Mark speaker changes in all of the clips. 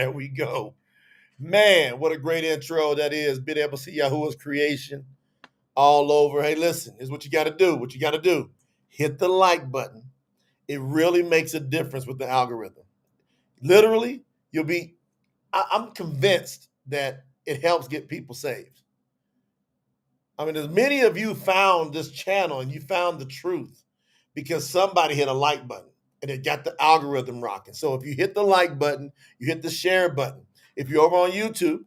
Speaker 1: There we go. Man, what a great intro that is. Being able to see Yahuah's creation all over. Hey, listen, here's what you got to do. What you got to do. Hit the like button. It really makes a difference with the algorithm. Literally, I'm convinced that it helps get people saved. I mean, as many of you found this channel and you found the truth because somebody hit a like button and it got the algorithm rocking. So if you hit the like button, you hit the share button. If you're over on YouTube,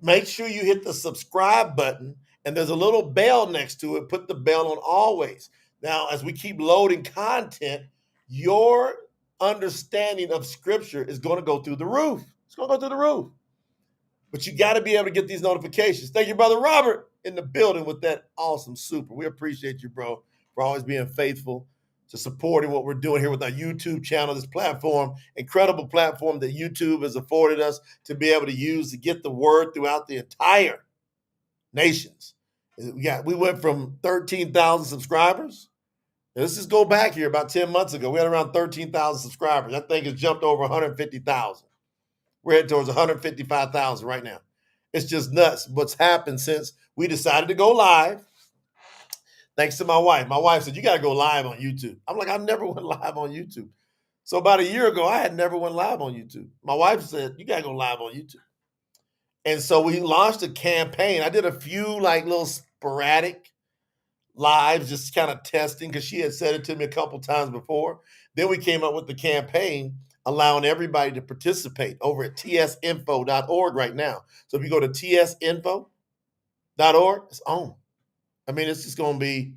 Speaker 1: make sure you hit the subscribe button and there's a little bell next to it. Put the bell on always. Now, as we keep loading content, your understanding of scripture is going to go through the roof. It's going to go through the roof. But you got to be able to get these notifications. Thank you, Brother Robert, in the building with that awesome super. We appreciate you, bro, for always being faithful to supporting what we're doing here with our YouTube channel, this platform, incredible platform that YouTube has afforded us to be able to use to get the word throughout the entire nations. We went from 13,000 subscribers. Let's just go back here about 10 months ago. We had around 13,000 subscribers. I think it's jumped over 150,000. We're heading towards 155,000 right now. It's just nuts what's happened since we decided to go live. Thanks to my wife. My wife said, you got to go live on YouTube. I'm like, I never went live on YouTube. So about a year ago, I had never went live on YouTube. My wife said, you got to go live on YouTube. And so we launched a campaign. I did a few like little sporadic lives, just kind of testing because she had said it to me a couple times before. Then we came up with the campaign allowing everybody to participate over at tsinfo.org right now. So if you go to tsinfo.org, it's on. I mean, it's just going to be,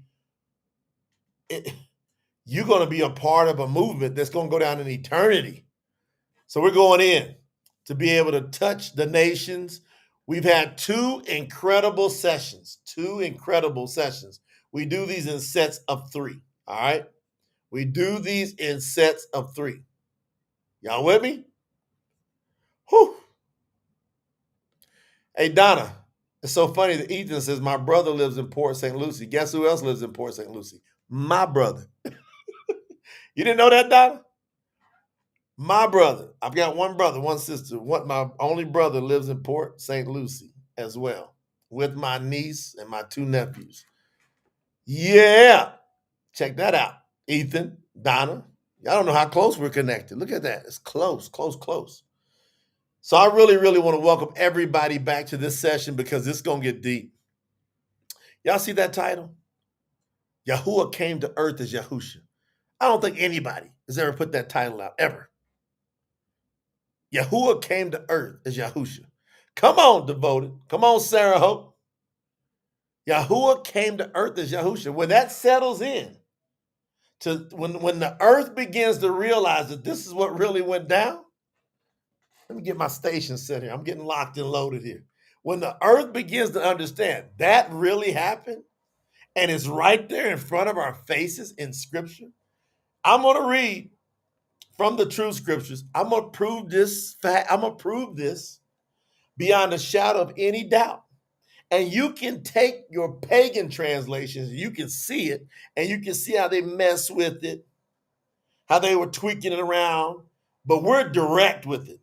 Speaker 1: you're going to be a part of a movement that's going to go down in eternity. So we're going in to be able to touch the nations. We've had two incredible sessions. We do these in sets of 3, all right? We do these in sets of 3. Y'all with me? Whew. Hey, Donna, it's so funny that Ethan says, my brother lives in Port St. Lucie. Guess who else lives in Port St. Lucie? My brother. You didn't know that, Donna? My brother. I've got one brother, one sister. My only brother lives in Port St. Lucie as well, with my niece and my 2 nephews. Yeah. Check that out. Ethan, Donna. I don't know how close we're connected. Look at that. It's close. So I really, really want to welcome everybody back to this session because it's going to get deep. Y'all see that title? Yahuah came to earth as Yahusha. I don't think anybody has ever put that title out, ever. Yahuah came to earth as Yahusha. Come on, Devoted. Come on, Sarah Hope. Yahuah came to earth as Yahusha. When that settles in, when the earth begins to realize that this is what really went down, let me get my station set here. I'm getting locked and loaded here. When the earth begins to understand that really happened and it's right there in front of our faces in scripture, I'm going to read from the true scriptures. I'm going to prove this fact. I'm going to prove this beyond a shadow of any doubt. And you can take your pagan translations, you can see it, and you can see how they mess with it, how they were tweaking it around, but we're direct with it.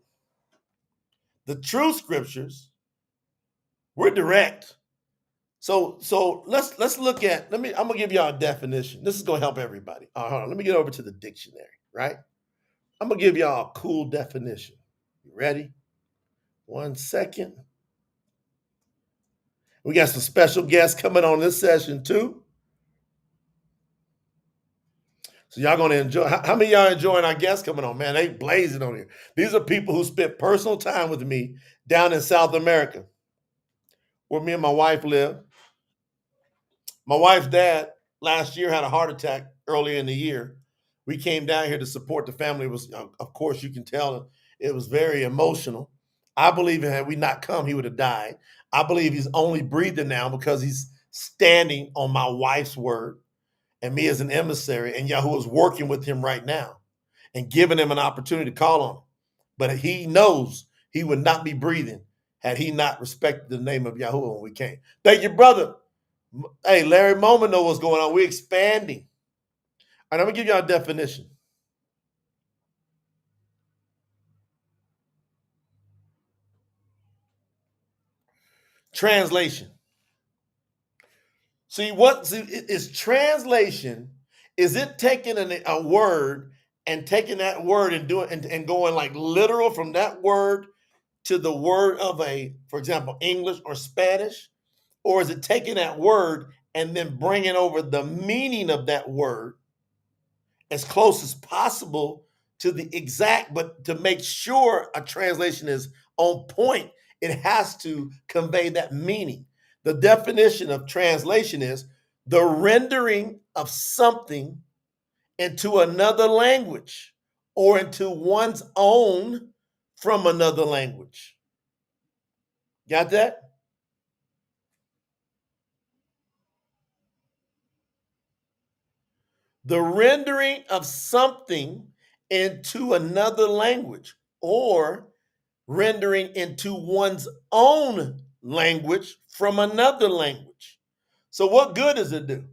Speaker 1: The true scriptures, we're direct. So let's look at, I'm gonna give y'all a definition. This is gonna help everybody. Hold on, let me get over to the dictionary, right? I'm gonna give y'all a cool definition. You ready? 1 second. We got some special guests coming on this session too. So y'all gonna enjoy. How many of y'all enjoying our guests coming on? Man, they blazing on here. These are people who spent personal time with me down in South America, where me and my wife live. My wife's dad last year had a heart attack earlier in the year. We came down here to support the family. It was, of course, you can tell it was very emotional. I believe had we not come, he would have died. I believe he's only breathing now because he's standing on my wife's word and me as an emissary, and Yahuah is working with him right now and giving him an opportunity to call on him. But he knows he would not be breathing had he not respected the name of Yahuah when we came. Thank you, brother. Hey, Larry Moment know what's going on. We're expanding. All right, I'm going to give y'all a definition. translation. See, is translation? Is it taking a word and taking that word and doing and going like literal from that word to the word of for example, English or Spanish? Or is it taking that word and then bringing over the meaning of that word as close as possible to the exact, but to make sure a translation is on point, it has to convey that meaning. The definition of translation is the rendering of something into another language or into one's own from another language. Got that? The rendering of something into another language or rendering into one's own language from another language. So what good does it do?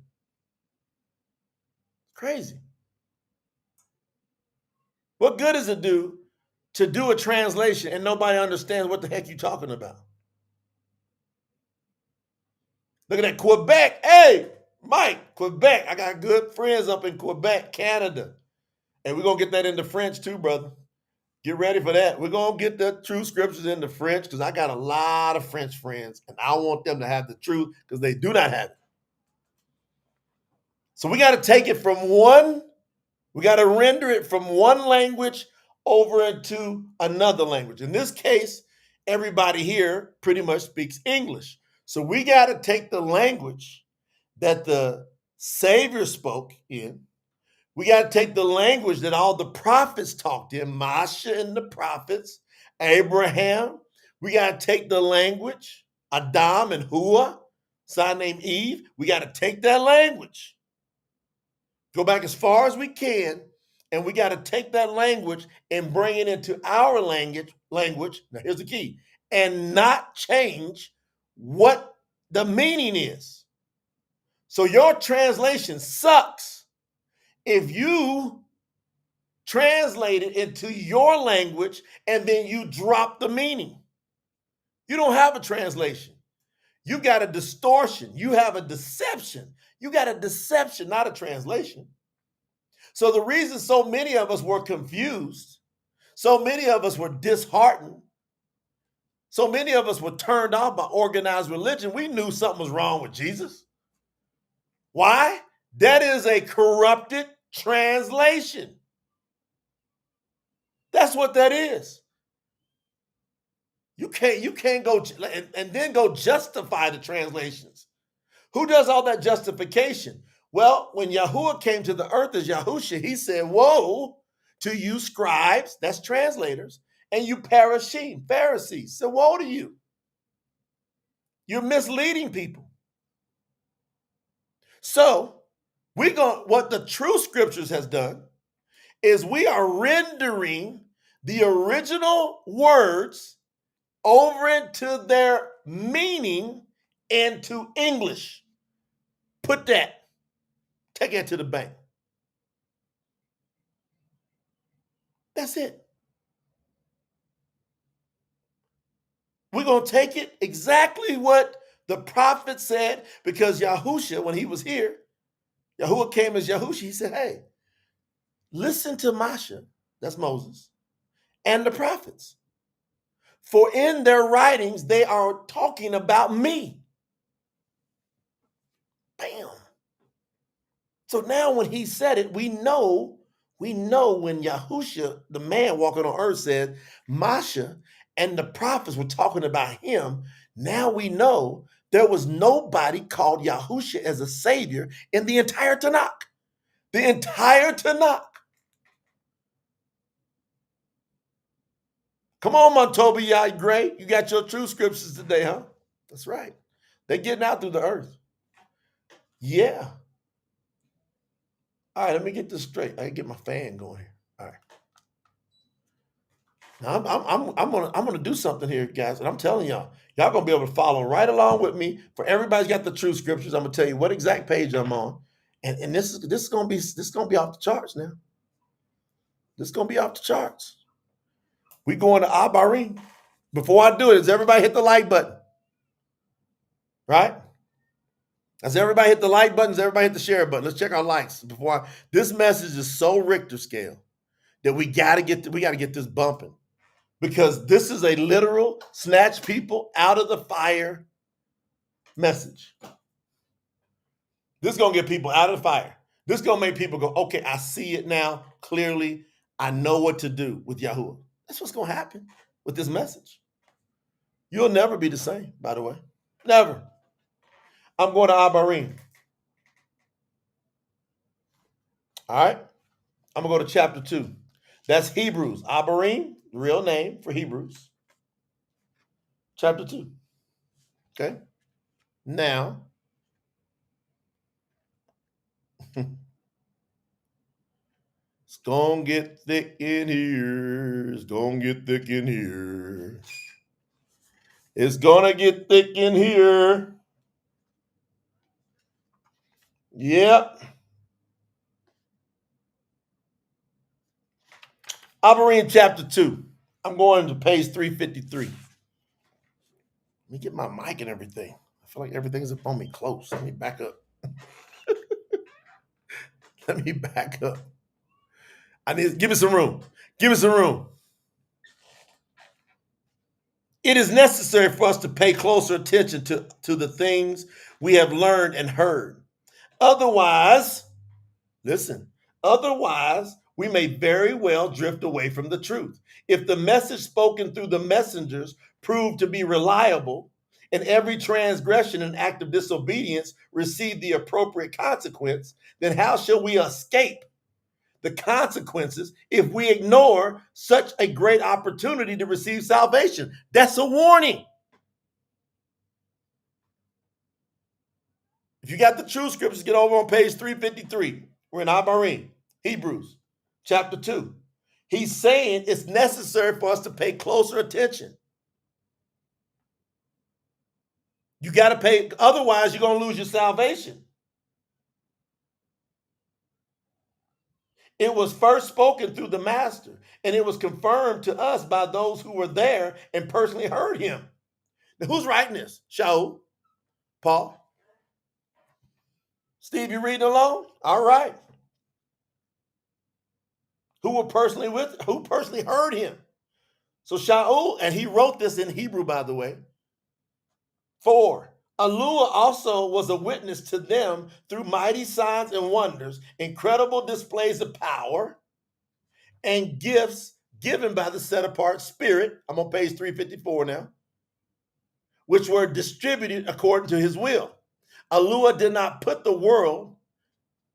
Speaker 1: Crazy. What good does it do to do a translation and nobody understands what the heck you're talking about? Look at that, Quebec. Hey, Mike, Quebec. I got good friends up in Quebec, Canada. And we're going to get that into French too, brother. Get ready for that. We're going to get the true scriptures into French because I got a lot of French friends and I want them to have the truth because they do not have it. So we got to take it from we got to render it from one language over into another language. In this case, everybody here pretty much speaks English. So we got to take the language that the Savior spoke in. We got to take the language that all the prophets talked in, Masha and the prophets, Abraham. We got to take the language, Adam and Hua, son named Eve. We got to take that language, go back as far as we can, and we got to take that language and bring it into our language. Now, here's the key, and not change what the meaning is. So your translation sucks if you translate it into your language and then you drop the meaning. You don't have a translation. You got a distortion. You have a deception. You got a deception, not a translation. So the reason so many of us were confused, so many of us were disheartened, so many of us were turned off by organized religion, we knew something was wrong with Jesus. Why? That is a corrupted translation. That's what that is. You can't go and then go justify the translations. Who does all that justification? Well, when Yahuah came to the earth as Yahusha, he said, woe to you scribes, that's translators, and you parashim, Pharisees. So woe to you. You're misleading people. So what the true scriptures has done is we are rendering the original words over into their meaning into English. Put that. Take it to the bank. That's it. We're going to take it exactly what the prophet said, because Yahusha, when he was here, Yahuah came as Yahusha. He said, hey, listen to Masha, that's Moses, and the prophets. For in their writings, they are talking about me. Bam. So now when he said it, we know when Yahusha, the man walking on earth, said, Masha and the prophets were talking about him. Now we know there was nobody called Yahusha as a savior in the entire Tanakh. The entire Tanakh. Come on, Montobi Yai Gray. You got your true scriptures today, huh? That's right. They're getting out through the earth. Yeah. All right, let me get this straight. I can get my fan going here. All right. Now I'm gonna do something here, guys, and I'm telling y'all gonna be able to follow right along with me. For everybody's got the true scriptures, I'm gonna tell you what exact page I'm on, and this is gonna be off the charts now. This is gonna be off the charts. We going to Abarim. Before I do it, does everybody hit the like button? right? As everybody hit the like buttons, everybody hit the share button. Let's check our likes before this message is so Richter scale that we gotta get this bumping, because this is a literal snatch people out of the fire message. This is gonna get people out of the fire. This is gonna make people go, okay, I see it now clearly. I know what to do with Yahuah. That's what's gonna happen with this message. You'll never be the same, by the way. Never. I'm going to Abarim. All right? I'm going to go to chapter 2. That's Hebrews. Abarim, real name for Hebrews. Chapter 2. Okay? Now, it's going to get thick in here. It's going to get thick in here. It's going to get thick in here. Yep. Abarim chapter 2. I'm going to page 353. Let me get my mic and everything. I feel like everything's up on me close. Let me back up. Let me back up. I need, give me some room. Give me some room. It is necessary for us to pay closer attention to the things we have learned and heard. Otherwise, listen, otherwise, we may very well drift away from the truth. If the message spoken through the messengers proved to be reliable, and every transgression and act of disobedience received the appropriate consequence, then how shall we escape the consequences if we ignore such a great opportunity to receive salvation? That's a warning. If you got the true scriptures, get over on page 353. We're in Abarim, Hebrews, chapter 2. He's saying it's necessary for us to pay closer attention. You got to pay, otherwise you're going to lose your salvation. It was first spoken through the master, and it was confirmed to us by those who were there and personally heard him. Now, who's writing this? Shaul? Paul? Steve, you reading along? All right. Who personally heard him? So Shaul, and he wrote this in Hebrew, by the way. 4. Yahuah also was a witness to them through mighty signs and wonders, incredible displays of power, and gifts given by the set-apart Spirit. I'm on page 354 now, which were distributed according to his will. Yahuah did not put the world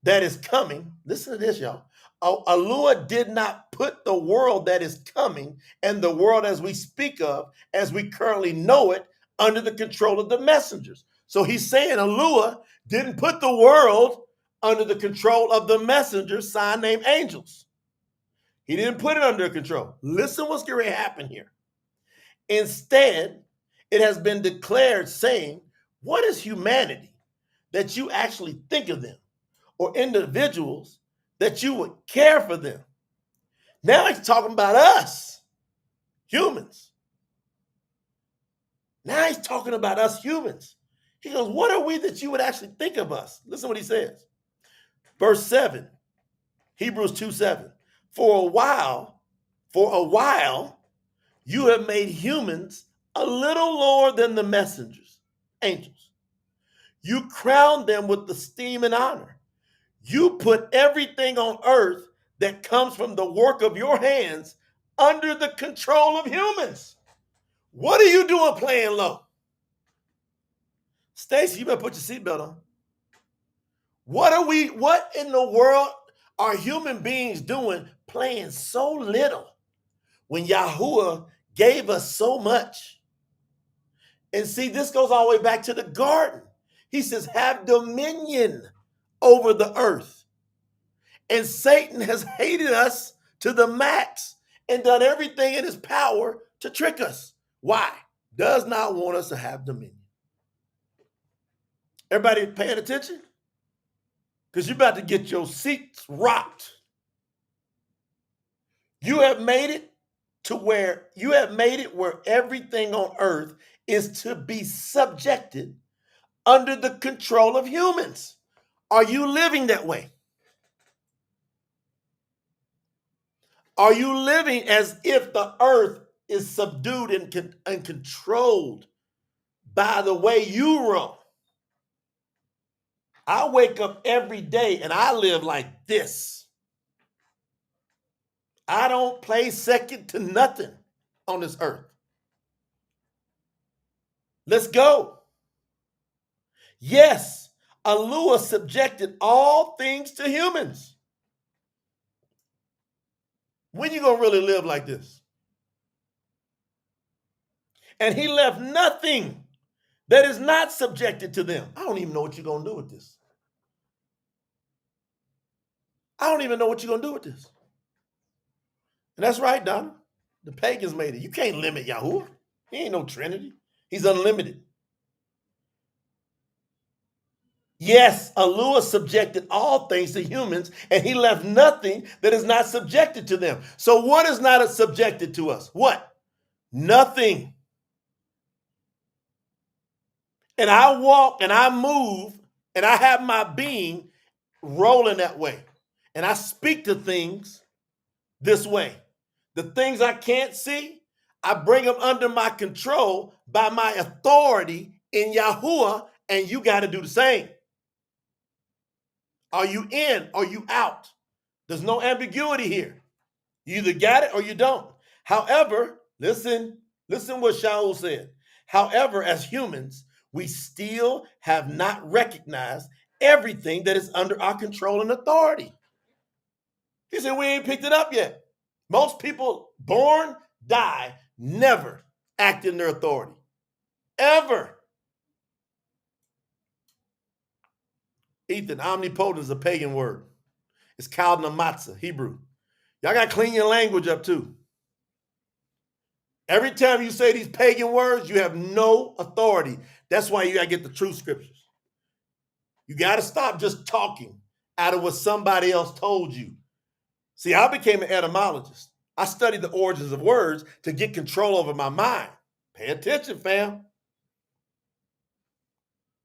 Speaker 1: that is coming. Listen to this, y'all. Yahuah did not put the world that is coming and the world as we speak of, as we currently know it, under the control of the messengers. So he's saying Yahuah didn't put the world under the control of the messengers, sign named angels. He didn't put it under control. Listen what's going to happen here. Instead, it has been declared, saying, what is humanity that you actually think of them, or individuals that you would care for them? Now he's talking about us, humans. Now he's talking about us humans. He goes, what are we that you would actually think of us? Listen what he says. Verse 7, Hebrews 2:7. For a while, you have made humans a little lower than the messengers, angels. You crowned them with esteem and honor. You put everything on earth that comes from the work of your hands under the control of humans. What are you doing playing low? Stacy, you better put your seatbelt on. What in the world are human beings doing playing so little when Yahuah gave us so much? And see, this goes all the way back to the garden. He says, have dominion over the earth. And Satan has hated us to the max and done everything in his power to trick us. Why? Does not want us to have dominion. Everybody paying attention? Because you're about to get your seats rocked. You have made it where everything on earth is to be subjected under the control of humans. Are you living that way? Are you living as if the earth is subdued and controlled by the way you roll? I wake up every day and I live like this. I don't play second to nothing on this earth. Let's go. Yes, Yahuah subjected all things to humans. When you gonna really live like this? And he left nothing that is not subjected to them. I don't even know what you're gonna do with this. I don't even know what you're gonna do with this. And that's right, Donna. The pagans made it. You can't limit Yahuah. He ain't no Trinity. He's unlimited. Yes, Yahuah subjected all things to humans, and he left nothing that is not subjected to them. So what is not subjected to us? What? Nothing. And I walk and I move and I have my being rolling that way. And I speak to things this way. The things I can't see, I bring them under my control by my authority in Yahuah, and you got to do the same. Are you in? Are you out? There's no ambiguity here. You either got it or you don't. However, listen what Shaul said. However, as humans, we still have not recognized everything that is under our control and authority. He said, we ain't picked it up yet. Most people born, die, never act in their authority. Ever. Ethan, omnipotent is a pagan word. It's Kaldna Matzah, Hebrew. Y'all got to clean your language up too. Every time you say these pagan words, you have no authority. That's why you got to get the true scriptures. You got to stop just talking out of what somebody else told you. See, I became an etymologist. I studied the origins of words to get control over my mind. Pay attention, fam.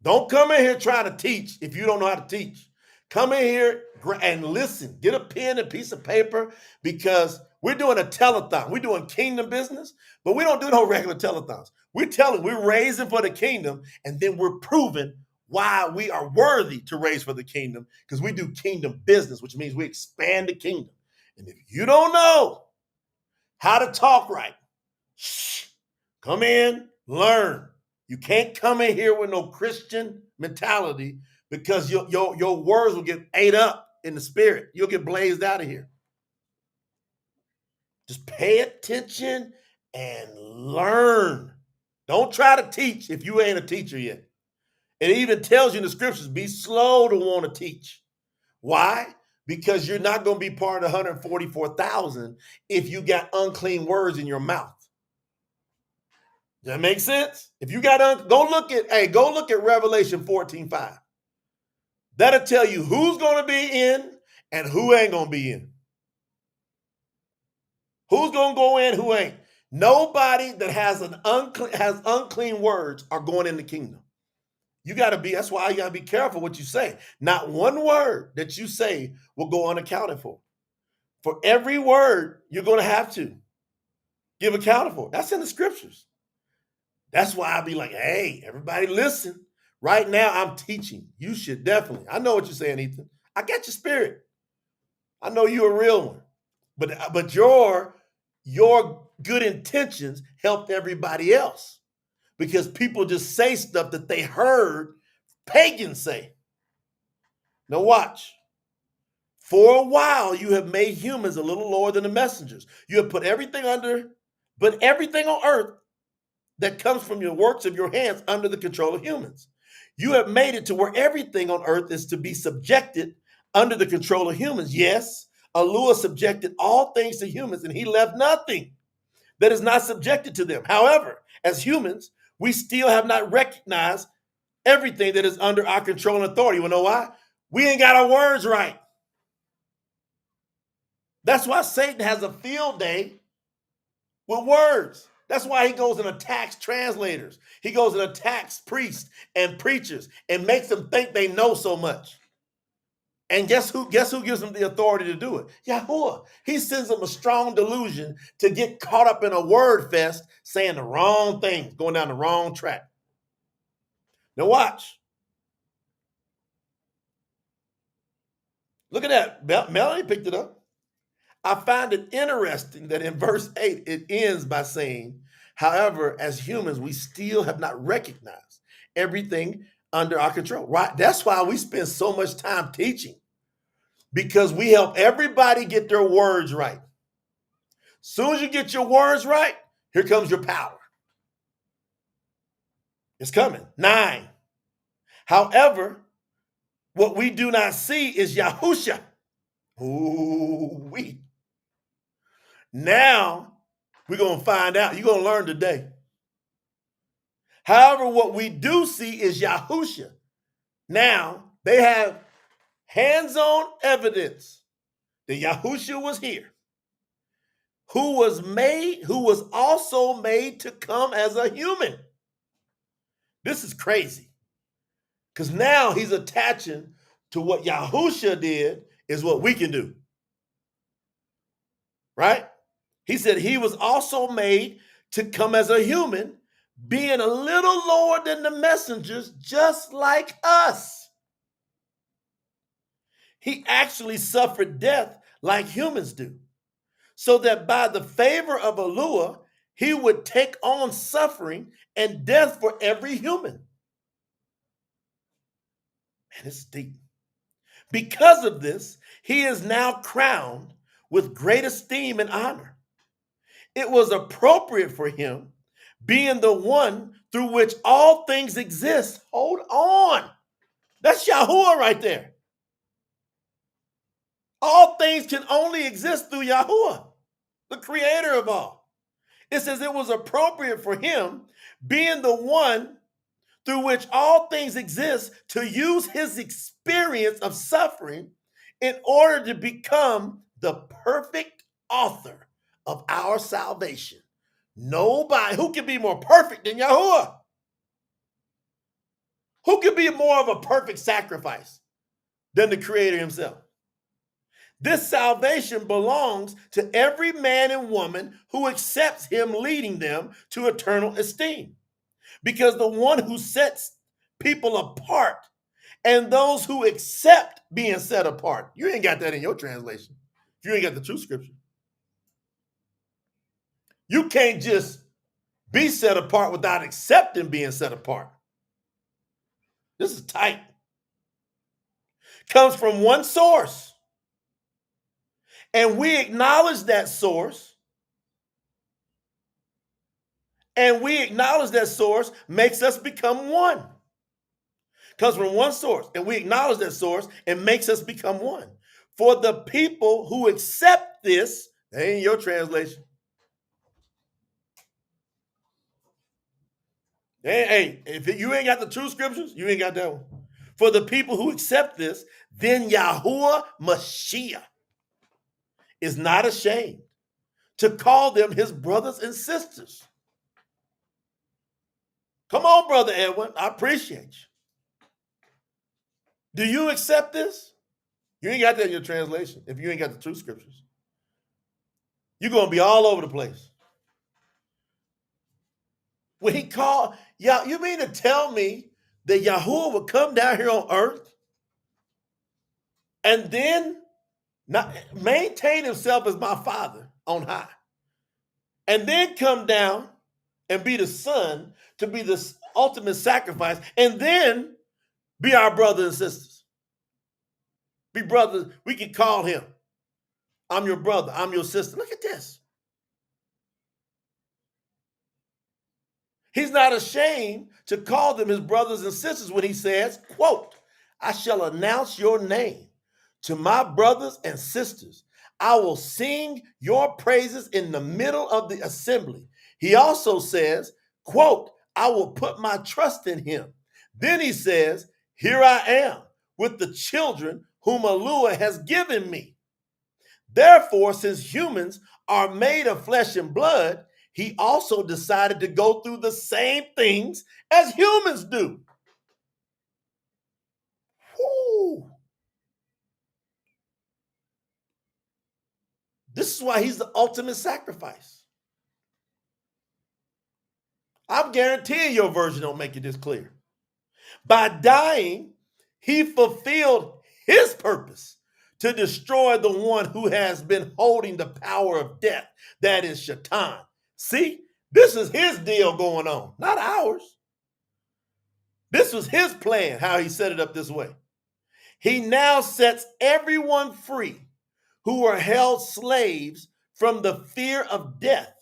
Speaker 1: Don't come in here trying to teach if you don't know how to teach. Come in here and listen. Get a pen and piece of paper, because we're doing a telethon. We're doing kingdom business, but we don't do no regular telethons. We're raising for the kingdom, and then we're proving why we are worthy to raise for the kingdom, because we do kingdom business, which means we expand the kingdom. And if you don't know how to talk right, come in, learn. You can't come in here with no Christian mentality, because your words will get ate up in the spirit. You'll get blazed out of here. Just pay attention and learn. Don't try to teach if you ain't a teacher yet. It even tells you in the scriptures, be slow to want to teach. Why? Because you're not going to be part of 144,000 if you got unclean words in your mouth. Does that make sense? If you got go look at Revelation 14:5. That'll tell you who's going to be in and who ain't going to be in. Who's going to go in, who ain't. Nobody that has unclean words are going in the kingdom. That's why you got to be careful what you say. Not one word that you say will go unaccounted for. For every word, you're going to have to give account for. That's in the scriptures. That's why I be like, hey, everybody listen. Right now, I'm teaching. You should definitely. I know what you're saying, Ethan. I got your spirit. I know you're a real one. But your good intentions helped everybody else, because people just say stuff that they heard pagans say. Now watch. For a while, you have made humans a little lower than the messengers. You have put everything on earth that comes from your works of your hands under the control of humans. You have made it to where everything on earth is to be subjected under the control of humans. Yes, Yahuah subjected all things to humans, and he left nothing that is not subjected to them. However, as humans, we still have not recognized everything that is under our control and authority. You know why? We ain't got our words right. That's why Satan has a field day with words. That's why he goes and attacks translators. He goes and attacks priests and preachers and makes them think they know so much. And guess who gives them the authority to do it? Yahuah. He sends them a strong delusion to get caught up in a word fest saying the wrong things, going down the wrong track. Now watch. Look at that. Melanie picked it up. I find it interesting that in verse 8, it ends by saying, however, as humans, we still have not recognized everything under our control, right? That's why we spend so much time teaching, because we help everybody get their words right. Soon as you get your words right, here comes your power. It's coming. 9. However, what we do not see is Yahusha. Ooh-wee. Now, we're going to find out. You're going to learn today. However, what we do see is Yahusha. Now, they have hands-on evidence that Yahusha was here, who was also made to come as a human. This is crazy, because now he's attaching to what Yahusha did is what we can do, right? He said he was also made to come as a human, being a little lower than the messengers, just like us. He actually suffered death like humans do, so that by the favor of Yahuah, he would take on suffering and death for every human. Man, it's deep. Because of this, he is now crowned with great esteem and honor. It was appropriate for him, being the one through which all things exist. Hold on. That's Yahuah right there. All things can only exist through Yahuah, the creator of all. It says it was appropriate for him, being the one through which all things exist, to use his experience of suffering in order to become the perfect author of our salvation. Nobody who can be more perfect than Yahuah. Who can be more of a perfect sacrifice than the creator himself? This salvation belongs to every man and woman who accepts him leading them to eternal esteem. Because the one who sets people apart and those who accept being set apart, you ain't got that in your translation. You ain't got the true scripture. You can't just be set apart without accepting being set apart. This is tight. Comes from one source. And we acknowledge that source. And we acknowledge that source makes us become one. Comes from one source. And we acknowledge that source and makes us become one. For the people who accept this, that ain't your translation. Hey, if you ain't got the true scriptures, you ain't got that one. For the people who accept this, then Yahuah Mashiach is not ashamed to call them his brothers and sisters. Come on, Brother Edwin. I appreciate you. Do you accept this? You ain't got that in your translation if you ain't got the true scriptures. You're going to be all over the place. When he called, you mean to tell me that Yahuah would come down here on earth and then not maintain himself as my father on high, and then come down and be the son to be the ultimate sacrifice, and then be our brothers and sisters? Be brothers. We can call him, I'm your brother, I'm your sister. Look at this. He's not ashamed to call them his brothers and sisters when he says, quote, I shall announce your name to my brothers and sisters. I will sing your praises in the middle of the assembly. He also says, quote, I will put my trust in him. Then he says, here I am with the children whom Yahuah has given me. Therefore, since humans are made of flesh and blood, he also decided to go through the same things as humans do. Woo. This is why he's the ultimate sacrifice. I'm guaranteeing your version don't make it this clear. By dying, he fulfilled his purpose to destroy the one who has been holding the power of death, that is Shaitan. See, this is his deal going on, not ours. This was his plan, how he set it up this way. He now sets everyone free who are held slaves from the fear of death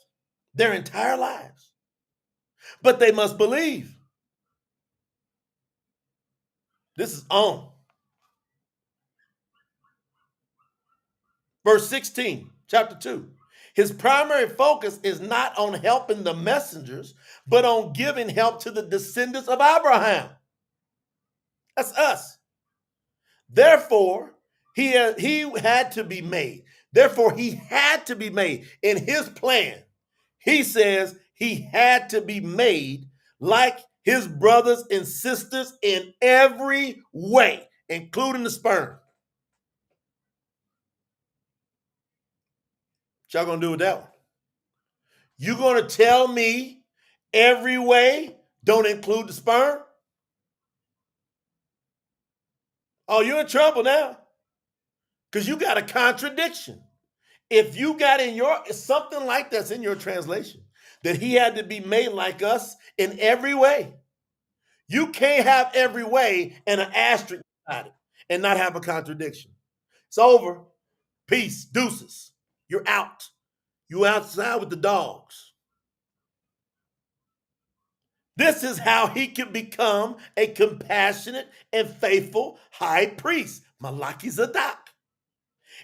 Speaker 1: their entire lives. But they must believe. This is on. Verse 16, chapter 2. His primary focus is not on helping the messengers, but on giving help to the descendants of Abraham. That's us. Therefore, he had to be made. Therefore, he had to be made. In his plan, he says he had to be made like his brothers and sisters in every way, including the sperm. What y'all gonna do with that one? You gonna tell me every way don't include the sperm? Oh, you're in trouble now. Because you got a contradiction. If you got in your something like that's in your translation, that he had to be made like us in every way. You can't have every way and an asterisk beside it and not have a contradiction. It's over. Peace, deuces. You're out. You outside with the dogs. This is how he can become a compassionate and faithful high priest, Malaki Zadok,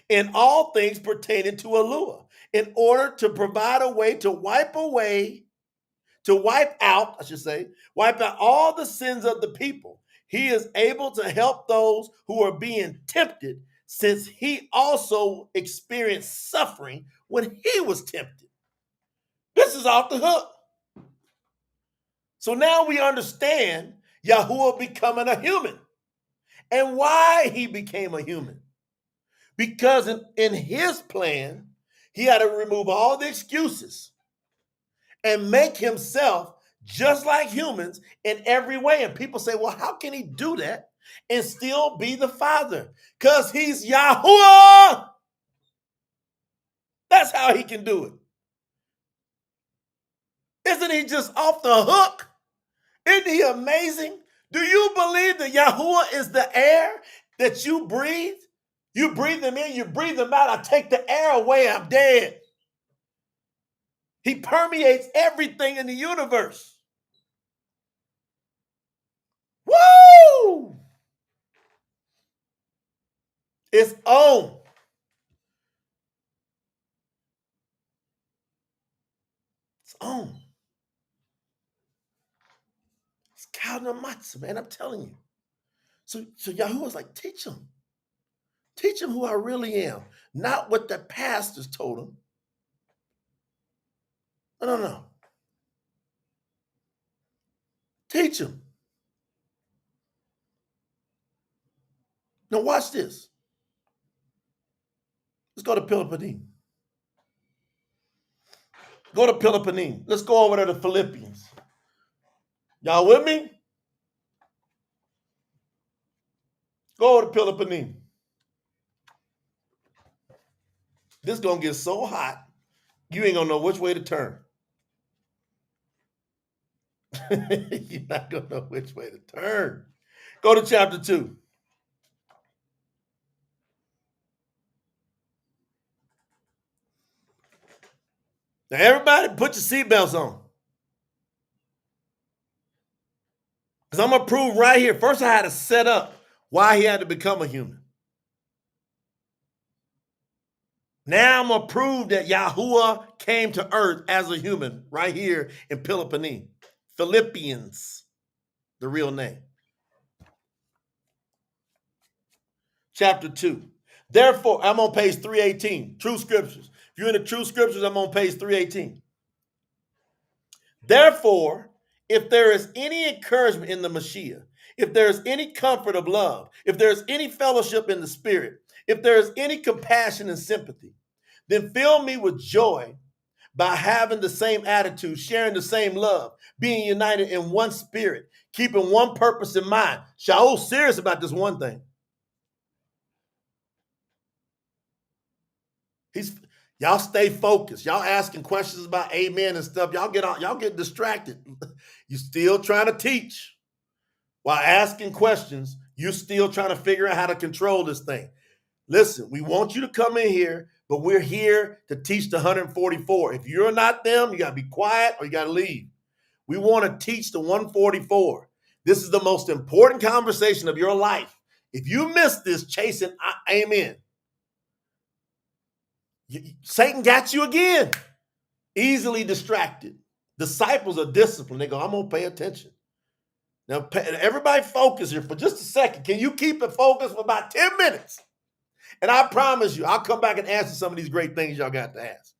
Speaker 1: in all things pertaining to Yahuah, in order to provide a way to wipe out all the sins of the people. He is able to help those who are being tempted, since he also experienced suffering when he was tempted. This is off the hook. So now we understand Yahuah becoming a human and why he became a human. Because in his plan, he had to remove all the excuses and make himself just like humans in every way. And people say, well, how can he do that and still be the Father? Because he's Yahuah. That's how he can do it. Isn't he just off the hook? Isn't he amazing? Do you believe that Yahuah is the air that you breathe? You breathe them in, you breathe them out. I take the air away, I'm dead. He permeates everything in the universe. Woo! It's on. It's on. It's Kalnamatsu, man. I'm telling you. So Yahuwah's like, teach them. Teach them who I really am. Not what the pastors told them. No. Teach them. Now watch this. Let's go to Philippians. Go to Philippians. Let's go over there to Philippians. Y'all with me? Go over to Philippians. This is going to get so hot, you ain't going to know which way to turn. You're not going to know which way to turn. Go to chapter 2. Now, everybody, put your seatbelts on. Because I'm going to prove right here. First, I had to set up why he had to become a human. Now, I'm going to prove that Yahuah came to earth as a human right here in Philippians. Philippians, the real name. Chapter 2. Therefore, I'm on page 318, True Scriptures. If you're in the True Scriptures, I'm on page 318. Therefore, if there is any encouragement in the Mashiach, if there is any comfort of love, if there is any fellowship in the Spirit, if there is any compassion and sympathy, then fill me with joy by having the same attitude, sharing the same love, being united in one spirit, keeping one purpose in mind. Shaul's serious about this one thing. Y'all stay focused. Y'all asking questions about amen and stuff. Y'all get distracted. You still trying to teach. While asking questions, you're still trying to figure out how to control this thing. Listen, we want you to come in here, but we're here to teach the 144. If you're not them, you got to be quiet or you got to leave. We want to teach the 144. This is the most important conversation of your life. If you miss this chasing amen, Satan got you again. Easily distracted. Disciples are disciplined. They go, I'm going to pay attention. Now, everybody focus here for just a second. Can you keep it focused for about 10 minutes? And I promise you, I'll come back and answer some of these great things y'all got to ask.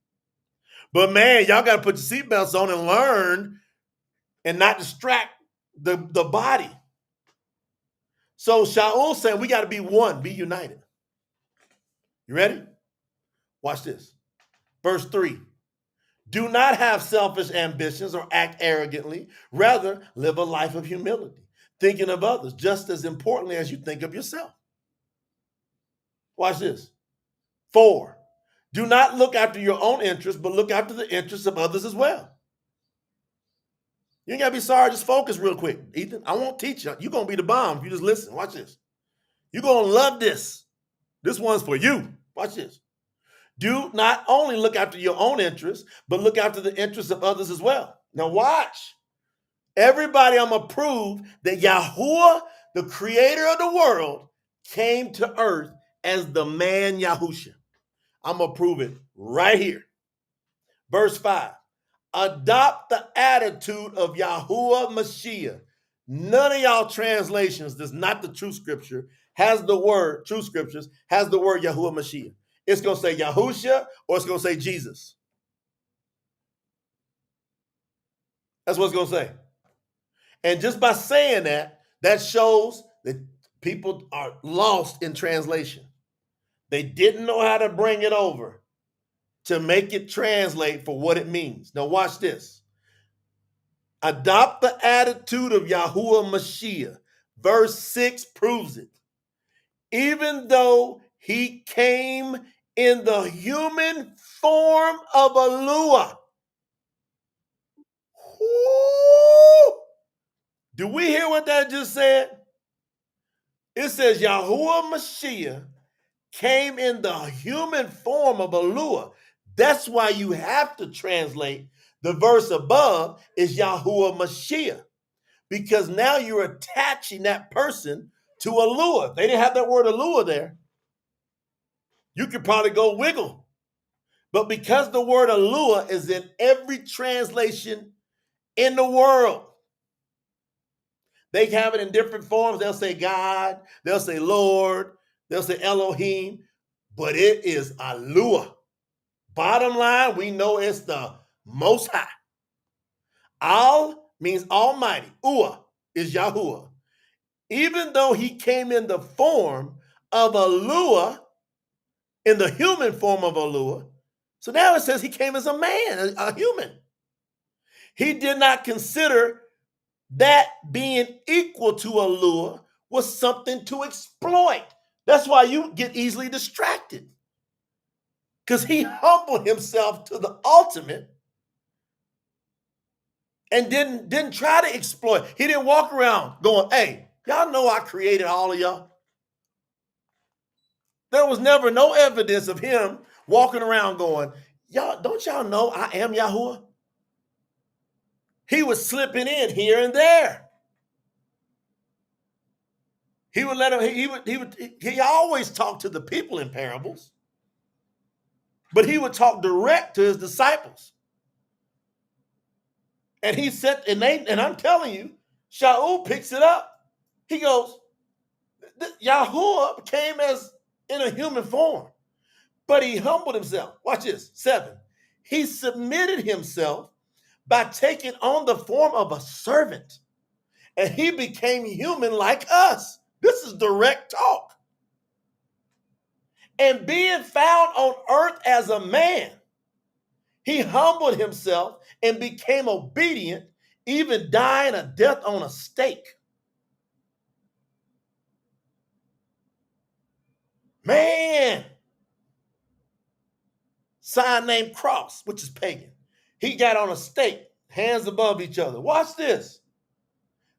Speaker 1: But man, y'all got to put your seatbelts on and learn and not distract the body. So Shaul saying we got to be one, be united. You ready? Watch this. Verse 3. Do not have selfish ambitions or act arrogantly. Rather, live a life of humility, thinking of others just as importantly as you think of yourself. Watch this. 4. Do not look after your own interests, but look after the interests of others as well. You ain't got to be sorry. Just focus real quick, Ethan. I won't teach you. You're going to be the bomb if you just listen. Watch this. You're going to love this. This one's for you. Watch this. Do not only look after your own interests, but look after the interests of others as well. Now watch. Everybody, I'm going to prove that Yahuah, the creator of the world, came to earth as the man Yahusha. I'm going to prove it right here. Verse 5. Adopt the attitude of Yahuah Mashiach. None of y'all translations, that's not the true scripture, has the word, true scriptures, has the word Yahuah Mashiach. It's going to say Yahusha or it's going to say Jesus. That's what it's going to say. And just by saying that, that shows that people are lost in translation. They didn't know how to bring it over to make it translate for what it means. Now watch this. Adopt the attitude of Yahuah Mashiach. Verse 6 proves it. Even though he came in the human form of a Lua. Do we hear what that just said? It says Yahuah Mashiach came in the human form of a Lua. That's why you have to translate the verse above is Yahuah Mashiach, because now you're attaching that person to a Lua. If they didn't have that word Lua there, you could probably go wiggle. But because the word Alua is in every translation in the world, they have it in different forms. They'll say God, they'll say Lord, they'll say Elohim, but it is Alua. Bottom line, we know it's the Most High. Al means Almighty. Ua is Yahuah. Even though he came in the form of Alua, in the human form of Alua, so now it says he came as a man, a human. He did not consider that being equal to Alua was something to exploit. That's why you get easily distracted. Because he humbled himself to the ultimate and didn't try to exploit. He didn't walk around going, hey, y'all know I created all of y'all. There was never no evidence of him walking around going, y'all, don't y'all know I am Yahuah? He was slipping in here and there. He would let him, he always talked to the people in parables, but he would talk direct to his disciples. And he said, and I'm telling you, Shaul picks it up. He goes, Yahuah came as in a human form, but he humbled himself. Watch this, 7. He submitted himself by taking on the form of a servant. And he became human like us. This is direct talk. And being found on earth as a man, he humbled himself and became obedient, even dying a death on a stake. Man, sign named cross, which is pagan. He got on a stake, hands above each other. Watch this.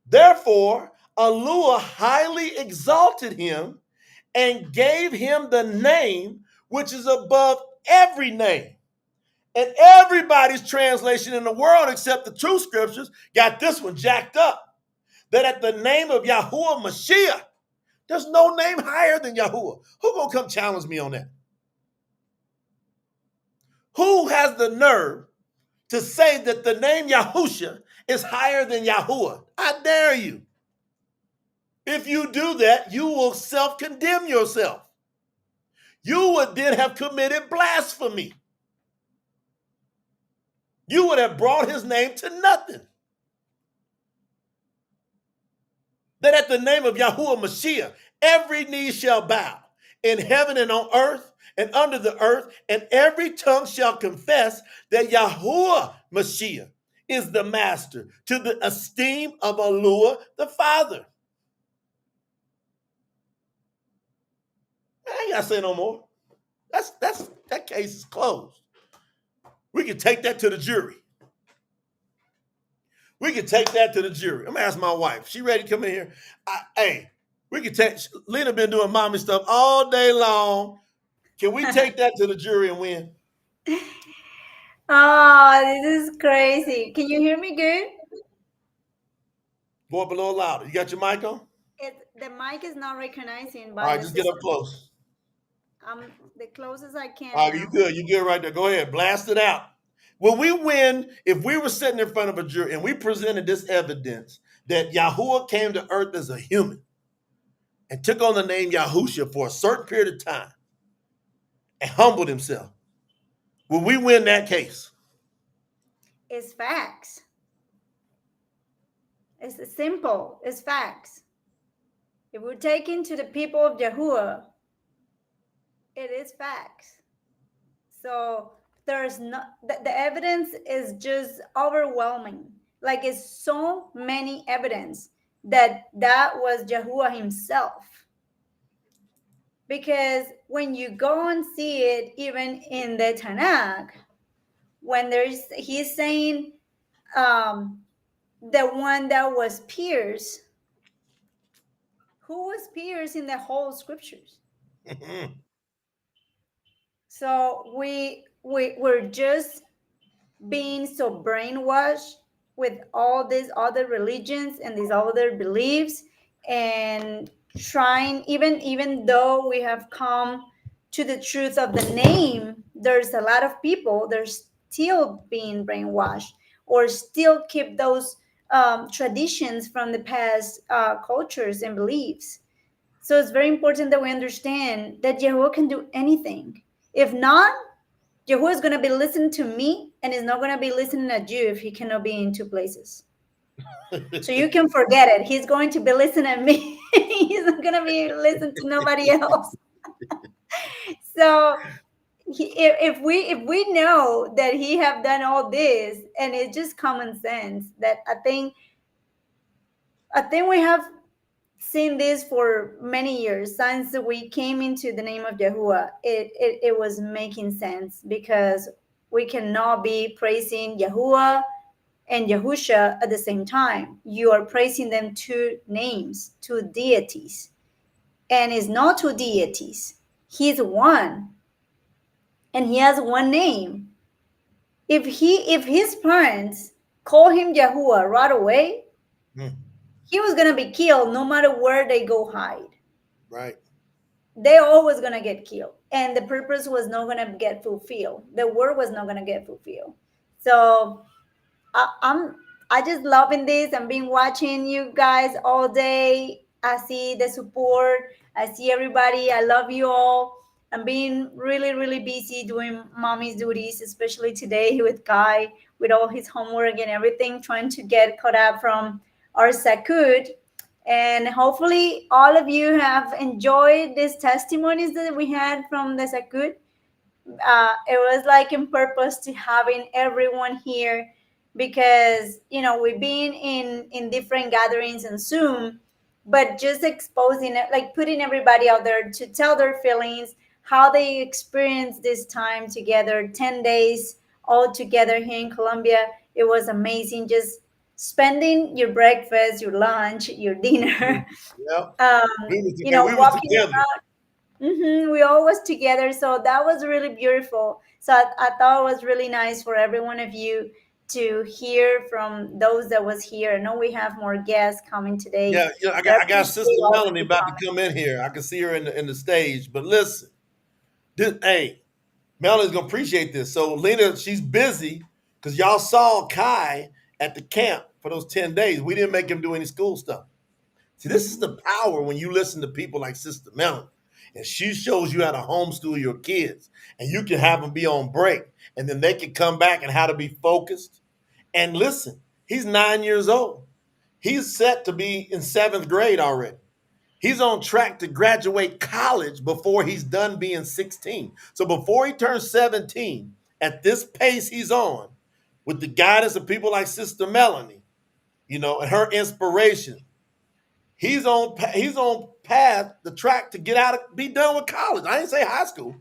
Speaker 1: Therefore, Yahuah highly exalted him and gave him the name which is above every name. And everybody's translation in the world, except the true scriptures, got this one jacked up. That at the name of Yahuah Mashiach, there's no name higher than Yahuah. Who gonna come challenge me on that? Who has the nerve to say that the name Yahusha is higher than Yahuah? I dare you. If you do that, you will self-condemn yourself. You would then have committed blasphemy. You would have brought his name to nothing. That at the name of Yahuah Mashiach, every knee shall bow in heaven and on earth and under the earth, and every tongue shall confess that Yahuah Mashiach is the master, to the esteem of Yahuah the Father. I ain't gotta say no more. That case is closed. We can take that to the jury. We can take that to the jury. I'm gonna ask my wife. She ready to come in here? Hey, we can take. Lena been doing mommy stuff all day long. Can we take that to the jury and win?
Speaker 2: Oh, this is crazy. Can you hear me good?
Speaker 1: Go up a little louder. You got your mic on?
Speaker 2: The mic is not recognizing
Speaker 1: All
Speaker 2: by
Speaker 1: right,
Speaker 2: the
Speaker 1: just get up
Speaker 2: system.
Speaker 1: close.
Speaker 2: I'm the closest I can
Speaker 1: All right, you
Speaker 2: now.
Speaker 1: good. You good right there. Go ahead. Blast it out. Will we win if we were sitting in front of a jury and we presented this evidence that Yahuah came to earth as a human and took on the name Yahusha for a certain period of time and humbled himself? Will we win that case?
Speaker 2: It's facts. It's simple. It's facts. If we're taken to the people of Yahuah, it is facts. So there's not the evidence is just overwhelming. Like it's so many evidence that was Yahuah himself. Because when you go and see it, even in the Tanakh, when he's saying the one that was pierced, who was pierced in the whole scriptures? So we're just being so brainwashed with all these other religions and these other beliefs, and trying, even though we have come to the truth of the name, there's a lot of people they're still being brainwashed or still keep those traditions from the past cultures and beliefs. So it's very important that we understand that Yahuwah can do anything. If not, Yahuwah is going to be listening to me and is not going to be listening at you if he cannot be in two places. So you can forget it. He's going to be listening at me. He's not going to be listening to nobody else. So if we know that he have done all this, and it's just common sense, that I think we have seen this for many years since we came into the name of Yahuwah. It was making sense, because we cannot be praising Yahuwah and Yahusha at the same time. You are praising them two names, two deities, and it's not two deities. He's one, and he has one name. If his parents call him Yahuwah right away, he was gonna be killed no matter where they go hide.
Speaker 1: Right.
Speaker 2: They're always gonna get killed, and the purpose was not gonna get fulfilled. The word was not gonna get fulfilled. So I just loving this. I've been watching you guys all day. I see the support. I see everybody. I love you all. I'm being really, really busy doing mommy's duties, especially today with Kai, with all his homework and everything, trying to get caught up from our Sakud. And hopefully, all of you have enjoyed these testimonies that we had from the Sakud. It was like in purpose to having everyone here because we've been in different gatherings and Zoom, but just exposing it, like putting everybody out there to tell their feelings, how they experience this time together, 10 days all together here in Colombia. It was amazing, just spending your breakfast, your lunch, your dinner,
Speaker 1: Yeah. We was
Speaker 2: walking.
Speaker 1: together.
Speaker 2: We all was together, so that was really beautiful. So I thought it was really nice for every one of you to hear from those that was here. I know we have more guests coming today,
Speaker 1: Yeah, yeah.
Speaker 2: but I
Speaker 1: I got
Speaker 2: appreciate
Speaker 1: Sister
Speaker 2: all of
Speaker 1: Melanie
Speaker 2: you
Speaker 1: about to
Speaker 2: coming.
Speaker 1: come in here. I can see her in the stage. But listen, hey, Melanie's gonna appreciate this. So Lena, she's busy because y'all saw Kai at the camp for those 10 days. We didn't make him do any school stuff. See, this is the power when you listen to people like Sister Melanie. And she shows you how to homeschool your kids. And you can have them be on break. And then they can come back and how to be focused. And listen, he's 9 years old. He's set to be in seventh grade already. He's on track to graduate college before he's done being 16. So before he turns 17, at this pace he's on, with the guidance of people like Sister Melanie, and her inspiration, he's on path, the track to get out of be done with college. I didn't say high school.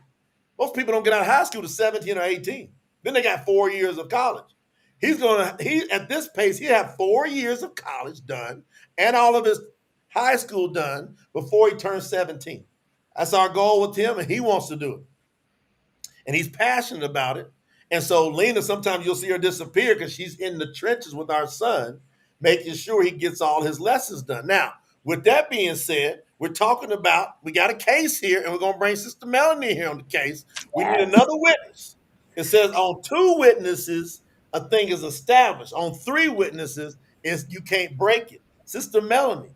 Speaker 1: Most people don't get out of high school to 17 or 18. Then they got 4 years of college. He at this pace, he have 4 years of college done and all of his high school done before he turns 17. That's our goal with him, and he wants to do it. And he's passionate about it. And so Lena, sometimes you'll see her disappear because she's in the trenches with our son, making sure he gets all his lessons done. Now, with that being said, we got a case here, and we're going to bring Sister Melanie here on the case. We need
Speaker 2: Yes.
Speaker 1: another witness. It says on 2 witnesses, a thing is established. On 3 witnesses, you can't break it. Sister Melanie,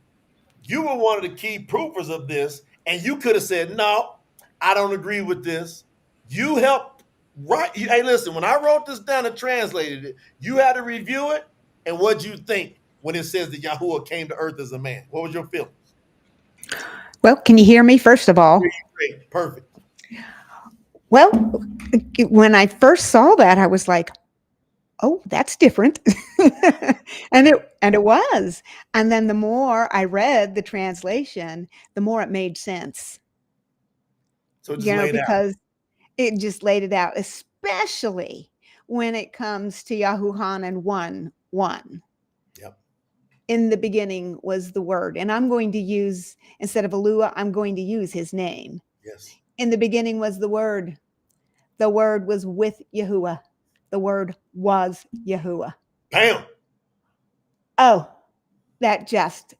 Speaker 1: you were one of the key proofers of this, and you could have said, no, I don't agree with this. You helped write. Hey, listen, when I wrote this down and translated it, you had to review it. And what'd you think when it says that Yahuah came to earth as a man? What was your feelings?
Speaker 3: Well, can you hear me, first of all?
Speaker 1: Great. Perfect.
Speaker 3: Well, when I first saw that, I was like, oh, that's different. and it was. And then the more I read the translation, the more it made sense.
Speaker 1: So it just laid out.
Speaker 3: Because it just laid it out, especially when it comes to Yahuhanan 1:1.
Speaker 1: Yep.
Speaker 3: In the beginning was the Word. And I'm going to use, instead of Alua, I'm going to use his name.
Speaker 1: Yes.
Speaker 3: In the beginning was the Word. The Word was with Yahuah. The Word was Yahuah.
Speaker 1: Bam.
Speaker 3: Oh, that just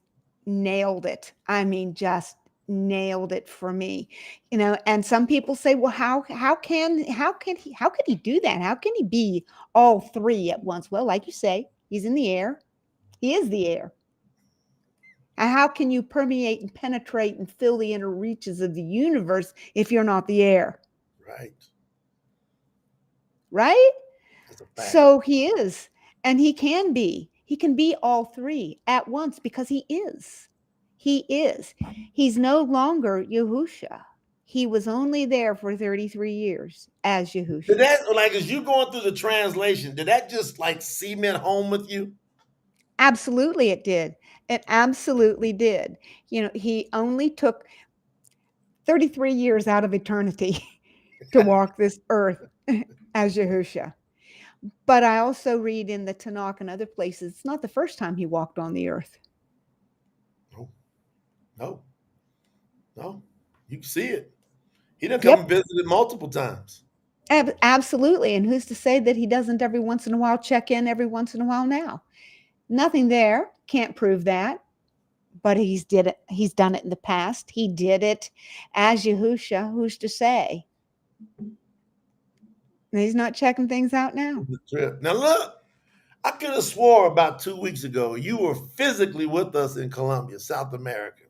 Speaker 3: nailed it. I mean, just nailed it for me. And some people say, well, how can he do that? How can he be all three at once? Well, like you say, he's in the air. He is the air. And how can you permeate and penetrate and fill the inner reaches of the universe if you're not the air?
Speaker 1: Right.
Speaker 3: Right?
Speaker 1: That's a fact.
Speaker 3: So he is, and he can be. He can be all three at once because he is. He is. He's no longer Yahusha. He was only there for 33 years as Yahusha.
Speaker 1: Did that, as you going through the translation, did that just cement home with you?
Speaker 3: Absolutely it did. It absolutely did. He only took 33 years out of eternity to walk this earth as Yahusha. But I also read in the Tanakh and other places, it's not the first time he walked on the earth.
Speaker 1: No. You can see it. He done come and visited multiple times.
Speaker 3: Absolutely. And who's to say that he doesn't every once in a while check in every once in a while now? Nothing there. Can't prove that. But he's done it in the past. He did it as Yahusha. Who's to say? And he's not checking things out now.
Speaker 1: Now look, I could have swore about 2 weeks ago you were physically with us in Colombia, South America.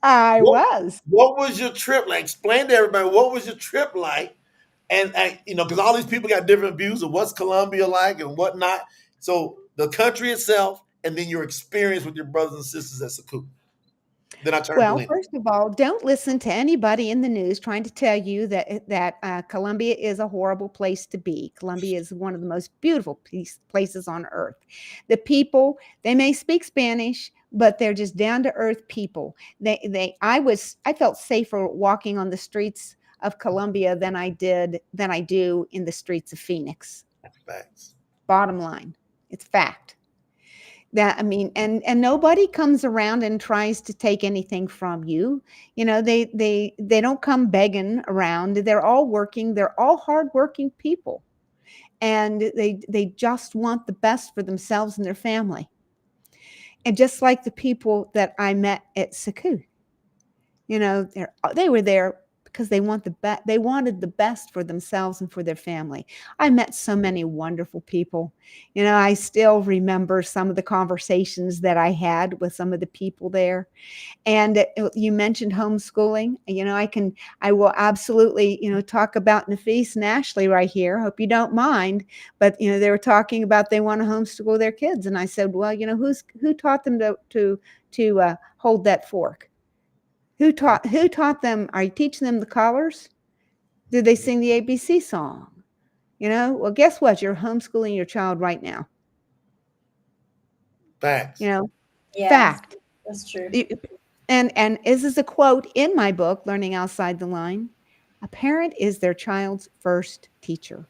Speaker 3: I
Speaker 1: What
Speaker 3: was.
Speaker 1: what was your trip like? Explain to everybody what was your trip like, and because all these people got different views of what's Colombia like and whatnot. So the country itself, and then your experience with your brothers and sisters at Saku. Then I turn to
Speaker 3: Well,
Speaker 1: Lena.
Speaker 3: first of all, don't listen to anybody in the news trying to tell you that Colombia is a horrible place to be. Colombia is one of the most beautiful places on earth. The people, they may speak Spanish, but they're just down to earth people. I felt safer walking on the streets of Colombia than I do in the streets of Phoenix.
Speaker 1: Facts.
Speaker 3: Bottom line, it's fact. That I mean, and nobody comes around and tries to take anything from you. They don't come begging around. They're all working. They're all hardworking people, and they just want the best for themselves and their family. And just like the people that I met at Saku, they were there because they wanted the best for themselves and for their family. I met so many wonderful people. I still remember some of the conversations that I had with some of the people there. And you mentioned homeschooling. I will absolutely, talk about Nafis and Ashley right here. Hope you don't mind. But they were talking about they want to homeschool their kids, and I said, well, who taught them to hold that fork? Who taught them? Are you teaching them the colors? Did they sing the ABC song? Well, guess what? You're homeschooling your child right now. You
Speaker 1: Facts.
Speaker 3: know,
Speaker 2: Yes,
Speaker 3: fact.
Speaker 2: that's true.
Speaker 3: And this is a quote in my book, Learning Outside the Line. A parent is their child's first teacher.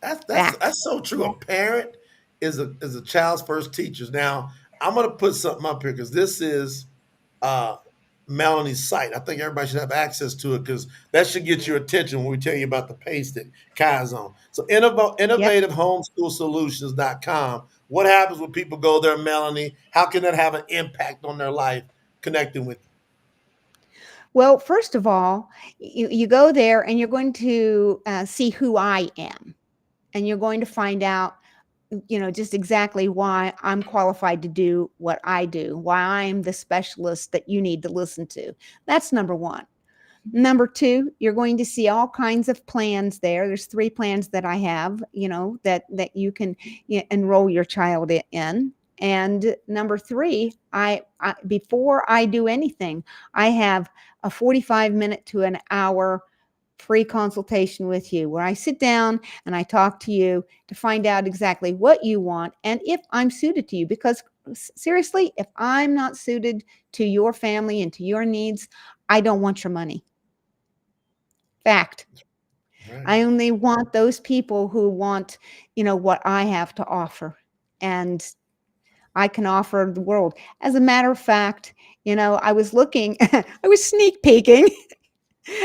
Speaker 3: Fact.
Speaker 1: That's so true.
Speaker 2: Yeah.
Speaker 1: A parent is a child's first teachers. Now I'm gonna put something up here because this is uh, Melanie's site. I think everybody should have access to it because that should get your attention when we tell you about the pace that Kai's on. So
Speaker 3: Yep.
Speaker 1: innovativehomeschoolsolutions.com. What happens when people go there, Melanie? How can that have an impact on their life connecting with you?
Speaker 3: Well, first of all, you go there and you're going to see who I am, and you're going to find out just exactly why I'm qualified to do what I do, why I'm the specialist that you need to listen to. That's number one. Number two, you're going to see all kinds of plans there. There's 3 plans that I have, that you can enroll your child in. And number three, I before I do anything, I have a 45-minute to an hour free consultation with you where I sit down and I talk to you to find out exactly what you want and if I'm suited to you. Because seriously, if I'm not suited to your family and to your needs, I don't want your money. Fact.
Speaker 1: Right.
Speaker 3: I only want those people who want, what I have to offer. And I can offer the world. As a matter of fact, I was looking, I was sneak peeking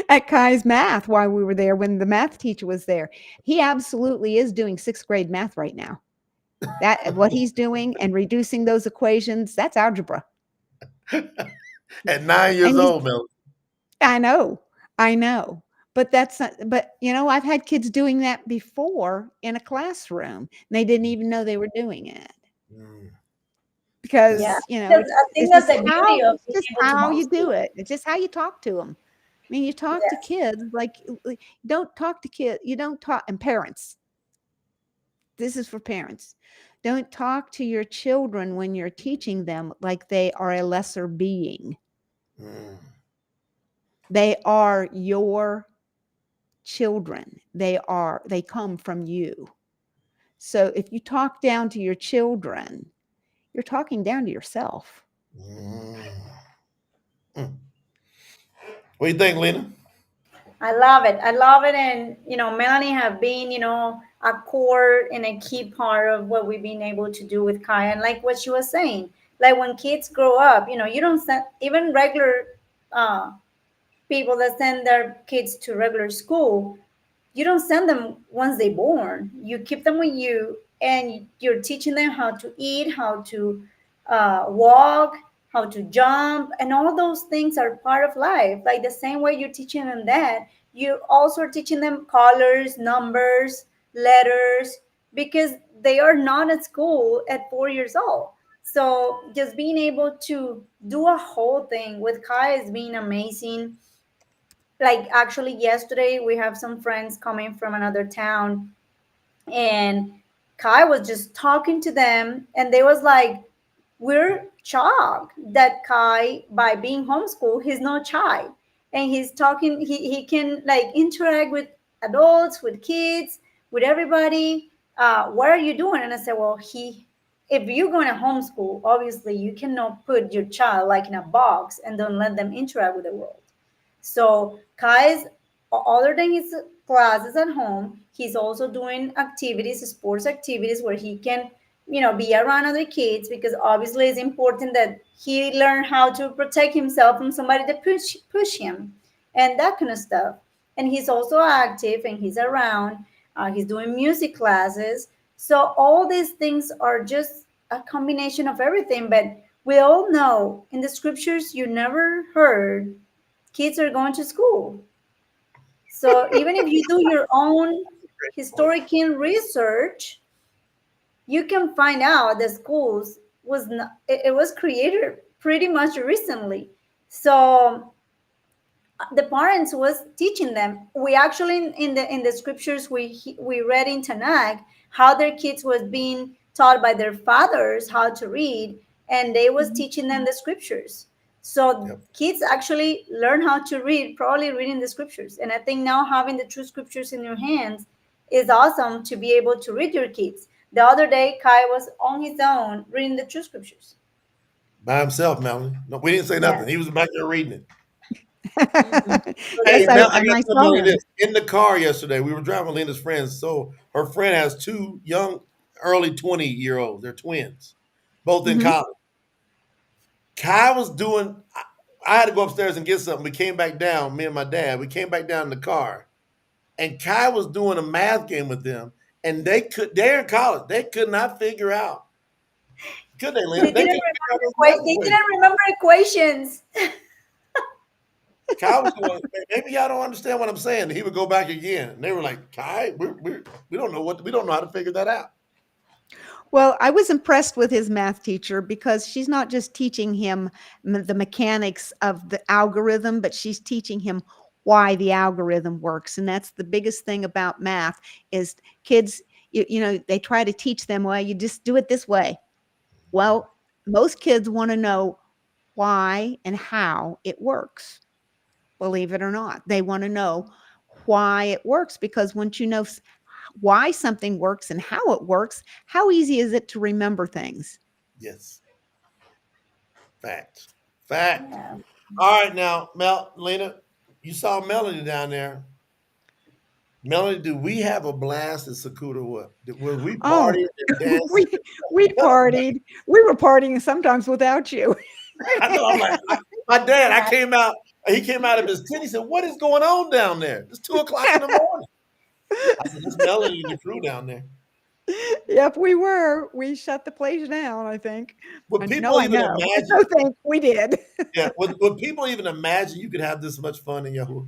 Speaker 3: at Kai's math while we were there when the math teacher was there. He absolutely is doing 6th grade math right now. That what he's doing and reducing those equations, that's algebra.
Speaker 1: At 9 years
Speaker 3: And he's
Speaker 1: old, Melanie.
Speaker 3: I know. I know. But that's not, but I've had kids doing that before in a classroom. And they didn't even know they were doing it
Speaker 1: Mm.
Speaker 2: Yeah,
Speaker 3: because,
Speaker 2: because I think that's the beauty of
Speaker 3: it's
Speaker 2: being
Speaker 3: just
Speaker 2: able to
Speaker 3: how you
Speaker 2: homeschool.
Speaker 3: do it. It's just how you talk to them. I mean, you talk to
Speaker 2: Yes.
Speaker 3: kids like don't talk to kids. You don't talk and parents. This is for parents. Don't talk to your children when you're teaching them like they are a lesser being.
Speaker 1: Mm.
Speaker 3: They are your children. They come from you. So if you talk down to your children, you're talking down to yourself.
Speaker 1: Mm. Mm. What do you think, Lena?
Speaker 2: I love it. I love it. And, Melanie have been, a core and a key part of what we've been able to do with Kaya. And like what she was saying, like when kids grow up, you don't send even regular uh, people that send their kids to regular school, you don't send them once they're born. You keep them with you, and you're teaching them how to eat, how to walk, how to jump, and all those things are part of life. Like the same way you're teaching them that, you also are teaching them colors, numbers, letters, because they are not at school at 4 years old. So just being able to do a whole thing with Kai has been amazing. Like actually yesterday we have some friends coming from another town, and Kai was just talking to them, and they was like, we're shocked that Kai, by being homeschooled, he's not shy, and he's talking. He can like interact with adults, with kids, with everybody. What are you doing? And I said, well, if you're going to homeschool, obviously you cannot put your child like in a box and don't let them interact with the world. So Kai's, other than his classes at home, he's also doing activities, sports activities, where he can, be around other kids, because obviously it's important that he learn how to protect himself from somebody that push him, and that kind of stuff. And he's also active, and he's around. He's doing music classes. So all these things are just a combination of everything. But we all know in the scriptures you never heard kids are going to school. So even if you do your own
Speaker 1: Great point.
Speaker 2: historical research, you can find out that schools was not, it was created pretty much recently. So the parents was teaching them. We actually in the scriptures we read in Tanakh how their kids was being taught by their fathers how to read, and they was
Speaker 3: Mhm.
Speaker 2: teaching them the scriptures. So
Speaker 1: Yep.
Speaker 2: kids actually learn how to read, probably reading the scriptures. And I think now having the true scriptures in your hands is awesome to be able to read your kids. The other day, Kai was on his own reading the true scriptures.
Speaker 1: By himself, Melanie. No, we didn't say
Speaker 2: Yeah.
Speaker 1: nothing. He was back there reading it.
Speaker 2: Mhm. So
Speaker 1: Hey,
Speaker 3: Yes,
Speaker 2: that's
Speaker 3: I
Speaker 1: Mel, I
Speaker 3: and
Speaker 1: got
Speaker 3: I
Speaker 1: to tell
Speaker 3: saw
Speaker 1: Melanie
Speaker 3: him.
Speaker 1: this. In the car yesterday, we were driving with Linda's friends. So her friend has two young, early 20-year-olds. They're twins, both in
Speaker 3: Mhm.
Speaker 1: college. Kai was doing, I had to go upstairs and get something. We came back down, me and my dad. We came back down in the car, and Kai was doing a math game with them. And they're in college. They could not figure out, could they,
Speaker 2: they
Speaker 1: Linda? They
Speaker 2: didn't
Speaker 1: couldn't figure out
Speaker 2: remember
Speaker 1: those math
Speaker 2: they
Speaker 1: equations.
Speaker 2: didn't remember equations.
Speaker 1: Kai was going, maybe y'all don't understand what I'm saying. He would go back again. And they were like, Kai, we don't know we don't know how to figure that out.
Speaker 3: Well, I was impressed with his math teacher because she's not just teaching him the mechanics of the algorithm, but she's teaching him why the algorithm works. And that's the biggest thing about math is kids, they try to teach them, well, you just do it this way. Well, most kids want to know why and how it works. Believe it or not, they want to know why it works, because once you know why something works and how it works, how easy is it to remember things?
Speaker 1: Yes. Fact. Fact.
Speaker 2: Yeah.
Speaker 1: All right, now, Lena, you saw Melanie down there. Melanie, do we have a blast at Sakuta? What? Was we
Speaker 3: Oh,
Speaker 1: partying and dancing?
Speaker 3: we we partied. We were partying sometimes without you.
Speaker 1: I know. I'm like, my dad. I came out. He came out of his tent. He said, "What is going on down there? It's 2 o'clock in the morning." I said, "That's Melanie and the crew down there."
Speaker 3: Yep, we were. We shut the place down, I think.
Speaker 1: Would
Speaker 3: No,
Speaker 1: people
Speaker 3: I
Speaker 1: even
Speaker 3: know.
Speaker 1: imagine?
Speaker 3: No, think we did.
Speaker 1: Yeah. Would people even imagine you could have this much fun in Yahuwah?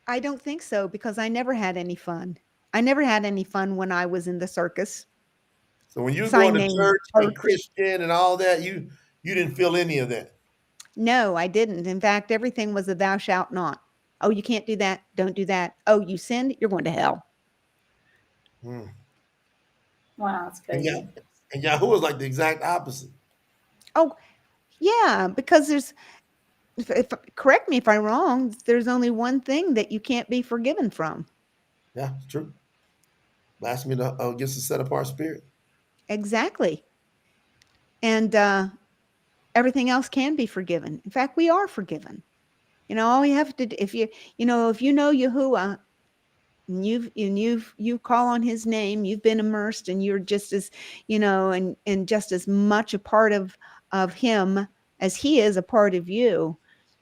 Speaker 3: I don't think so because I never had any fun. I never had any fun when I was in the circus.
Speaker 1: So when you were going
Speaker 3: Sign
Speaker 1: to
Speaker 3: name
Speaker 1: church and
Speaker 3: church.
Speaker 1: Christian and all that, you didn't feel any of that.
Speaker 3: No, I didn't. In fact, everything was a thou shalt not. Oh, you can't do that. Don't do that. Oh, you sinned, you're going to hell.
Speaker 1: Hmm.
Speaker 2: Wow, that's
Speaker 1: And yeah,
Speaker 2: crazy.
Speaker 1: and Yahuwah is like the exact opposite.
Speaker 3: Oh, yeah, because if correct me if I'm wrong, there's only one thing that you can't be forgiven from.
Speaker 1: Yeah, it's true. Blasphemy against the set apart spirit.
Speaker 3: Exactly. And everything else can be forgiven. In fact, we are forgiven. All you have to do, if you know Yahuwah, and you call on his name, you've been immersed, and you're just as, and just as much a part of him as he is a part of you.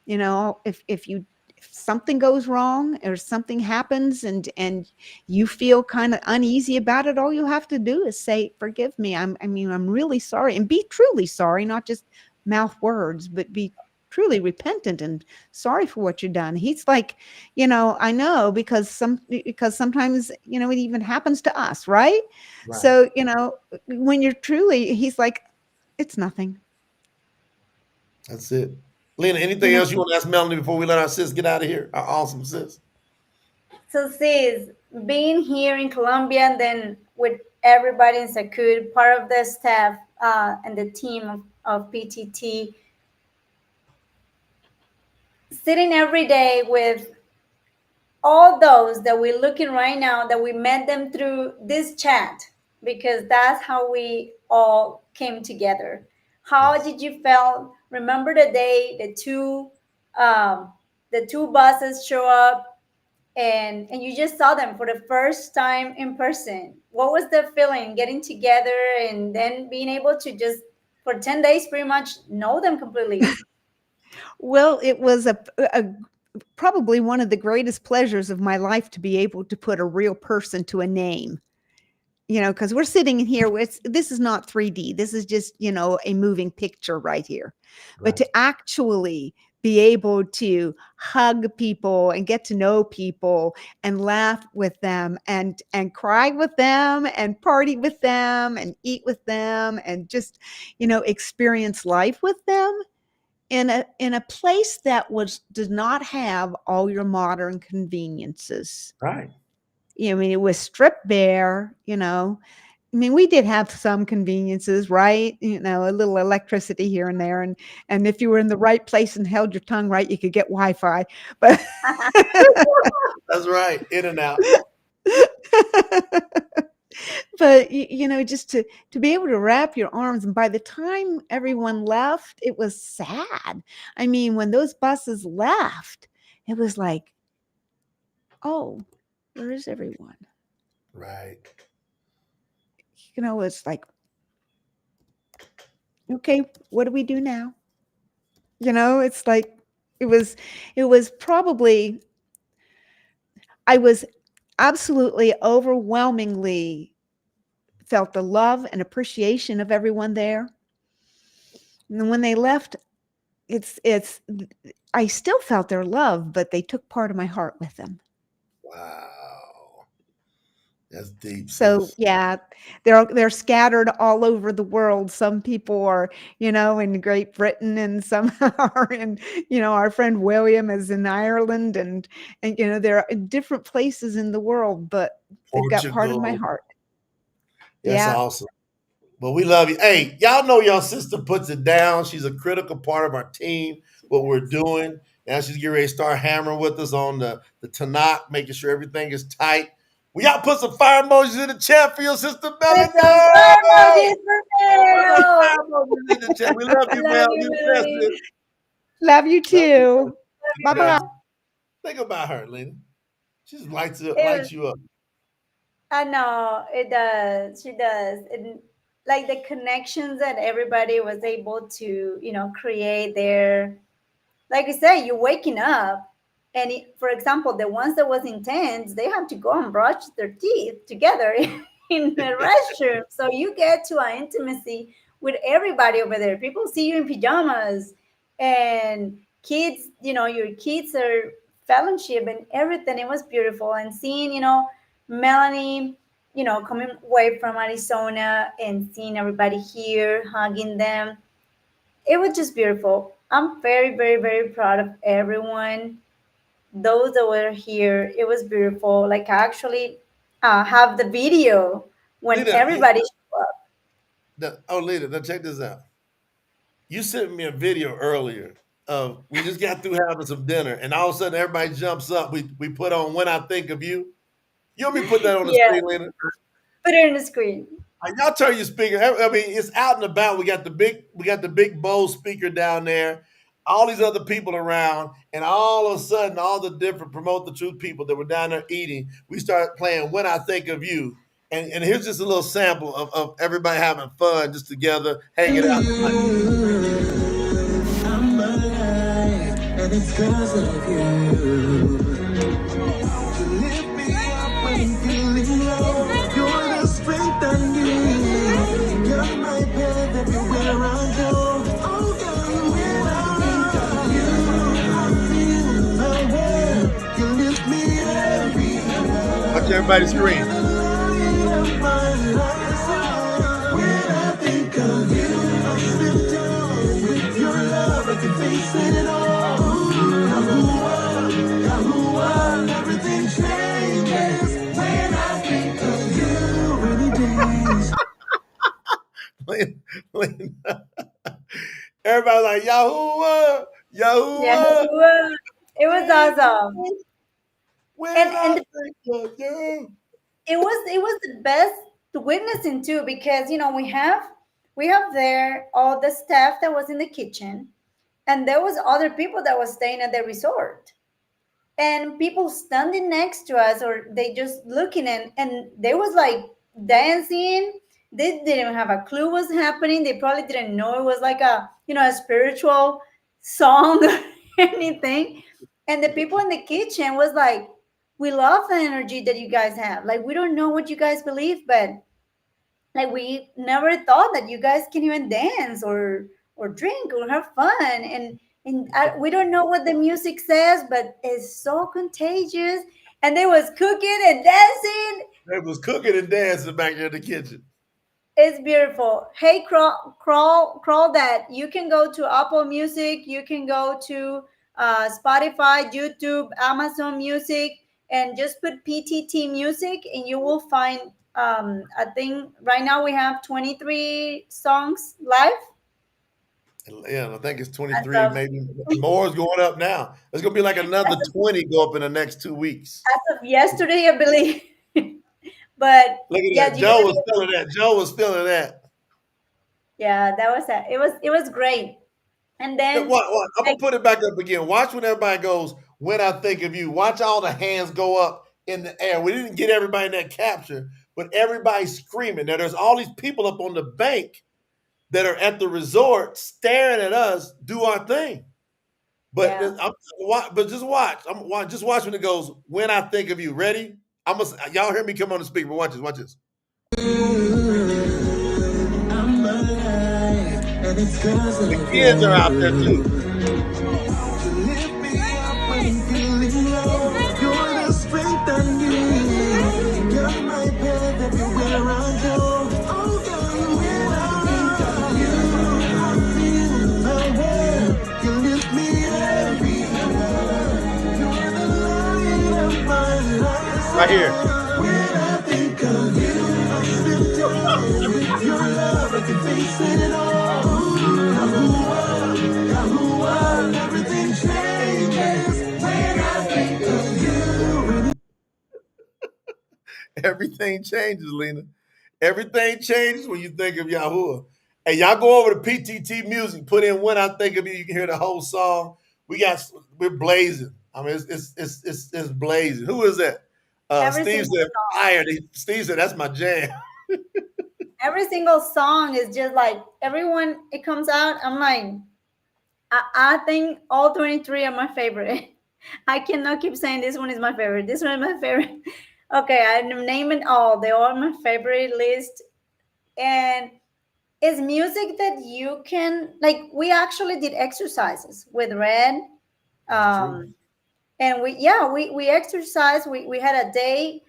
Speaker 3: If something goes wrong or something happens and you feel kind of uneasy about it, all you have to do is say, forgive me. I'm really sorry, and be truly sorry, not just mouth words, but be truly repentant and sorry for what you've done. He's like, I know because sometimes, it even happens to us, right?
Speaker 1: Right.
Speaker 3: So, when you're truly, he's like, It's nothing.
Speaker 1: That's it. Lena, anything else you want to ask Melanie before we let our sis get out of here? Our awesome sis.
Speaker 2: So, sis, being here in Colombia and then with everybody in Sakud, part of the staff and the team of PTT, sitting every day with all those that we're looking right now, that we met them through this chat, because that's how we all came together. How did you feel? Remember the day the two buses show up and you just saw them for the first time in person. What was the feeling getting together and then being able to just for 10 days pretty much know them completely?
Speaker 3: Well, it was a probably one of the greatest pleasures of my life to be able to put a real person to a name. Because we're sitting in here with, this is not 3D. This is just, a moving picture right here. But
Speaker 1: Right.
Speaker 3: to actually be able to hug people and get to know people and laugh with them and cry with them and party with them and eat with them and just, experience life with them in a place that did not have all your modern conveniences.
Speaker 1: Right.
Speaker 3: I mean, it was stripped bare, I mean, we did have some conveniences, right? A little electricity here and there. And if you were in the right place and held your tongue right, you could get Wi-Fi. But
Speaker 1: That's right. In and out.
Speaker 3: but just to be able to wrap your arms, and by the time everyone left, it was sad. I mean, when those buses left, it was like, oh, where is everyone?
Speaker 1: Right.
Speaker 3: It's like, okay, what do we do now? It's like, it was probably, I was absolutely overwhelmingly felt the love and appreciation of everyone there. And when they left, I still felt their love, but they took part of my heart with them.
Speaker 1: Wow. That's deep.
Speaker 3: So
Speaker 1: Sis.
Speaker 3: yeah, they're scattered all over the world. Some people are, in Great Britain, and some are in, our friend William is in Ireland, and they're in different places in the world, but they've got part of my heart.
Speaker 1: That's awesome. Well, we love you. Hey, y'all know your sister puts it down. She's a critical part of our team, what we're doing. Now she's getting ready to start hammering with us on the Tanakh, making sure everything is tight. We got to put some fire emojis in the chat for your sister, Melanie.
Speaker 2: Fire emojis for
Speaker 1: Fire emojis in the chat. We love you, Mel. You
Speaker 2: Melanie.
Speaker 3: Love you too. Bye-bye.
Speaker 1: Think about her, Lena. She just lights you up.
Speaker 2: I know, it does. She does. And like the connections that everybody was able to, create there. Like you said, you're waking up. And for example, the ones that was intense, they have to go and brush their teeth together in the restroom. So you get to an intimacy with everybody over there. People see you in pajamas, and kids, your kids are fellowship and everything. It was beautiful. And seeing, Melanie, coming away from Arizona and seeing everybody here, hugging them, it was just beautiful. I'm very, very, very proud of everyone. Those that were here, it was beautiful. Like, I actually have the video when
Speaker 1: Lena,
Speaker 2: everybody showed up.
Speaker 1: Lena, now check this out. You sent me a video earlier of, we just got through having some dinner, and all of a sudden everybody jumps up. We put on When I Think of You. You want me to put that on the screen, Lena?
Speaker 2: Put it on the screen.
Speaker 1: Y'all turn your speaker. I mean, it's out and about. We got the big Bose speaker down there. All these other people around, and all of a sudden, all the different Promote the Truth people that were down there eating, we start playing When I Think of You. And here's just a little sample of everybody having fun just together, hanging out. I'm alive, and it's because of you. You lift me up when I'm feeling low. You're the strength I need. You're my path everywhere I go. Oh God, when I think of you, I feel my world. You lift me up. Watch everybody scream. When I think of you, everybody was like, Yahuah,
Speaker 2: Yeah,
Speaker 1: Yahuah,
Speaker 2: it was awesome.
Speaker 1: when
Speaker 2: And
Speaker 1: I think of you.
Speaker 2: it was the best witnessing too, because we have there all the staff that was in the kitchen, and there was other people that was staying at the resort, and people standing next to us, or they just looking, and they was like dancing. They didn't have a clue what's happening. They probably didn't know it was like a spiritual song or anything. And the people in the kitchen was like, we love the energy that you guys have. Like, we don't know what you guys believe, but like, we never thought that you guys can even dance or drink or have fun. And we don't know what the music says, but it's so contagious. And they was cooking and dancing.
Speaker 1: They was cooking and dancing back there in the kitchen.
Speaker 2: It's beautiful. Hey, crawl that. You can go to Apple Music. You can go to Spotify, YouTube, Amazon Music, and just put PTT Music, and you will find. I think right now we have 23 songs live
Speaker 1: Yeah, I think it's
Speaker 2: as
Speaker 1: 23,
Speaker 2: of
Speaker 1: maybe more is going up now. There's gonna be like another 20 go up in the next 2 weeks.
Speaker 2: yesterday, I believe. But
Speaker 1: Look at
Speaker 2: yeah,
Speaker 1: that.
Speaker 2: you're gonna
Speaker 1: Joe
Speaker 2: be.
Speaker 1: was feeling that. Joe was feeling that.
Speaker 2: Yeah, that was it. It was great. And
Speaker 1: Yeah,
Speaker 2: then
Speaker 1: what? I'm
Speaker 2: like
Speaker 1: gonna put it back up again. Watch when everybody goes, when I think of you. Watch all the hands go up in the air. We didn't get everybody in that capture, but everybody's screaming. Now there's all these people up on the bank that are at the resort staring at us do our thing. But
Speaker 2: yeah.
Speaker 1: but just watch. Just watch when it goes. When I think of you, ready? Y'all hear me come on the speaker. But watch this. Watch this. The kids are out there too.
Speaker 4: Lift me up when I'm feeling low. You're the strength I need. You're my path everywhere I go. Oh God, when I think of you, I feel the world. You lift me every hour. You're the light of my
Speaker 1: Right here.
Speaker 4: life. When I think of you, I slip down. With your love, I can face it all. Yahuah, Yahuah, everything changes when I think of you.
Speaker 1: Everything changes, Lena. Everything changes when you think of Yahuwah. And y'all go over to PTT Music, put in "When I Think of You." You can hear the whole song. We're blazing. I mean, it's blazing. Who is that?
Speaker 2: Every
Speaker 1: Steve
Speaker 2: single
Speaker 1: said
Speaker 2: song.
Speaker 1: fire. Steve said that's my jam.
Speaker 2: Every single song is just like everyone it comes out. I'm like, I think all 23 are my favorite. I cannot keep saying this one is my favorite. This one is my favorite. Okay, I'm naming all. They are my favorite list. And it's music that you can like. We actually did exercises with Red.
Speaker 1: That's true.
Speaker 2: Um, and we exercised. We had a day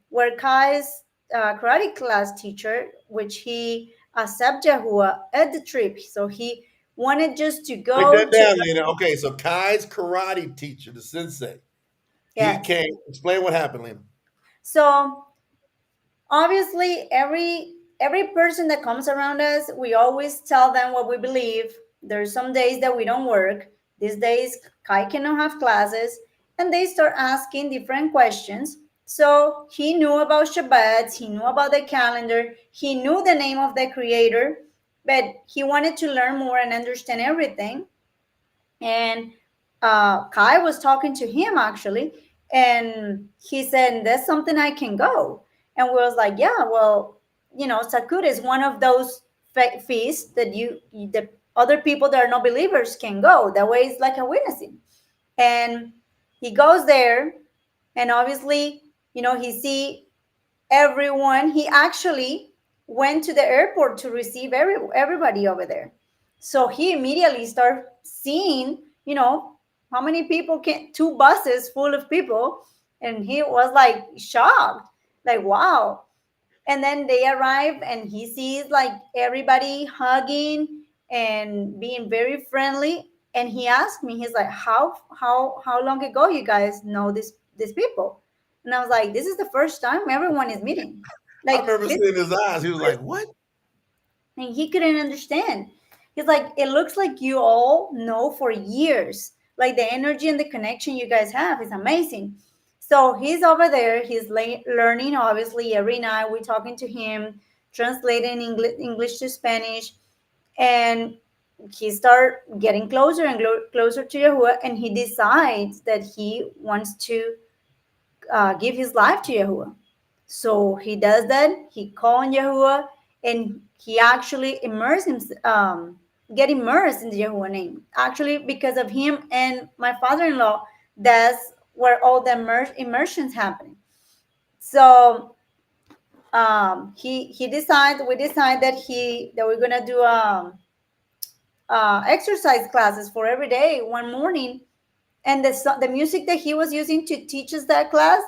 Speaker 2: where Kai's karate class teacher, which he accepted Yahuah at the trip, so he wanted just to
Speaker 1: Break
Speaker 2: go
Speaker 1: that
Speaker 2: to.
Speaker 1: down, Lena. Okay, so Kai's karate teacher, the sensei, he
Speaker 2: Yes.
Speaker 1: came. Explain what happened, Lena.
Speaker 2: So obviously, every person that comes around us, we always tell them what we believe. There's some days that we don't work. These days Kai cannot have classes, and they start asking different questions. So he knew about Shabbat, he knew about the calendar, he knew the name of the creator, but he wanted to learn more and understand everything. And Kai was talking to him actually, and he said, "That's something I can go." And we was like, "Yeah, well, Sakura is one of those feasts that the other people that are not believers can go. That way, it's like a witnessing." And he goes there, and obviously, he see everyone. He actually went to the airport to receive everybody over there. So he immediately started seeing, how many people can, two buses full of people. And he was like shocked, like, wow. And then they arrive and he sees like everybody hugging and being very friendly. And he asked me, he's like, how long ago you guys know these people? And I was like, this is the first time everyone is meeting.
Speaker 1: I
Speaker 2: Like
Speaker 1: remember
Speaker 2: this,
Speaker 1: seeing his eyes. He was like, "What?"
Speaker 2: and he couldn't understand. He's like, it looks like you all know for years. Like the energy and the connection you guys have is amazing. So he's over there. He's learning, obviously, every night. We're talking to him, translating English to Spanish. And he started getting closer and closer to Yahuah. And he decides that he wants to give his life to Yahuah. So he does that. He called on Yahuah, and he actually get immersed in the Yahuah name. Actually, because of him and my father-in-law, that's where all the immersions happening. So he decided we decided that we're gonna do exercise classes for every day one morning, and the music that he was using to teach us that class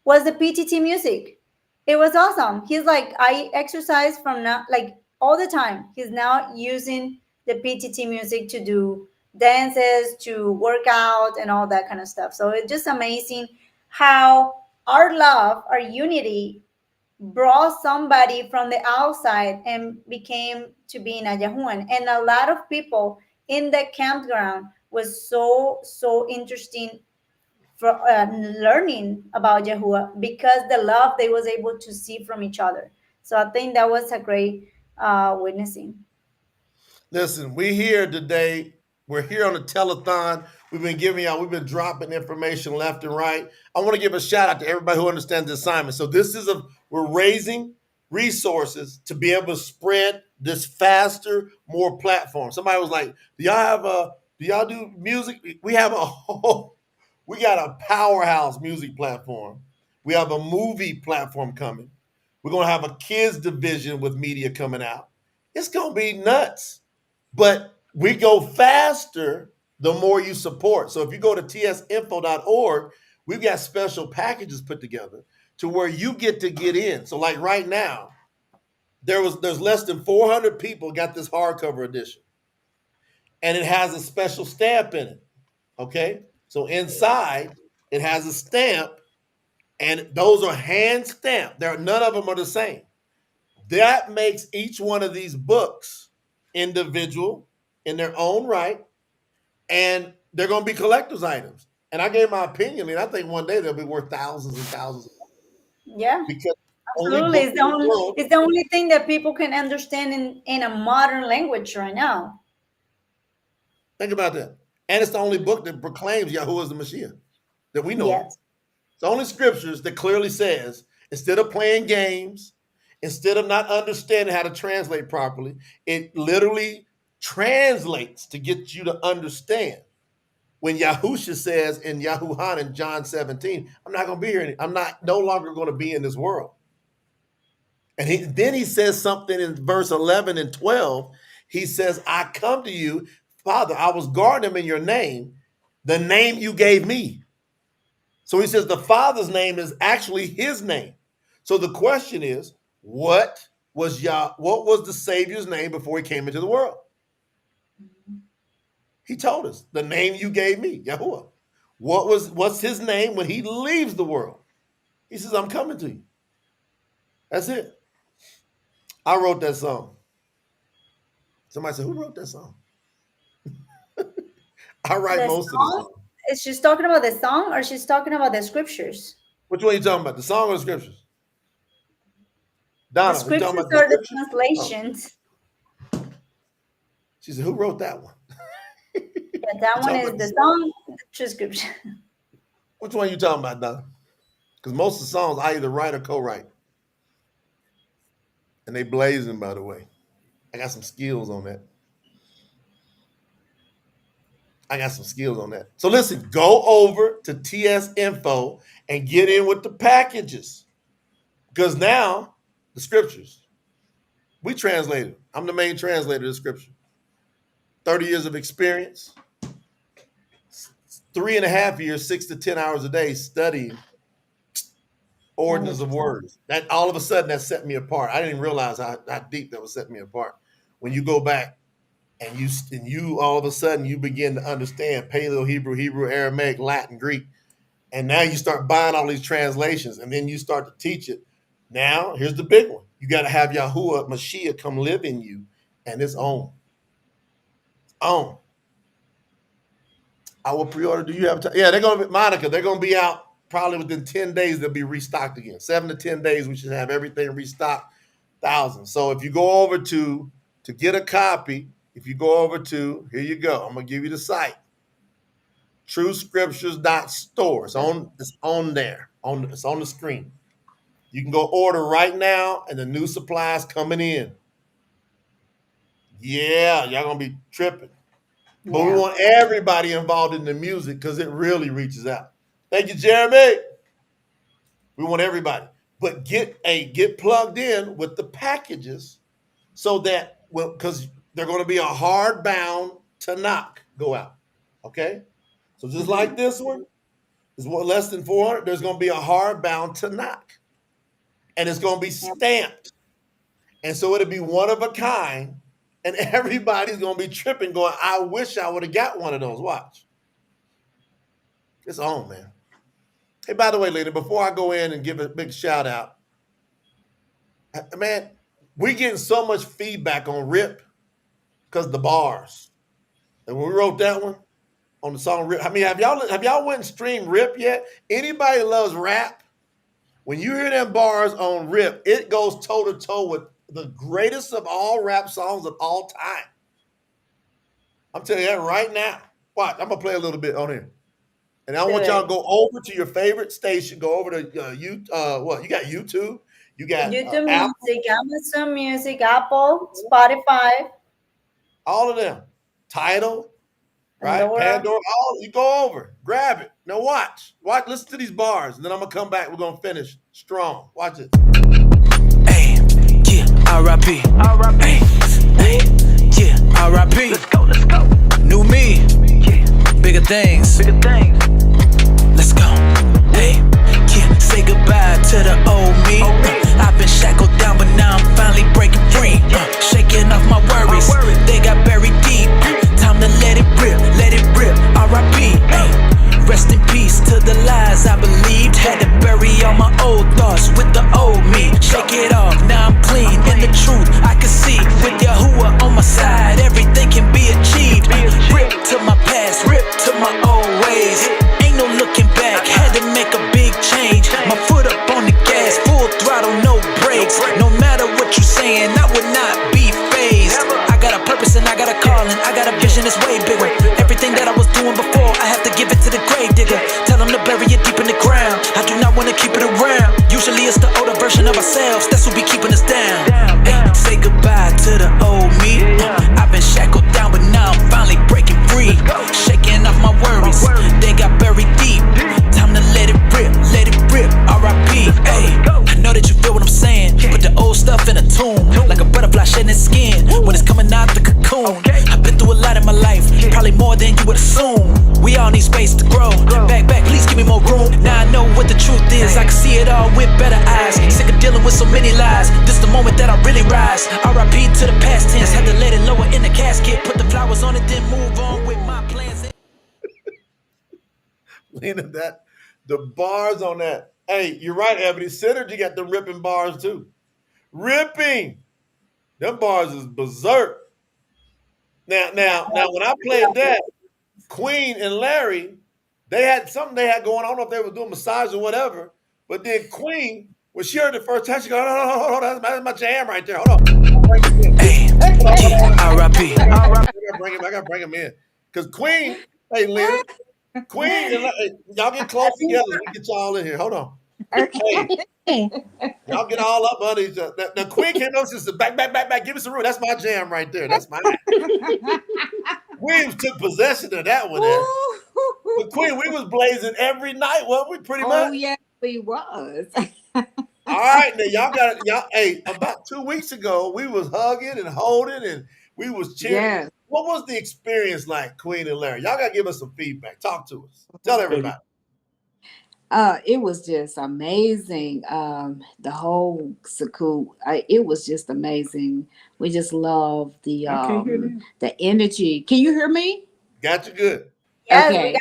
Speaker 2: was the PTT music. It was awesome. He's like, I exercise from now, like all the time. He's now using the PTT music to do dances, to work out, and all that kind of stuff. So it's just amazing how our love, our unity brought somebody from the outside and became to being a Yahuan. And a lot of people in the campground was so interesting for learning about Yahuah because the love they was able to see from each other. So I think that was a great witnessing.
Speaker 1: Listen, we here today. We're here on the telethon. We've been dropping information left and right. I want to give a shout out to everybody who understands the assignment. So we're raising resources to be able to spread this faster, more platforms. Somebody was like, do y'all do music? We got a powerhouse music platform. We have a movie platform coming. We're going to have a kids division with media coming out. It's going to be nuts. But we go faster the more you support. So if you go to tsinfo.org, we've got special packages put together to where you get to get in. So like right now, there's less than 400 people got this hardcover edition. And it has a special stamp in it. Okay? So inside, it has a stamp, and those are hand stamped. None of them are the same. That makes each one of these books individual in their own right, and they're going to be collector's items. And I gave my opinion. I mean, I think one day they'll be worth thousands and thousands of dollars
Speaker 2: Yeah,
Speaker 1: because only
Speaker 2: absolutely.
Speaker 1: book in the world.
Speaker 2: It's the only thing that people can understand in a modern language right now.
Speaker 1: Think about that. And it's the only book that proclaims Yahuwah is the Mashiach that we know of.
Speaker 2: Yes.
Speaker 1: It's the only scriptures that clearly says, instead of playing games, instead of not understanding how to translate properly, it literally translates to get you to understand. When Yahusha says in Yahuah in John 17, I'm not going to be here. I'm no longer going to be in this world. And then he says something in verse 11 and 12. He says, I come to you, Father, I was guarding them in your name, the name you gave me. So he says the Father's name is actually his name. So the question is, what was the Savior's name before he came into the world? He told us, the name you gave me, Yahuwah. What's his name when he leaves the world? He says, I'm coming to you. That's it. I wrote that song. Somebody said, who wrote that song? I write most of the songs.
Speaker 2: Is she talking about the song or she's talking about the scriptures?
Speaker 1: Which one are you talking about? The song or the scriptures? Donna,
Speaker 2: The scriptures
Speaker 1: you talking about
Speaker 2: or the
Speaker 1: scriptures?
Speaker 2: translations?
Speaker 1: Oh. She said, who wrote that one?
Speaker 2: Yeah, that one is the song, the transcription.
Speaker 1: Which one are you talking about, Donna? Because most of the songs I either write or co-write. And they blazing, by the way. I got some skills on that. So listen, go over to TS Info and get in with the packages. Because now, the scriptures, we translated. I'm the main translator of the scripture. 30 years of experience. 3.5 years, 6 to 10 hours a day studying ordinance of words. That all of a sudden that set me apart. I didn't even realize how deep that was setting me apart. When you go back and you all of a sudden you begin to understand Paleo Hebrew, Aramaic, Latin, Greek, and now you start buying all these translations, and then you start to teach it. Now here's the big one: you got to have Yahuwah Mashiach come live in you, and it's on. I will pre-order. Do you have time? Yeah, they're gonna be Monica. They're gonna be out probably within 10 days. They'll be restocked again. 7 to 10 days. We should have everything restocked. Thousands. So if you go over to get a copy, if you go over to here you go. I'm gonna give you the site. TrueScriptures.store. It's on there. It's on the screen. You can go order right now, and the new supplies coming in. Yeah, y'all gonna be tripping. But we want everybody involved in the music because it really reaches out. Thank you, Jeremy. We want everybody. But get plugged in with the packages so that because they're going to be a hardbound Tanakh go out. Okay? So just like this one, is what less than 400, there's going to be a hardbound Tanakh. And it's going to be stamped. And so it'll be one of a kind. And everybody's going to be tripping, going, I wish I would have got one of those. Watch. It's on, man. Hey, by the way, lady, before I go in and give a big shout out, man, we're getting so much feedback on RIP because the bars. And when we wrote that one on the song RIP, I mean, have y'all went and streamed RIP yet? Anybody that loves rap, when you hear them bars on RIP, it goes toe to toe with the greatest of all rap songs of all time. I'm telling you that right now. Watch, I'm gonna play a little bit on here. And I want y'all to go over to your favorite station. Go over to you got YouTube. You got
Speaker 2: YouTube Music, Amazon Music, Apple, Spotify.
Speaker 1: All of them. Tidal, right? Pandora. You go over, grab it. Now watch, listen to these bars, and then I'm gonna come back. We're gonna finish strong. Watch it.
Speaker 5: Hey, yeah, R.I.P. Hey, yeah, R.I.P. Let's go. New me. Bigger things. Let's go. Hey, yeah, say goodbye to the old me. I've been shackled down, but now I'm finally breaking free. Shaking off my worries, they got buried deep. Time to let it rip. R.I.P. Hey, rest in peace to the lies I believed. Had to bury all my old thoughts with the old me. Shake it off, now I'm clean. In the truth, I can see with Yahuah on my side, everything can be achieved. Rip to my past, rip to my old ways. Ain't no looking back, had to make a big change. My foot up on the gas, full throttle, no brakes. No matter what you saying, I would not be phased. I got a purpose and I got a calling, I got a vision that's way bigger. Everything that I was doing before, I have to give it to the grave digger. Tell them to bury it deep in the ground, I do not want to keep it around. Usually it's the older version of ourselves, that's what be keeping us down. Hey, say goodbye to the old me. I've been shackled down, but now I'm finally breaking free. Shaking off my worries, they got buried deep. Time to let it rip. R.I.P. Hey, I know that you feel what I'm saying. Put the old stuff in a tomb, like a butterfly shedding its skin when it's coming out the cocoon. I've been through a lot in my life, probably more than you would assume. We all need space to grow. Back, please give me more room. Now I know what the truth is, I can see it all with better eyes. Sick of dealing with so many lies, this the moment that I really rise. R.I.P. to the past tense, had to let it lower in the casket. Put the flowers on it, then move on with my plans.
Speaker 1: Lena, the bars on that. Hey, you're right, Ebony. Synergy got them ripping bars too. Ripping. Them bars is berserk. Now, when I played that, Queen and Larry, they had something they had going on. I don't know if they were doing massage or whatever. But then Queen, when she heard the first time, she go, hold on, that's my jam right there. Hold on.
Speaker 5: Hey, R.I.P.
Speaker 1: I gotta bring him in. Because Queen, hey, Lynn, Queen, and Larry, y'all get close together. We get y'all in here. Hold on. Hey, y'all get all up under each other. The Queen came up and said, back. Give me some room. That's my jam right there. That's mine. Queen took possession of that one. But Queen, we was blazing every night, weren't we? Pretty much.
Speaker 6: Oh yeah, we was.
Speaker 1: All right, now y'all. Hey, about 2 weeks ago, we was hugging and holding, and we was cheering.
Speaker 6: Yes.
Speaker 1: What was the experience like, Queen and Larry? Y'all gotta give us some feedback. Talk to us. Tell everybody.
Speaker 6: It was just amazing. The whole Sukkot, it was just amazing. We just love the energy. Can you hear me?
Speaker 1: Got you good.
Speaker 2: Yes,
Speaker 6: Okay.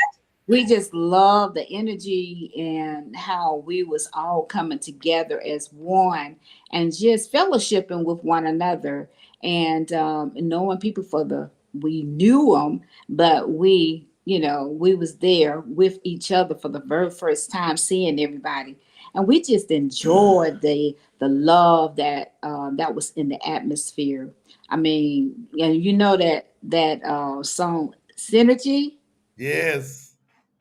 Speaker 6: We just love the energy and how we was all coming together as one and just fellowshipping with one another and knowing people for the we knew them, but we, we was there with each other for the very first time, seeing everybody, and we just enjoyed the love that that was in the atmosphere. I mean, and that song Synergy.
Speaker 1: Yes.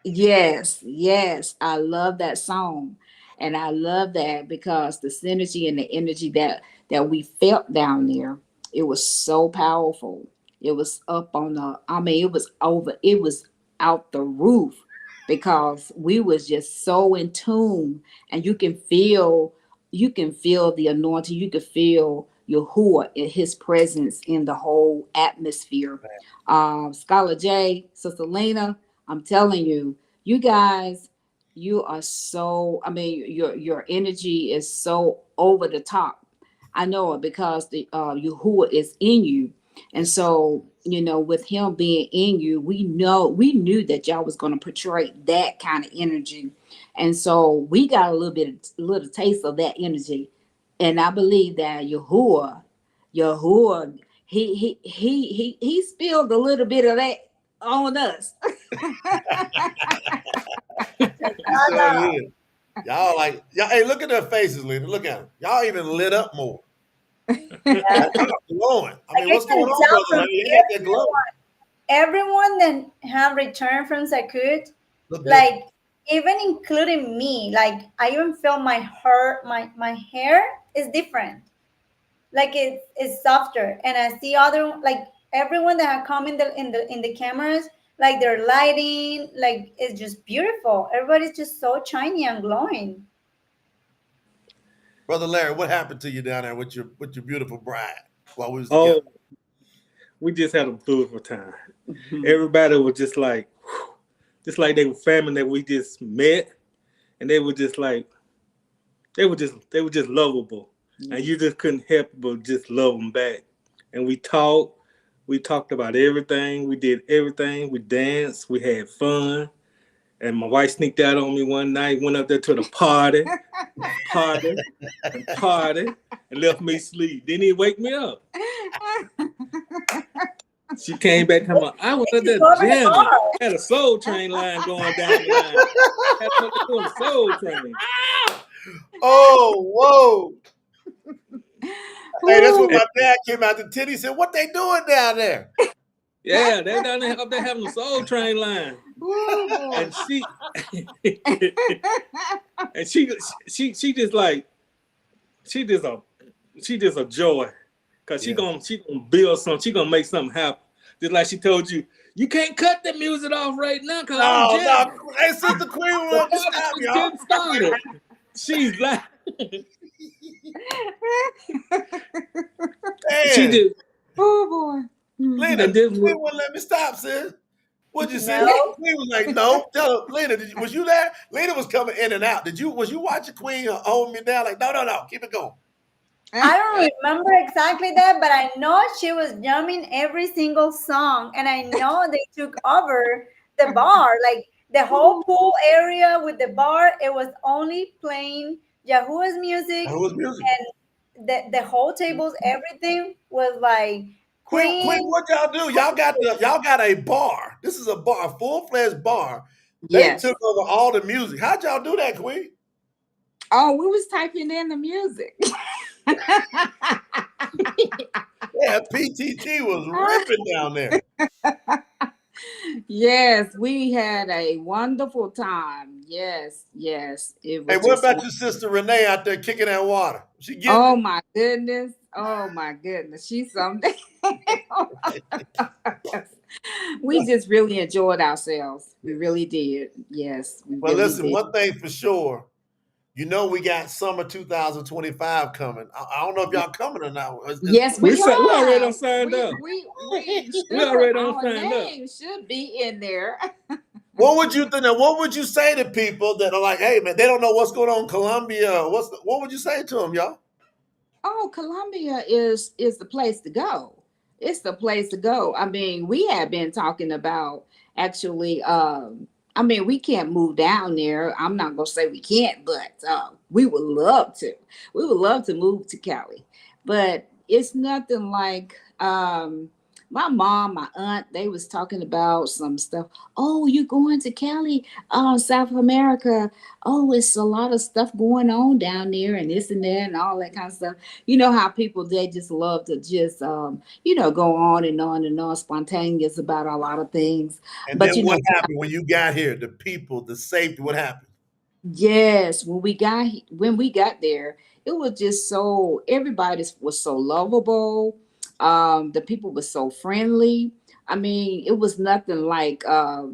Speaker 6: Yes, yes, I love that song, and I love that because the synergy and the energy that we felt down there, it was so powerful. It was up on the, I mean, it was out the roof because we was just so in tune, and you can feel the anointing, you can feel Yahuah in his presence in the whole atmosphere. Scholar J, Sister Lena, I'm telling you, you guys, you are so, I mean, your energy is so over the top. I know it because the Yahuwah is in you. And so, with him being in you, we knew that y'all was going to portray that kind of energy. And so we got a little taste of that energy. And I believe that Yahuwah, he spilled a little bit of that on us.
Speaker 1: He sure did. Y'all like, y'all, hey, look at their faces, Lena. Look at them. Y'all even lit up more. Y'all glowing. I mean,
Speaker 2: Like I
Speaker 1: what's going
Speaker 2: can
Speaker 1: on,
Speaker 2: tell
Speaker 1: brother?
Speaker 2: from
Speaker 1: Larry? You got that glow.
Speaker 2: everyone that have returned from Sakut,
Speaker 1: Look
Speaker 2: like
Speaker 1: different.
Speaker 2: even including me, like I even feel my hair is different. Like it's softer, and I see other like everyone that have come in the cameras, like their lighting, like it's just beautiful. Everybody's just so shiny and glowing.
Speaker 1: Brother Larry, what happened to you down there with your beautiful bride while we was together?
Speaker 7: Oh, we just had a beautiful time. Everybody was just like, whew, just like they were family that we just met, and they were just like, they were just lovable, and you just couldn't help but just love them back. And we talked about everything, we did everything, we danced, we had fun. And my wife sneaked out on me one night, went up there to the party, and party, and left me sleep. Didn't even wake me up. She came back talking about, I was up
Speaker 2: Just
Speaker 7: there
Speaker 2: go over the
Speaker 7: jamming.
Speaker 2: bar.
Speaker 7: Had a soul train line going down the line. Had a doing a soul train.
Speaker 1: Oh, whoa. Hey, that's when
Speaker 7: And
Speaker 1: my dad came out the tent. He said, what they doing down there?
Speaker 7: yeah, they down there up there having a soul train line.
Speaker 6: Oh boy.
Speaker 7: And she and she just like she just a joy. Cause
Speaker 1: Yeah.
Speaker 7: she gonna build something, she gonna make something happen. Just like she told you, you can't cut the music off right now because I'm
Speaker 1: No, no.
Speaker 7: jamming.
Speaker 1: Hey, Sister Queen,
Speaker 7: The
Speaker 1: let me
Speaker 7: party
Speaker 1: stop
Speaker 7: just
Speaker 1: y'all.
Speaker 7: getting started. She's like she
Speaker 1: Man,
Speaker 7: just
Speaker 6: Oh boy.
Speaker 1: Lena,
Speaker 7: and
Speaker 6: Mhm.
Speaker 7: this
Speaker 1: Queen wouldn't let me stop, sis. What'd you say?
Speaker 2: No,
Speaker 1: Queen was like, no. Tell her, Lena, was you there? Lena was coming in and out. Was you watching Queen hold me down? Like, no, no, no. Keep it going.
Speaker 2: I don't remember exactly that, but I know she was jamming every single song, and I know they took over the bar, like the whole pool area with the bar. It was only playing Yahuwah's music,
Speaker 1: That was music.
Speaker 2: and the whole tables, everything was like
Speaker 1: Queen,
Speaker 2: Queen.
Speaker 1: what y'all do? Y'all got a bar. This is a bar, a full-fledged bar. They
Speaker 6: Yes.
Speaker 1: took over all the music. How'd y'all do that, Queen?
Speaker 6: Oh, we was typing in the music.
Speaker 1: Yeah, PTT was ripping down there.
Speaker 6: Yes, we had a wonderful time. Yes, yes. It
Speaker 1: Hey,
Speaker 6: was
Speaker 1: what
Speaker 6: just,
Speaker 1: about your sister Renee out there kicking that water? She getting
Speaker 6: oh
Speaker 1: it?
Speaker 6: my goodness. Oh my goodness. She's something. We just really enjoyed ourselves. We really did. Yes, we
Speaker 1: Well,
Speaker 6: really
Speaker 1: listen,
Speaker 6: did.
Speaker 1: one thing for sure, we got summer 2025 coming. I don't know if y'all coming or not.
Speaker 6: Yes,
Speaker 7: we
Speaker 6: we
Speaker 7: said we already done
Speaker 6: are.
Speaker 7: signed
Speaker 6: We
Speaker 7: up.
Speaker 6: we we
Speaker 7: We
Speaker 6: should.
Speaker 7: already done
Speaker 6: Our
Speaker 7: signed up.
Speaker 6: name should be in there.
Speaker 1: What would you think? What would you say to people that are like, hey man, they don't know what's going on in Colombia? What would you say to them, y'all?
Speaker 6: Oh, Colombia is the place to go. It's the place to go. I mean, we have been talking about actually. I mean, we can't move down there. I'm not gonna say we can't, but we would love to. We would love to move to Cali, but it's nothing like my mom, my aunt, they was talking about some stuff. Oh, you going to Cali, South America? Oh, it's a lot of stuff going on down there, and this and that, and all that kind of stuff. You know how people, they just love to just go on and on and on, spontaneous about a lot of things.
Speaker 1: And then
Speaker 6: But
Speaker 1: what happened when you got here? The people, the safety, what happened?
Speaker 6: yes, when we got there, it was just so, everybody was so lovable. The people were so friendly. I mean, it was nothing like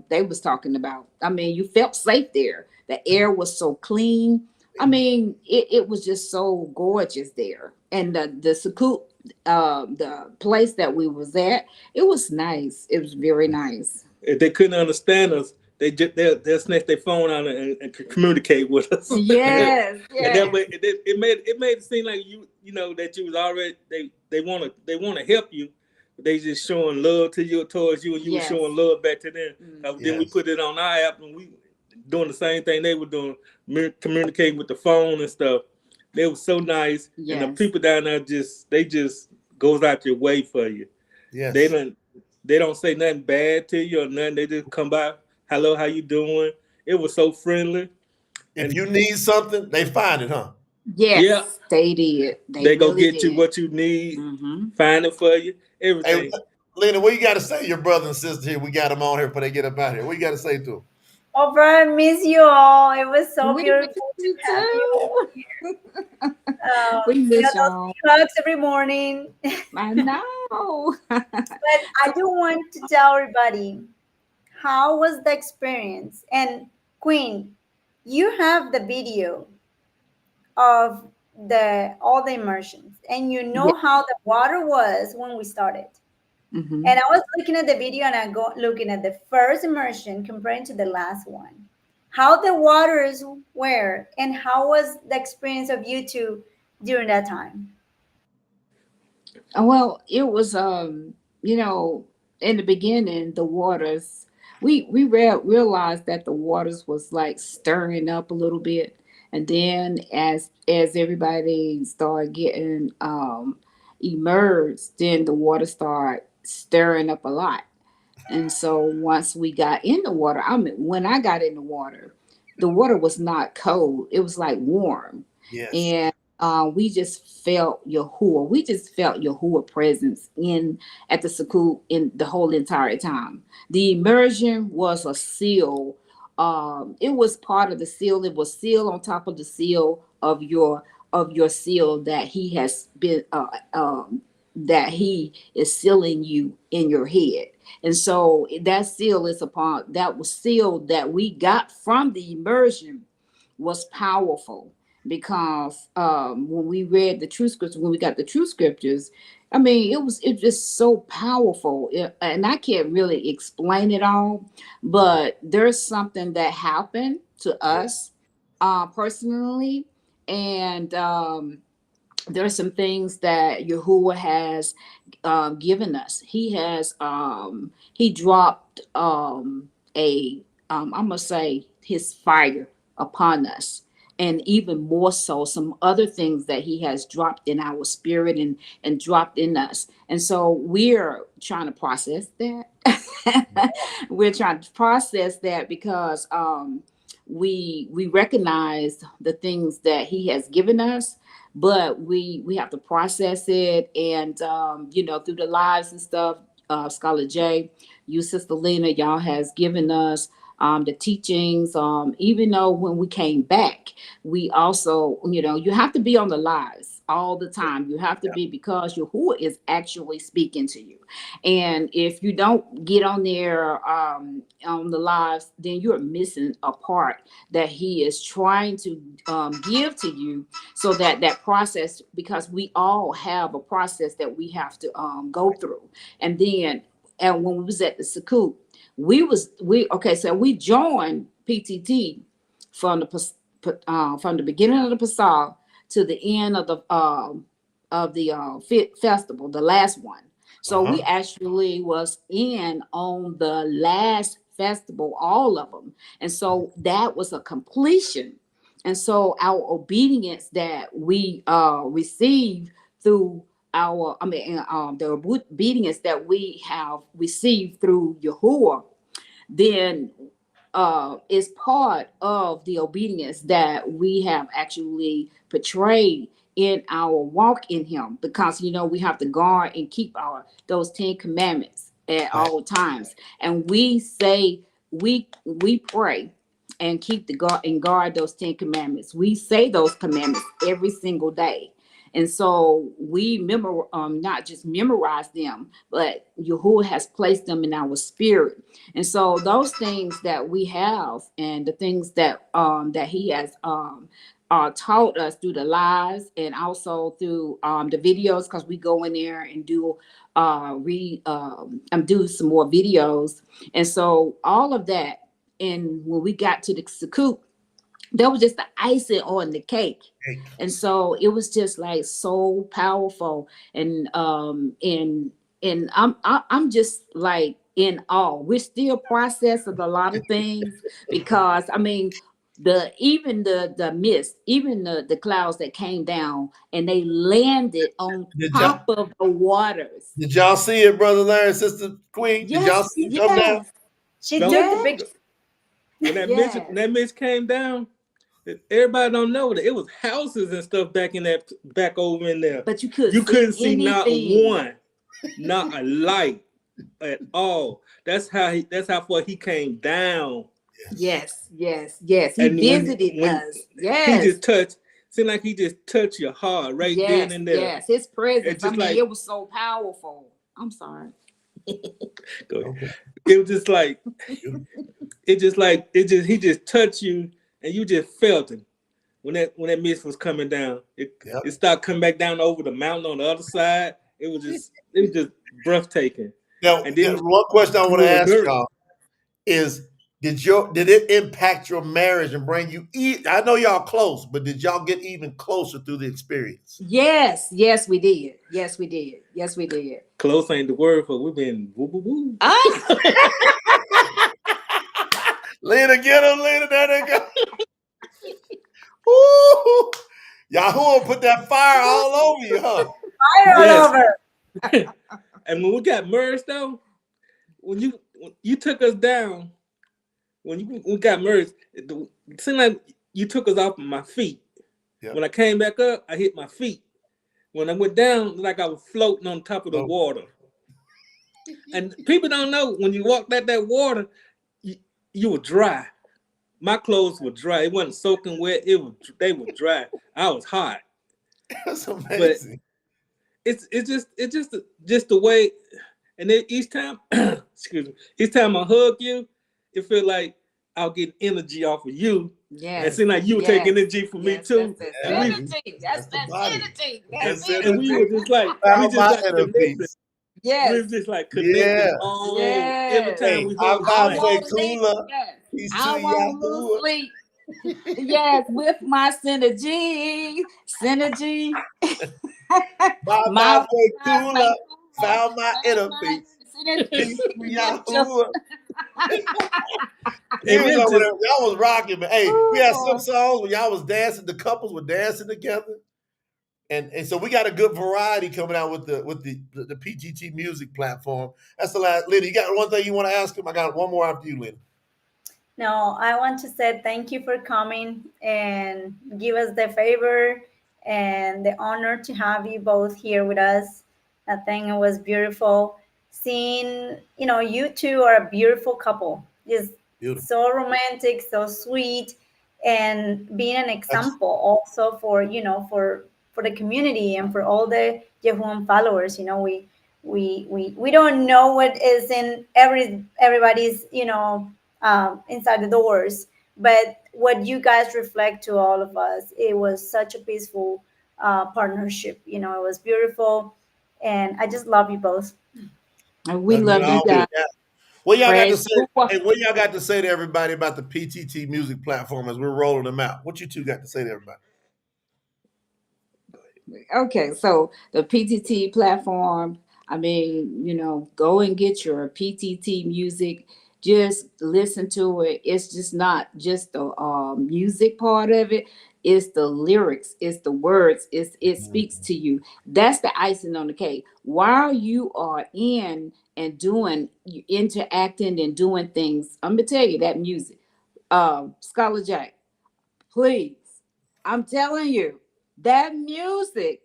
Speaker 6: they was talking about. I mean, you felt safe there. The air was so clean. I mean, it was just so gorgeous there. And the Sakut, the place that we was at, it was nice. It was very nice.
Speaker 7: If they couldn't understand us, they'll snatch their phone out and communicate with us.
Speaker 6: Yes,
Speaker 7: And that
Speaker 6: yes,
Speaker 7: way, it made it seem like that you was already, they want to help you, but they just showing love to you, towards you, and you were
Speaker 6: yes.
Speaker 7: showing love back to them. Then we
Speaker 1: Yes.
Speaker 7: put it on our app, and we doing the same thing they were doing, communicating with the phone and stuff. They were so nice, and the
Speaker 6: Yes.
Speaker 7: people down there just goes out your way for you.
Speaker 1: Yes.
Speaker 7: They don't say nothing bad to you or nothing. They just come by, hello, how you doing? It was so friendly.
Speaker 1: If you need something, they find it, huh?
Speaker 6: Yes,
Speaker 7: Yeah.
Speaker 6: they did.
Speaker 7: They go
Speaker 6: really
Speaker 7: get you
Speaker 6: did.
Speaker 7: what you need,
Speaker 6: Mhm.
Speaker 7: find it for you,
Speaker 1: Hey,
Speaker 7: everything.
Speaker 1: Lena, what you got to say to your brother and sister here? We got them on here before they get up out here. What you got to say to them?
Speaker 2: Oh, bro, I miss you all. It was so
Speaker 6: We miss
Speaker 2: beautiful to
Speaker 6: you
Speaker 2: have you.
Speaker 6: too. We
Speaker 2: We
Speaker 6: miss
Speaker 2: got those
Speaker 6: y'all.
Speaker 2: hugs every morning.
Speaker 6: I know.
Speaker 2: But I do want to tell everybody, how was the experience? And Queen, you have the video of the all the immersions, and you
Speaker 6: Yeah.
Speaker 2: know how the water was when we started.
Speaker 6: Mhm.
Speaker 2: And I was looking at the video, and I go looking at the first immersion comparing to the last one. How the waters were, and how was the experience of you two during that time?
Speaker 6: Well, it was in the beginning, the waters, we realized that the waters was like stirring up a little bit, and then as everybody started getting emerged, then the water started stirring up a lot. And so once we got in the water, I mean, when I got in the water was not cold. It was like warm.
Speaker 1: Yes.
Speaker 6: And we just felt Yahuah. We just felt Yahuah presence in at the Sukkot in the whole entire time. The immersion was a seal. It was part of the seal. It was seal on top of the seal of your seal that he has been that he is sealing you in your head. And so that seal is upon that was sealed that we got from the immersion was powerful because when we read the true scriptures, when we got the true scriptures, I mean, it just so powerful. And I can't really explain it all, but there's something that happened to us personally, and there's some things that Yahuwah has given us. He dropped I'm gonna say his fire upon us, and even more so some other things that he has dropped in our spirit and dropped in us. And so we're trying to process that. We're trying to process that because we recognize the things that he has given us, but we have to process it. And through the lives and stuff, Scholar J, you, Sister Lena, y'all has given us the teachings. Even though when we came back, we also, you have to be on the lives all the time. You have to be, because Yahuwah is actually speaking to you. And if you don't get on there on the lives, then you're missing a part that he is trying to give to you, so that process, because we all have a process that we have to go through. And when we was at the Sukkot, so we joined PTT from the beginning of the Pasal to the end of the festival, the last one. So we actually was in on the last festival, all of them. And so that was a completion. And so our obedience that we received through the obedience that we have received through Yahuah, then is part of the obedience that we have actually portrayed in our walk in Him, because we have to guard and keep those 10 commandments at all times, and we say we pray and keep guard those 10 commandments. We say those commandments every single day. And so we not just memorize them, but Yahuwah has placed them in our spirit. And so those things that we have, and the things that He has taught us through the lives, and also through the videos, because we go in there and do do some more videos. And so all of that, and when we got to the Sukkot, that was just the icing on the cake. And so it was just like so powerful, and I'm just like in awe. We're still processing a lot of things, because the mist, even the clouds that came down, and they landed on top of the waters.
Speaker 1: Did y'all see it, Brother Larry, Sister Queen? Did y'all see it come down?
Speaker 2: She took the picture.
Speaker 7: When that mist came down, everybody don't know that it was houses and stuff back over in there.
Speaker 6: But you couldn't see
Speaker 7: not one, not a light at all. That's how far he came down.
Speaker 6: Yes. He visited us. Yes.
Speaker 7: He just seemed like he just touched your heart right then and there.
Speaker 6: Yes, His presence. It was so powerful. I'm sorry.
Speaker 7: Go ahead. It was just like he just touched you, and you just felt it. When that mist was coming down, it started coming back down over the mountain on the other side. It was just breathtaking.
Speaker 1: Now, and then one question I want to ask y'all is, did it impact your marriage and bring you? I know y'all close, but did y'all get even closer through the experience?
Speaker 6: Yes, we did. Yes, we did.
Speaker 7: Close ain't the word, for we've been woo woo woo.
Speaker 1: Lena, get him, Lena. There they go. Woo! Yahuah put that fire all over you, huh?
Speaker 2: Fire all over.
Speaker 7: And when we got merged, though, when you took us down, when we got merged, it seemed like you took us off of my feet. Yep. When I came back up, I hit my feet. When I went down, like I was floating on top of the water. And people don't know, when you walked out that water, you were dry. My clothes were dry. It wasn't soaking wet. They were dry. I was hot.
Speaker 1: That's amazing.
Speaker 7: But it's just the way. And then each time, each time I hug you, it feel like I'll get energy off of you. Yeah. And it seemed like you were taking energy from me too.
Speaker 6: That's energy.
Speaker 7: And we were just like, connected.
Speaker 6: Yes.
Speaker 7: We were just like connected every time we hug.
Speaker 6: I won't lose sleep. Yes, with my synergy.
Speaker 1: My cooler found my inner peace. Yahuah. Y'all was rocking, man. Hey, we had some songs when y'all was dancing. The couples were dancing together, and so we got a good variety coming out with the PTT music platform. That's the last. Lynn, you got one thing you want to ask him? I got one more after you, Lynn.
Speaker 2: No, I want to say thank you for coming and give us the favor and the honor to have you both here with us. I think it was beautiful seeing, you two are a beautiful couple. Just so romantic, so sweet, and being an example also for the community and for all the Yahuah followers. We don't know what is in everybody's inside the doors, but what you guys reflect to all of us, it was such a peaceful partnership. It was beautiful, and I just love you both.
Speaker 6: And we love you guys.
Speaker 1: What y'all got to say? What y'all got to say to everybody about the PTT music platform as we're rolling them out? What you two got to say to everybody?
Speaker 6: Okay, so the PTT platform, go and get your PTT music. Just listen to it. It's just not just the music part of it. It's the lyrics, it's the words, it speaks to you. That's the icing on the cake. While you are in and doing, interacting and doing things, I'm gonna tell you that music. Scholar Jack, please, I'm telling you, that music,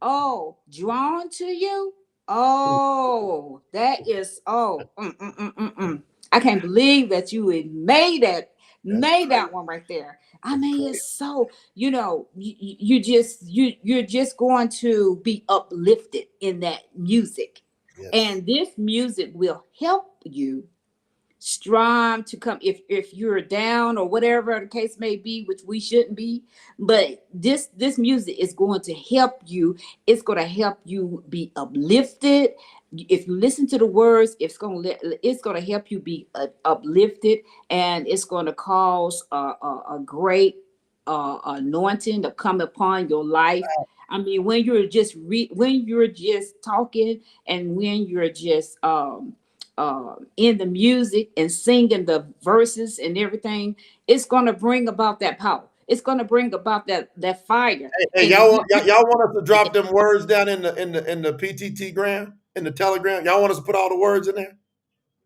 Speaker 6: oh, drawn to you. Oh, that is, I can't believe that you had made that one right there. I mean, it's so, you're just going to be uplifted in that music.
Speaker 1: Yes.
Speaker 6: And this music will help you strive to come, if you're down or whatever the case may be, which we shouldn't be, but this music is going to help you. It's going to help you be uplifted. If you listen to the words, it's going to help you be uplifted, and it's going to cause a great anointing to come upon your life. I mean, when you're just when you're just talking, and when you're just in the music and singing the verses and everything, it's going to bring about that power. It's going to bring about that fire.
Speaker 1: Hey,
Speaker 6: And
Speaker 1: y'all want us to drop them words down in the PTT gram, in the Telegram? Y'all want us to put all the words in there?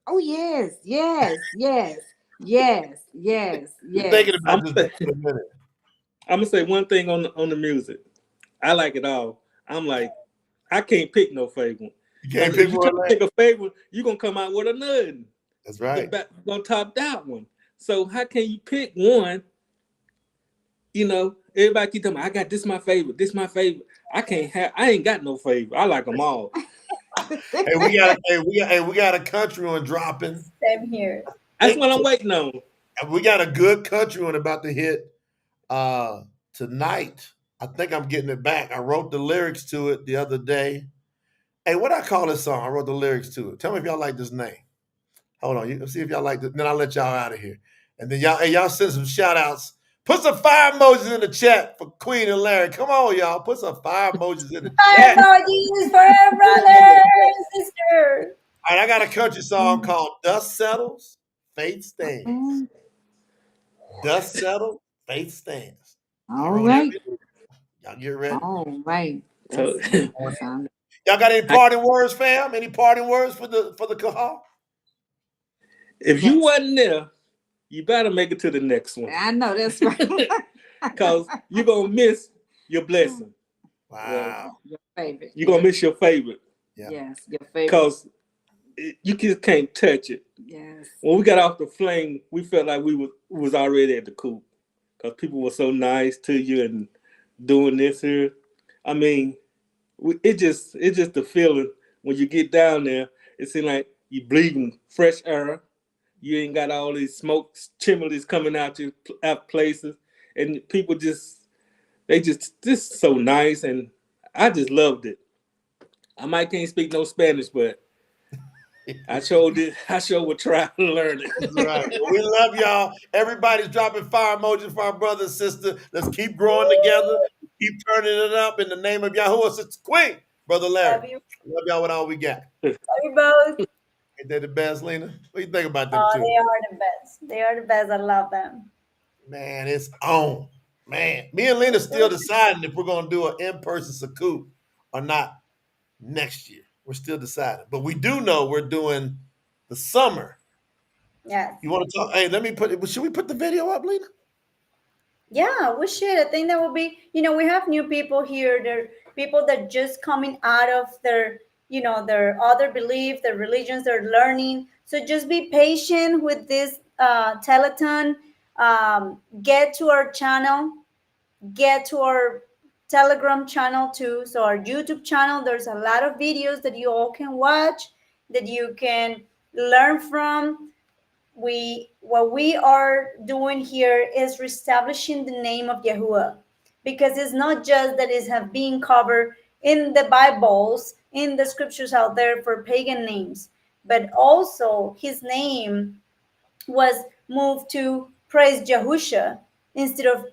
Speaker 6: oh yes, yes, yes, yes, yes,
Speaker 1: We're
Speaker 6: yes.
Speaker 1: thinking about this in a minute.
Speaker 7: I'm gonna say one thing on the music. I like it all. I'm like, I can't pick no favorite.
Speaker 1: You can't
Speaker 7: If
Speaker 1: pick
Speaker 7: you
Speaker 1: one.
Speaker 7: try to pick a favorite, you're gonna come out with a none.
Speaker 1: That's right.
Speaker 7: You're gonna top that one. So how can you pick one? Everybody keep telling me, I got this my favorite, this my favorite. I ain't got no favorite. I like them all.
Speaker 1: Hey, we got a country one dropping.
Speaker 2: Same here.
Speaker 7: That's what I'm waiting on.
Speaker 1: And we got a good country one about to hit tonight. I think I'm getting it back. I wrote the lyrics to it the other day. Hey, what I call this song? I wrote the lyrics to it. Tell me if y'all like this name. Hold on, you see if y'all like it. Then I'll let y'all out of here. And then y'all send some shout outs. Put some fire emojis in the chat for Queen and Larry. Come on, y'all. Put some fire emojis in the
Speaker 2: Fire
Speaker 1: chat.
Speaker 2: emojis for our brother and sister.
Speaker 1: All right, I got a country song called Dust Settles, Faith Stands. Dust settles, faith stands.
Speaker 6: All right.
Speaker 1: Y'all get ready.
Speaker 6: All right.
Speaker 7: So
Speaker 1: Y'all got any parting words, fam? Any parting words for the Kahal?
Speaker 7: if you wasn't there, you better make it to the next one.
Speaker 6: I know that's right.
Speaker 7: Because you're gonna miss your blessing.
Speaker 1: Wow.
Speaker 6: Your favorite.
Speaker 7: You're gonna miss your favorite.
Speaker 1: Yeah.
Speaker 6: Yes, your favorite.
Speaker 7: Because you just can't touch it.
Speaker 6: Yes.
Speaker 7: When we got off the flame, we felt like we was already at the coop. Because people were so nice to you and doing this here. I mean, it's just the feeling when you get down there. It seems like you breathing fresh air. You ain't got all these smoke chimneys coming out places, and people they just so nice, and I just loved it. I might can't speak no Spanish, but I sure would try to learn it.
Speaker 1: Right. Well, we love y'all. Everybody's dropping fire emojis for our brother and sister. Let's keep growing together. Keep turning it up in the name of Yahuah. Sister Queen, Brother Larry.
Speaker 2: Love you.
Speaker 1: Love y'all with all we got.
Speaker 2: Love you both.
Speaker 1: Ain't they the best, Lena? What do you think about them
Speaker 2: Oh,
Speaker 1: two?
Speaker 2: they are the best. They are the best. I love them.
Speaker 1: Man, it's on. Man, me and Lena still deciding if we're going to do an in-person Saku or not next year. We're still deciding. But we do know we're doing the summer.
Speaker 2: Yes.
Speaker 1: You want to talk? Hey, should we put the video up, Lena?
Speaker 2: Yeah, we should. I think that will be, we have new people here. They're people that just coming out of their other belief, their religions, they're learning. So just be patient with this telethon. Get to our channel, get to our Telegram channel too. So our YouTube channel, there's a lot of videos that you all can watch, that you can learn from. What we are doing here is reestablishing the name of Yahuah, because it's not just that it have been covered in the Bibles, in the scriptures out there for pagan names, but also his name was moved to praise Yahusha instead of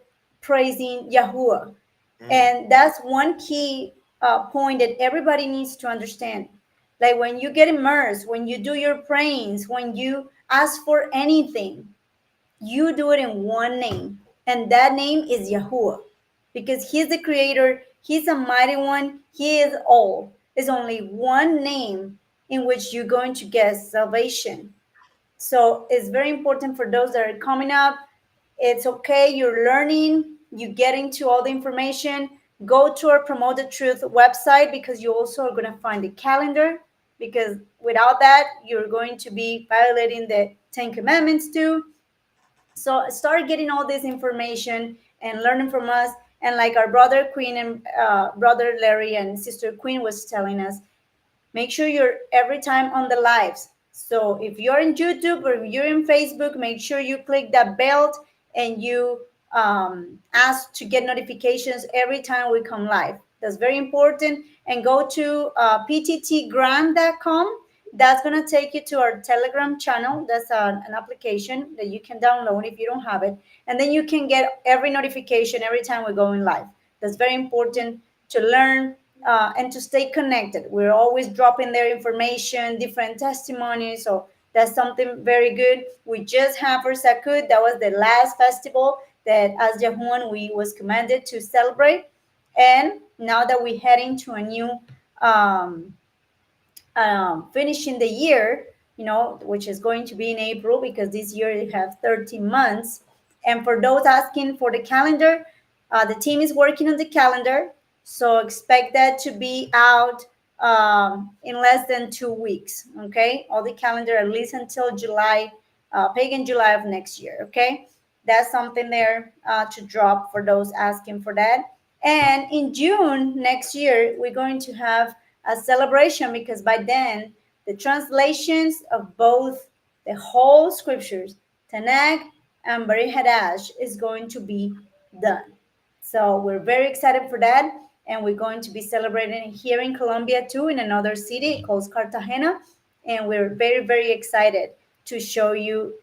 Speaker 2: praising Yahuah. And that's one key point that everybody needs to understand. Like when you get immersed, when you do your prayings, when you ask for anything, you do it in one name, and that name is Yahuah, because He's the Creator. He's a mighty one. He is all. There's only one name in which you're going to get salvation. So it's very important for those that are coming up. It's okay, you're learning, you get into all the information. Go to our Promote the Truth website, because you also are going to find the calendar. Because without that, you're going to be violating the Ten Commandments too. So start getting all this information and learning from us. And like our brother Queen and brother Larry and sister Queen was telling us, make sure you're every time on the lives. So if you're in YouTube or if you're in Facebook, make sure you click that bell and you ask to get notifications every time we come live. That's very important. And go to pttgram.com. That's going to take you to our Telegram channel. That's an application that you can download if you don't have it. And then you can get every notification every time we're going live. That's very important to learn and to stay connected. We're always dropping their information, different testimonies. So that's something very good. We just have our Sakud. That was the last festival that as Yahuah we was commanded to celebrate. And now that we're heading to a new um, finishing the year, which is going to be in April, because this year you have 13 months. And for those asking for the calendar, the team is working on the calendar. So expect that to be out in less than 2 weeks. Okay. All the calendar, at least until July, pagan July of next year. Okay. That's something there to drop for those asking for that. And in June next year, we're going to have a celebration, because by then the translations of both the whole scriptures, Tanakh and Bari Hadash, is going to be done. So we're very excited for that. And we're going to be celebrating here in Colombia too, in another city called Cartagena. And we're very, very excited to show you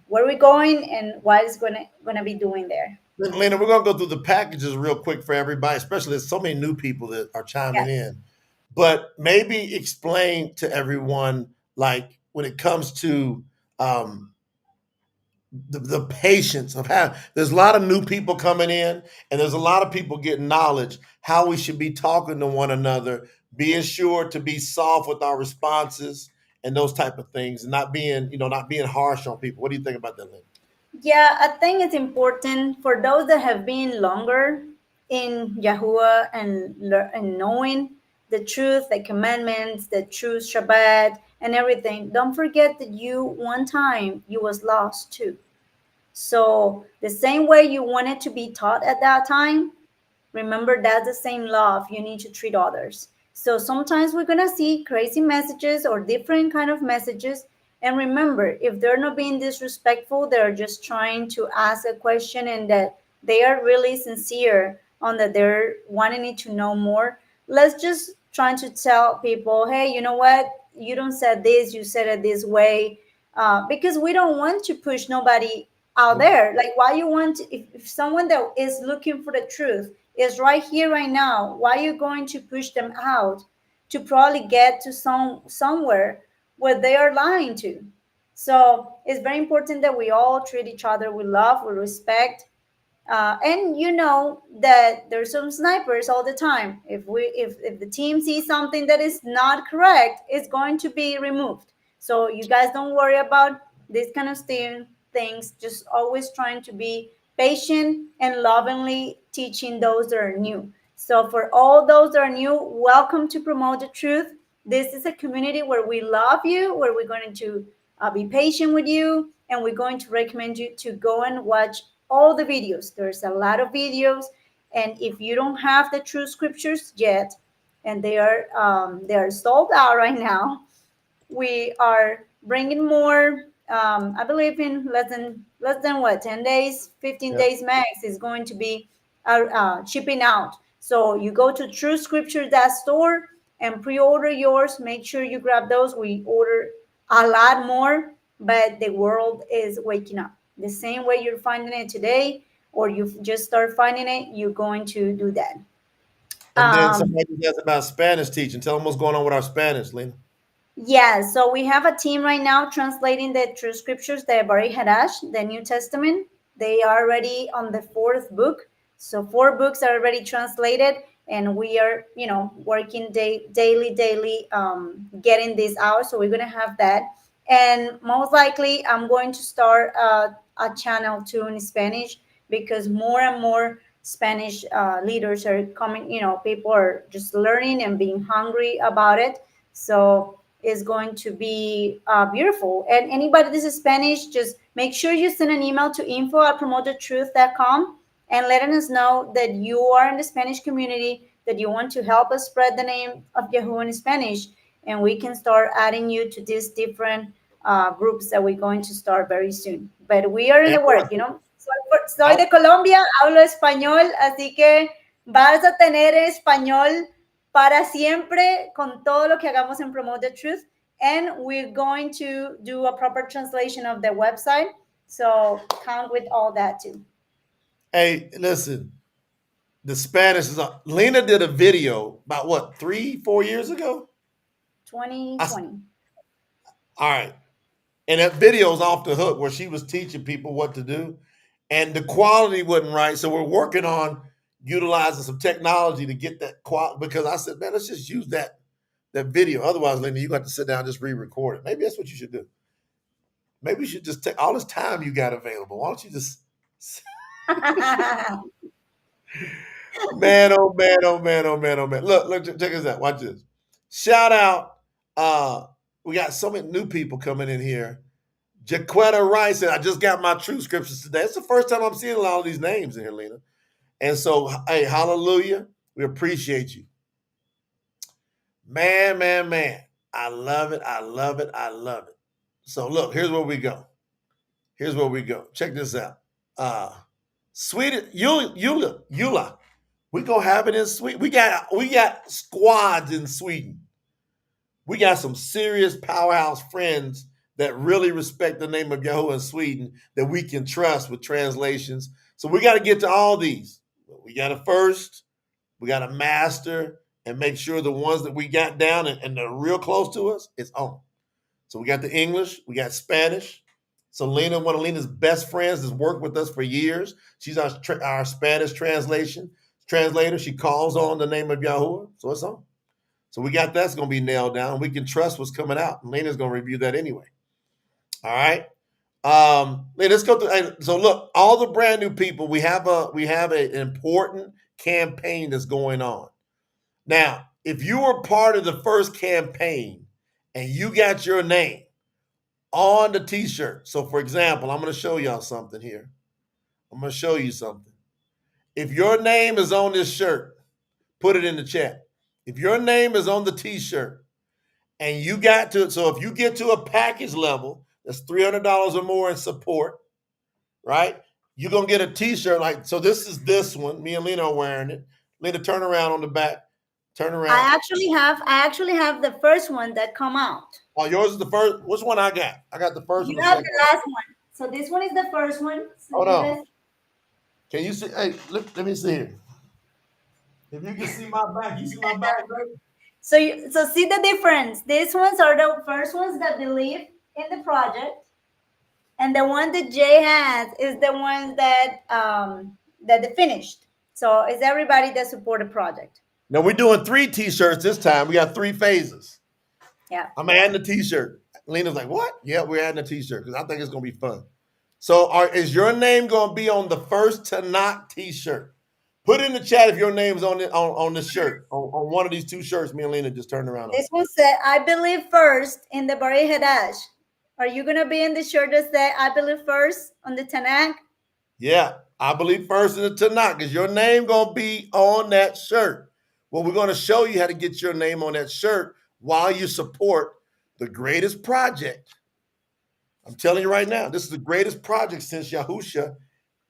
Speaker 2: where we're going and what it's gonna be doing there.
Speaker 1: Lena, we're going to go through the packages real quick for everybody, especially there's so many new people that are chiming
Speaker 2: Yes.
Speaker 1: in. But maybe explain to everyone, like when it comes to the patience of how there's a lot of new people coming in and there's a lot of people getting knowledge, how we should be talking to one another, being sure to be soft with our responses and those type of things, and not being harsh on people. What do you think about that, Lena?
Speaker 2: Yeah, I think it's important for those that have been longer in Yahuah and knowing the truth, the commandments, the truth, Shabbat, and everything. Don't forget that you one time you was lost too. So the same way you wanted to be taught at that time, remember that's the same love you need to treat others. So sometimes we're gonna see crazy messages or different kind of messages. And remember, if they're not being disrespectful, they're just trying to ask a question and that they are really sincere on that they're wanting it to know more. Let's just try to tell people, hey, you know what? You don't said this, you said it this way. Because we don't want to push nobody out there. Like, why you want to, if someone that is looking for the truth is right here right now, why are you going to push them out to probably get to somewhere where they are lying to? So it's very important that we all treat each other with love, with respect, and you know that there's some snipers all the time. If the team sees something that is not correct, it's going to be removed. So you guys don't worry about this kind of things. Just always trying to be patient and lovingly teaching those that are new. So for all those that are new, welcome to Promote the Truth. This is a community where we love you, where we're going to be patient with you, and we're going to recommend you to go and watch all the videos. There's a lot of videos, and if you don't have the true scriptures yet, and they are sold out right now, we are bringing more. I believe in less than what, 10 days, 15
Speaker 1: Yeah.
Speaker 2: days max is going to be shipping out. So you go to True Scripture that store and pre-order yours. Make sure you grab those. We order a lot more, but the world is waking up. The same way you're finding it today, or you just start finding it, you're going to do that.
Speaker 1: And then
Speaker 2: Um,
Speaker 1: somebody asked about Spanish teaching. Tell them what's going on with our Spanish, Lena.
Speaker 2: Yeah, so we have a team right now translating the true scriptures, the Bari Hadash, the New Testament. They are already on the fourth book. So 4 books are already translated, and we are, working daily, getting this out. So we're gonna have that, and most likely I'm going to start a channel too in Spanish, because more and more Spanish leaders are coming. People are just learning and being hungry about it. So it's going to be beautiful. And anybody this is Spanish, just make sure you send an email to info@promotetruth.com and letting us know that you are in the Spanish community, that you want to help us spread the name of Yahuah in Spanish, and we can start adding you to these different groups that we're going to start very soon. But we are in
Speaker 1: And
Speaker 2: the work,
Speaker 1: listen,
Speaker 2: Soy
Speaker 1: I-
Speaker 2: de Colombia, hablo español, así que vas a tener español para siempre con todo lo que hagamos en Promote the Truth. And we're going to do a proper translation of the website. So count with all that too.
Speaker 1: hey, listen, the Spanish is on. Lena did a video about what, 3-4 years ago?
Speaker 2: 2020.
Speaker 1: All right. And that video is off the hook where she was teaching people what to do. And the quality wasn't right. So we're working on utilizing some technology to get that quality. Because I said, man, let's just use that video. Otherwise, Lena, you got to sit down and just re-record it. Maybe that's what you should do. Maybe you should just take all this time you got available. Why don't you just man, oh man, oh man, oh man, oh man. Look, check this out. Watch this. Shout out. We got so many new people coming in here. Jaquetta Rice said, I just got my true scriptures today. It's the first time I'm seeing a lot of these names in here, Lena. And so, hey, hallelujah. We appreciate you. Man, man, man. I love it. I love it. I love it. So look, here's where we go. Here's where we go. Check this out. Sweden, Eula. We gonna have it in Sweden. We got squads in Sweden. We got some serious powerhouse friends that really respect the name of Yahuah in Sweden that we can trust with translations. So we got to get to all these. We got to first, we got to master and make sure the ones that we got down and they're real close to us, it's on. So we got the English, we got Spanish. So Lena, one of Lena's best friends, has worked with us for years. She's our Spanish translator. She calls on the name of Yahuah, so it's on. So we got that's going to be nailed down. We can trust what's coming out. And Lena's going to review that anyway. All right. Let's go through. So look, all the brand new people, we have an important campaign that's going on. Now, if you were part of the first campaign and you got your name on the t-shirt. So for example, I'm going to show y'all something here. I'm going to show you something. If your name is on this shirt, put it in the chat. If your name is on the t-shirt and you got to, so if you get to a package level that's $300 or more in support, right? You're going to get a t-shirt like, so this is this one. Me and Lena are wearing it. Lena, turn around on the back. Turn around.
Speaker 2: I actually have the first one that come out.
Speaker 1: Oh, yours is the first. Which one I got? I got the first one.
Speaker 2: You have the last one. So this one is the first one. So
Speaker 1: hold on. Can you see? Hey, let me see here. If you can see my back, you see my back, right?
Speaker 2: So see the difference. These ones are the first ones that believe in the project, and the one that Jay has is the one that they finished. So it's everybody that support the project.
Speaker 1: Now we're doing 3 t-shirts this time. We got 3 phases.
Speaker 2: Yeah.
Speaker 1: I'm adding a t-shirt. Lena's like, what? Yeah, we're adding a t-shirt because I think it's gonna be fun. So is your name gonna be on the first Tanakh t-shirt? Put in the chat if your name's on this shirt, on one of these 2 shirts me and Lena just turned around.
Speaker 2: This one said, I believe first in the Bari Hadash. Are you going to be in the shirt that said, I believe first on the Tanakh?
Speaker 1: Yeah, I believe first in the Tanakh because your name going to be on that shirt. Well, we're going to show you how to get your name on that shirt while you support the greatest project. I'm telling you right now, this is the greatest project since Yahusha,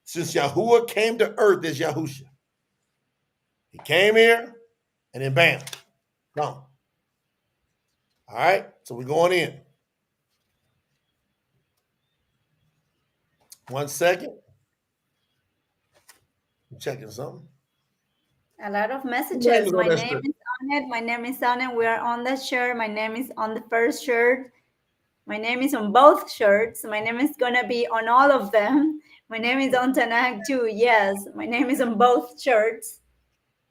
Speaker 1: since Yahuah came to earth as Yahusha. He came here, and then bam, gone. All right, so we're going in. 1 second. I'm checking something.
Speaker 2: A lot of messages. My name is on it. My name is on it. We are on that shirt. My name is on the first shirt. My name is on both shirts. My name is going to be on all of them. My name is on Tanakh too. Yes, my name is on both shirts.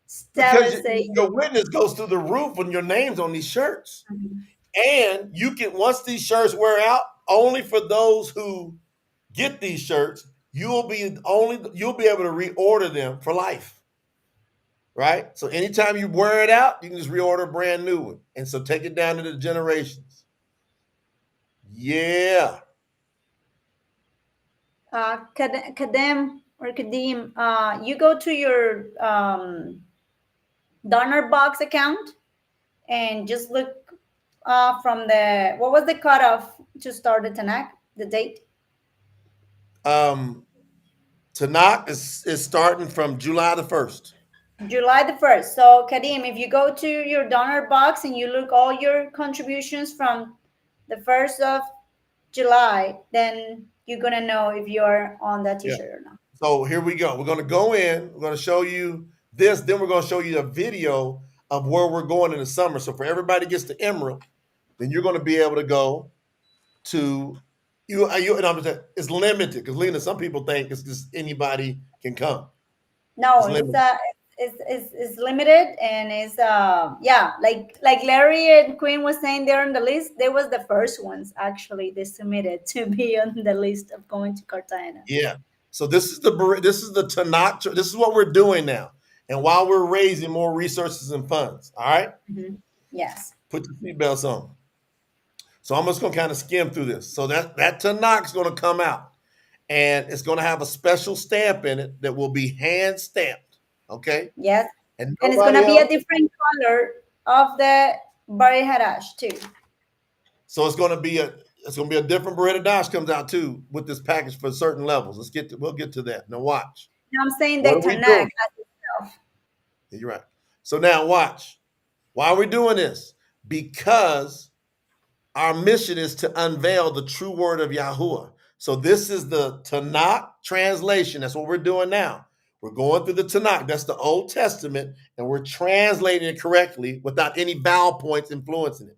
Speaker 2: Stella
Speaker 1: Because
Speaker 2: say,
Speaker 1: your witness goes through the roof when your name's on these shirts.
Speaker 2: Mhm.
Speaker 1: And you can, once these shirts wear out, only for those who get these shirts, you'll be able to reorder them for life. Right? So anytime you wear it out, you can just reorder a brand new one. And so take it down to the generations. Yeah.
Speaker 2: Kadem or Kadim, you go to your donor box account and just look from the, what was the cutoff to start the Tanakh, the date?
Speaker 1: Tanakh is starting from July the 1st.
Speaker 2: July the 1st. So Kadim, if you go to your donor box and you look all your contributions from the 1st of July, then you're gonna know if you're on that
Speaker 1: Yeah.
Speaker 2: t-shirt or not.
Speaker 1: So here we go. We're going to go in. We're going to show you this. Then we're going to show you a video of where we're going in the summer. So for everybody gets to Emerald, then you're going to be able to go to you. And I'm saying it's limited because Lena, some people think it's just anybody can come.
Speaker 2: No,
Speaker 1: It's limited.
Speaker 2: it's limited, and it's yeah, like Larry and Queen was saying there on the list, they was the first ones actually they submitted to be on the list of going to Cartagena.
Speaker 1: Yeah. So this is the Tanakh. This is what we're doing now, and while we're raising more resources and funds. All right.
Speaker 2: Mm-hmm. Yes.
Speaker 1: Put your seatbelts on. So I'm just going to kind of skim through this. So that Tanakh is going to come out, and it's going to have a special stamp in it that will be hand stamped. Okay.
Speaker 2: Yes.
Speaker 1: And
Speaker 2: it's gonna be a different color of the Bari Harash too.
Speaker 1: So it's going to be a different Beretta Dash comes out too with this package for certain levels. We'll get to that. Now watch.
Speaker 2: Now I'm saying the Tanakh as itself.
Speaker 1: You're right. So now watch. Why are we doing this? Because our mission is to unveil the true word of Yahuah. So this is the Tanakh translation. That's what we're doing now. We're going through the Tanakh. That's the Old Testament, and we're translating it correctly without any vowel points influencing it.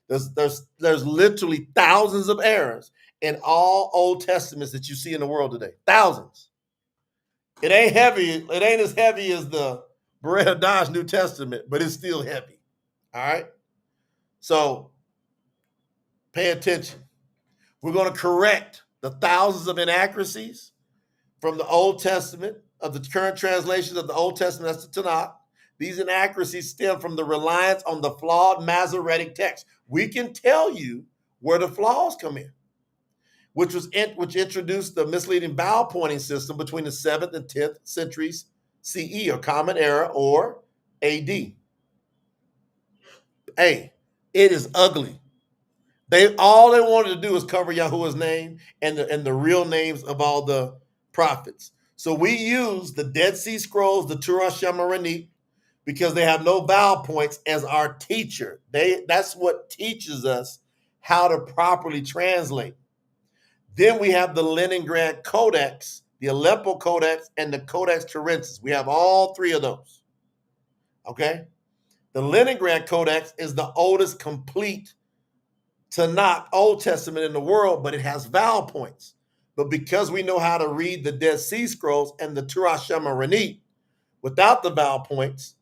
Speaker 1: There's literally thousands of errors in all Old Testaments that you see in the world today. Thousands. It ain't heavy. It ain't as heavy as the Beretta Dodge New Testament, but it's still heavy. All right. So pay attention. We're going to correct the thousands of inaccuracies from the Old Testament, of the current translations of the Old Testament, that's the Tanakh. These inaccuracies stem from the reliance on the flawed Masoretic text. We can tell you where the flaws come in, which introduced the misleading vowel pointing system between the 7th and 10th centuries CE, or Common Era, or AD. Hey, it is ugly. All they wanted to do is cover Yahuwah's name and the real names of all the prophets. So we use the Dead Sea Scrolls, the Torah Shemaranit, because they have no vowel points, as our teacher. That's what teaches us how to properly translate. Then we have the Leningrad Codex, the Aleppo Codex, and the Codex Turensis. We have all three of those. Okay? The Leningrad Codex is the oldest complete Tanakh Old Testament in the world, but it has vowel points. But because we know how to read the Dead Sea Scrolls and the Torah Shemaranit without the vowel points,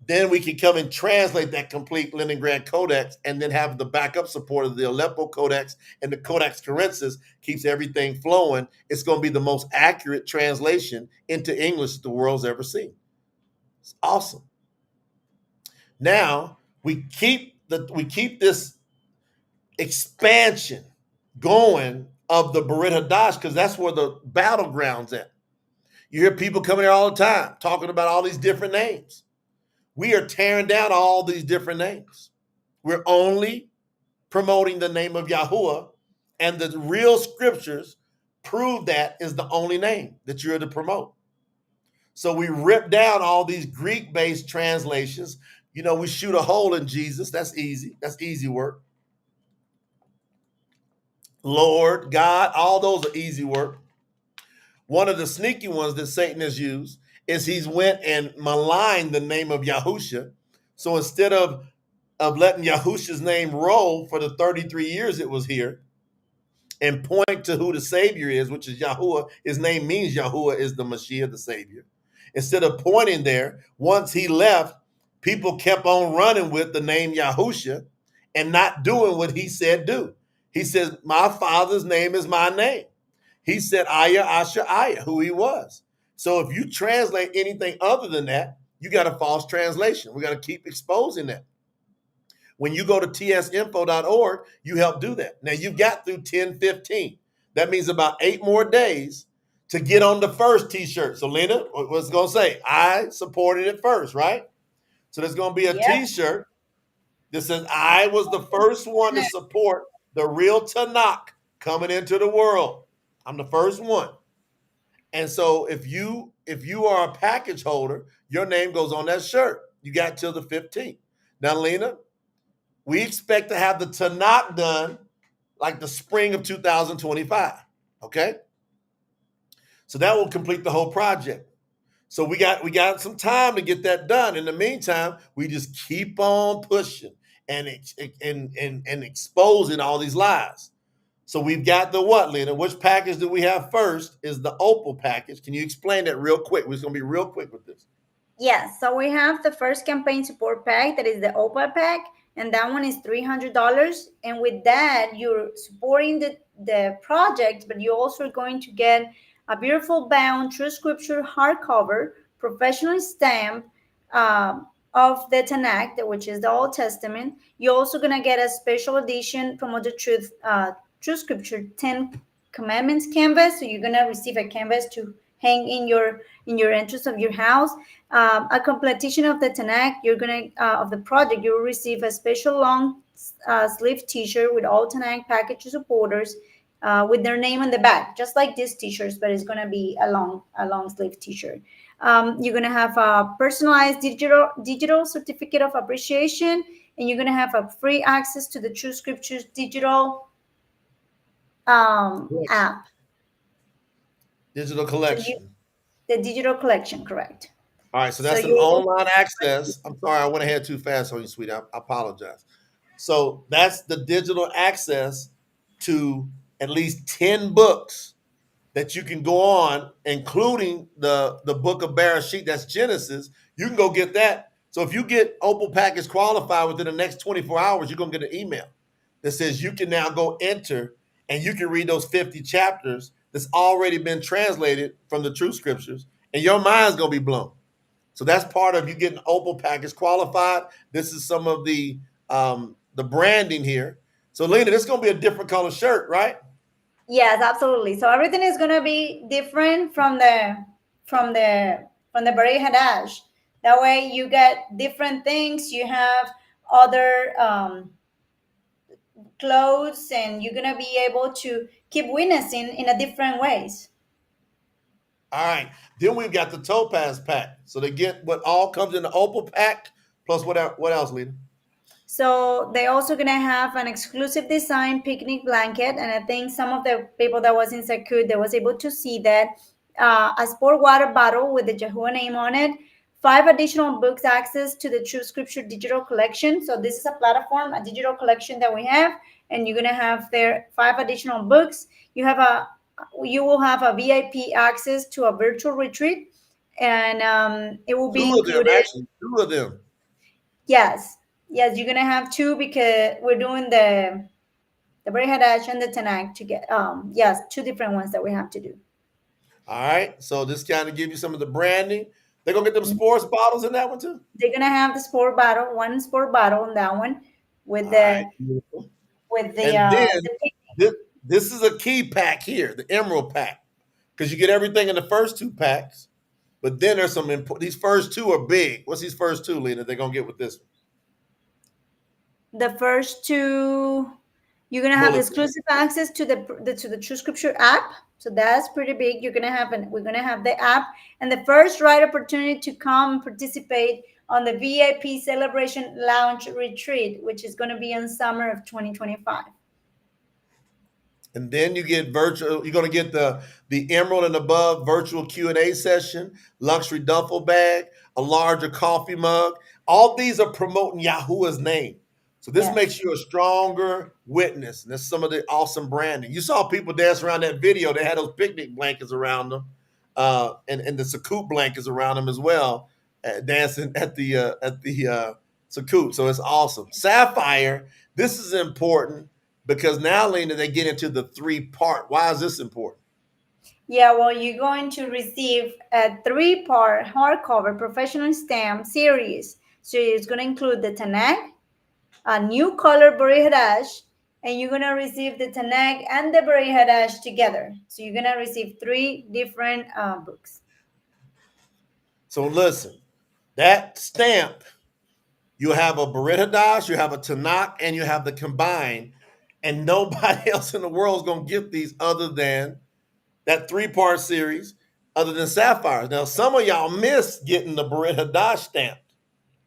Speaker 1: then we can come and translate that complete Leningrad Codex and then have the backup support of the Aleppo Codex and the Codex Turensis, keeps everything flowing. It's going to be the most accurate translation into English that the world's ever seen. It's awesome. Now we keep this expansion going of the Brit Hadash, because that's where the battleground's at. You hear people coming here all the time talking about all these different names. We are tearing down all these different names. We're only promoting the name of Yahuah, and the real scriptures prove that is the only name that you're to promote. So we rip down all these Greek-based translations. We shoot a hole in Jesus. That's easy. That's easy work. Lord, God, all those are easy work. One of the sneaky ones that Satan has used is he's went and maligned the name of Yahusha. So instead of letting Yahusha's name roll for the 33 years it was here, and point to who the Savior is, which is Yahuah. His name means Yahuah is the Mashiach, the Savior. Instead of pointing there, once he left, people kept on running with the name Yahusha and not doing what he said do. He says, my Father's name is my name. He said, Ayah, Asher, Ayah, who he was. So if you translate anything other than that, you got a false translation. We got to keep exposing that. When you go to tsinfo.org, you help do that. Now you got through 10:15. That means about 8 more days to get on the first t-shirt. So Lena, what's it going to say? I supported it first, right? So there's going to be a t-shirt that says, I was the first one to support the real Tanakh coming into the world. I'm the first one. And so if you are a package holder, your name goes on that shirt. You got till the 15th. Now, Lena, we expect to have the Tanakh done like the spring of 2025. Okay? So that will complete the whole project. So we got some time to get that done. In the meantime, we just keep on pushing and exposing all these lies. So we've got the what, Lena? Which package do we have first is the Opal package. Can you explain that real quick? We're just going to be real quick with this.
Speaker 2: Yes, so we have the first campaign support pack, that is the Opal pack, and that one is $300. And with that, you're supporting the project, but you're also going to get a beautiful bound True Scripture hardcover, professionally stamped of the Tanakh, which is the Old Testament. You're also going to get a special edition from the True Scripture 10 Commandments canvas. So you're going to receive a canvas to hang in your entrance of your house. A completion of the Tanakh, you're gonna of the project, you will receive a special long sleeve T-shirt with all Tanakh package supporters with their name on the back, just like these T-shirts, but it's gonna be a long sleeve T-shirt. You're gonna have a personalized digital certificate of appreciation, and you're gonna have a free access to the True Scriptures digital app.
Speaker 1: Digital collection.
Speaker 2: So the digital collection, correct.
Speaker 1: All right, so that's an online access. I'm sorry, I went ahead too fast on you, sweetie. I apologize. So that's the digital access to at least 10 books that you can go on, including the book of Bereshit, that's Genesis. You can go get that. So if you get Opal Package qualified within the next 24 hours, you're going to get an email that says you can now go enter and you can read those 50 chapters that's already been translated from the True Scriptures, and your mind's going to be blown. So that's part of you getting Opal Package qualified. This is some of the branding here. So Lena, this is going to be a different color shirt, right?
Speaker 2: Yes, absolutely. So everything is going to be different from the Beret Hadash. That way you get different things. You have other clothes, and you're going to be able to keep witnessing in a different ways.
Speaker 1: All right. Then we've got the Topaz pack. So they get what all comes in the Opal pack, plus what else, Lena?
Speaker 2: So they're also going to have an exclusive design picnic blanket. And I think some of the people that was in Sakut, they was able to see that. A sport water bottle with the Yahuah name on it. 5 additional books access to the True Scripture digital collection. So this is a platform, a digital collection that we have. And you're going to have there 5 additional books. You will have a VIP access to a virtual retreat. And it will be included.
Speaker 1: Two of them.
Speaker 2: Yes, you're gonna have 2 because we're doing the Beret Hadash and the Tanakh to get 2 different ones that we have to do.
Speaker 1: All right, so this kind of give you some of the branding. They're gonna get them sports bottles in that one too.
Speaker 2: They're gonna have the sport bottle, 1 sport bottle in that one with
Speaker 1: this is a key pack here, the Emerald pack, because you get everything in the first 2 packs. But then there's some these first 2 are big. What's these first 2, Lena? They're gonna get with this one.
Speaker 2: The first 2, you're gonna have exclusive access to the True Scripture app. So that's pretty big. We're gonna have the app, and the first right opportunity to come participate on the VIP Celebration Lounge Retreat, which is gonna be in summer of 2025.
Speaker 1: And then you get virtual. You're going to get the Emerald and above virtual Q&A session, luxury duffel bag, a larger coffee mug. All these are promoting Yahuwah's name. So this
Speaker 2: Yes.
Speaker 1: makes you a stronger witness. And that's some of the awesome branding. You saw people dance around that video. They had those picnic blankets around them, and the Sakut blankets around them as well, dancing at the Sakut. So it's awesome. Sapphire. This is important because now, Lena, they get into the 3-part. Why is this important?
Speaker 2: Yeah, well, you're going to receive a 3-part hardcover professional stamp series. So it's going to include the Tanakh, a new color Bari Hadash, and you're going to receive the Tanakh and the Bari Hadash together. So you're going to receive 3 different books.
Speaker 1: So listen, that stamp, you have a Brit Hadash, you have a Tanakh, and you have the combined, and nobody else in the world is going to get these other than that 3-part series, other than Sapphires. Now, some of y'all missed getting the Brit Hadash stamped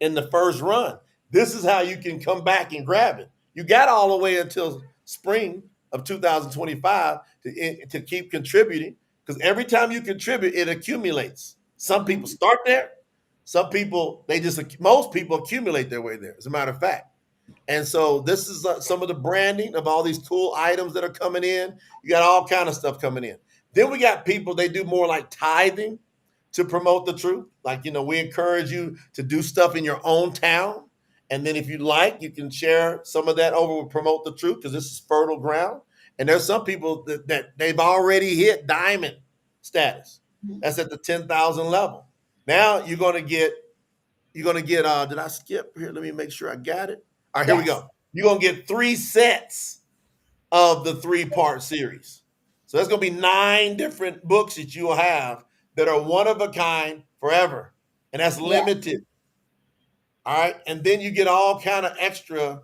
Speaker 1: in the first run. This is how you can come back and grab it. You got all the way until spring of 2025 to keep contributing, because every time you contribute, it accumulates. Some people start there. Some people, most people accumulate their way there, as a matter of fact. And so this is some of the branding of all these cool items that are coming in. You got all kind of stuff coming in. Then we got people, they do more like tithing to promote the truth. Like, we encourage you to do stuff in your own town. And then if you like, you can share some of that over with Promote the Truth, because this is fertile ground. And there's some people that they've already hit diamond status. That's at the 10,000 level. Now you're going to get, did I skip here? Let me make sure I got it. All right, here we go. You're going to get 3 sets of the 3-part series. So there's going to be 9 different books that you will have that are one of a kind forever. And that's limited. All right. And then you get all kind of extra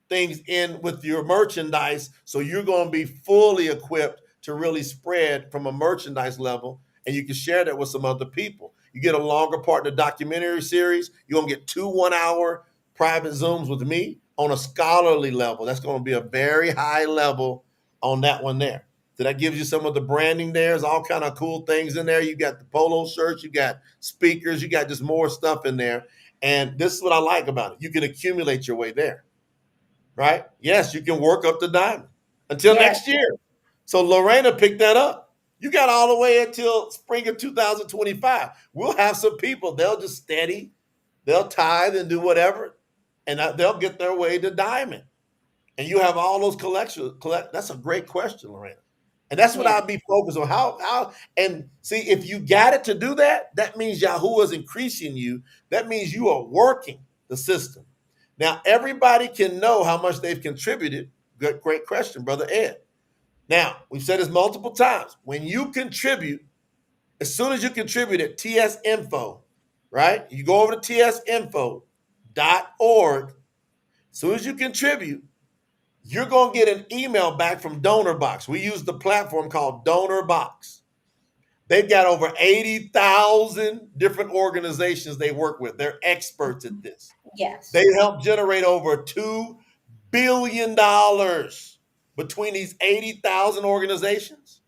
Speaker 1: things in with your merchandise. So you're going to be fully equipped to really spread from a merchandise level. And you can share that with some other people. You get a longer part in the documentary series. You're going to get 2 1-hour private Zooms with me on a scholarly level. That's going to be a very high level on that one there. So that gives you some of the branding there. There's all kind of cool things in there. You got the polo shirts, you got speakers, you got just more stuff in there. And this is what I like about it. You can accumulate your way there, right? Yes, you can work up to diamond until next year. So Lorena picked that up. You got all the way until spring of 2025. We'll have some people, they'll just steady, they'll tithe and do whatever, and they'll get their way to diamond. And you have all those collections. That's a great question, Lorena. And that's what I'd be focused on. How and see, if you got it to do that, that means Yahuah is increasing you. That means you are working the system. Now, everybody can know how much they've contributed. Good, great question, Brother Ed. Now, we've said this multiple times. When you contribute, as soon as you contribute at TS Info, right? You go over to tsinfo.org. As soon as you contribute, you're going to get an email back from DonorBox. We use the platform called DonorBox. They've got over 80,000 different organizations they work with. They're experts at this.
Speaker 2: Yes.
Speaker 1: They help generate over $2 billion between these 80,000 organizations.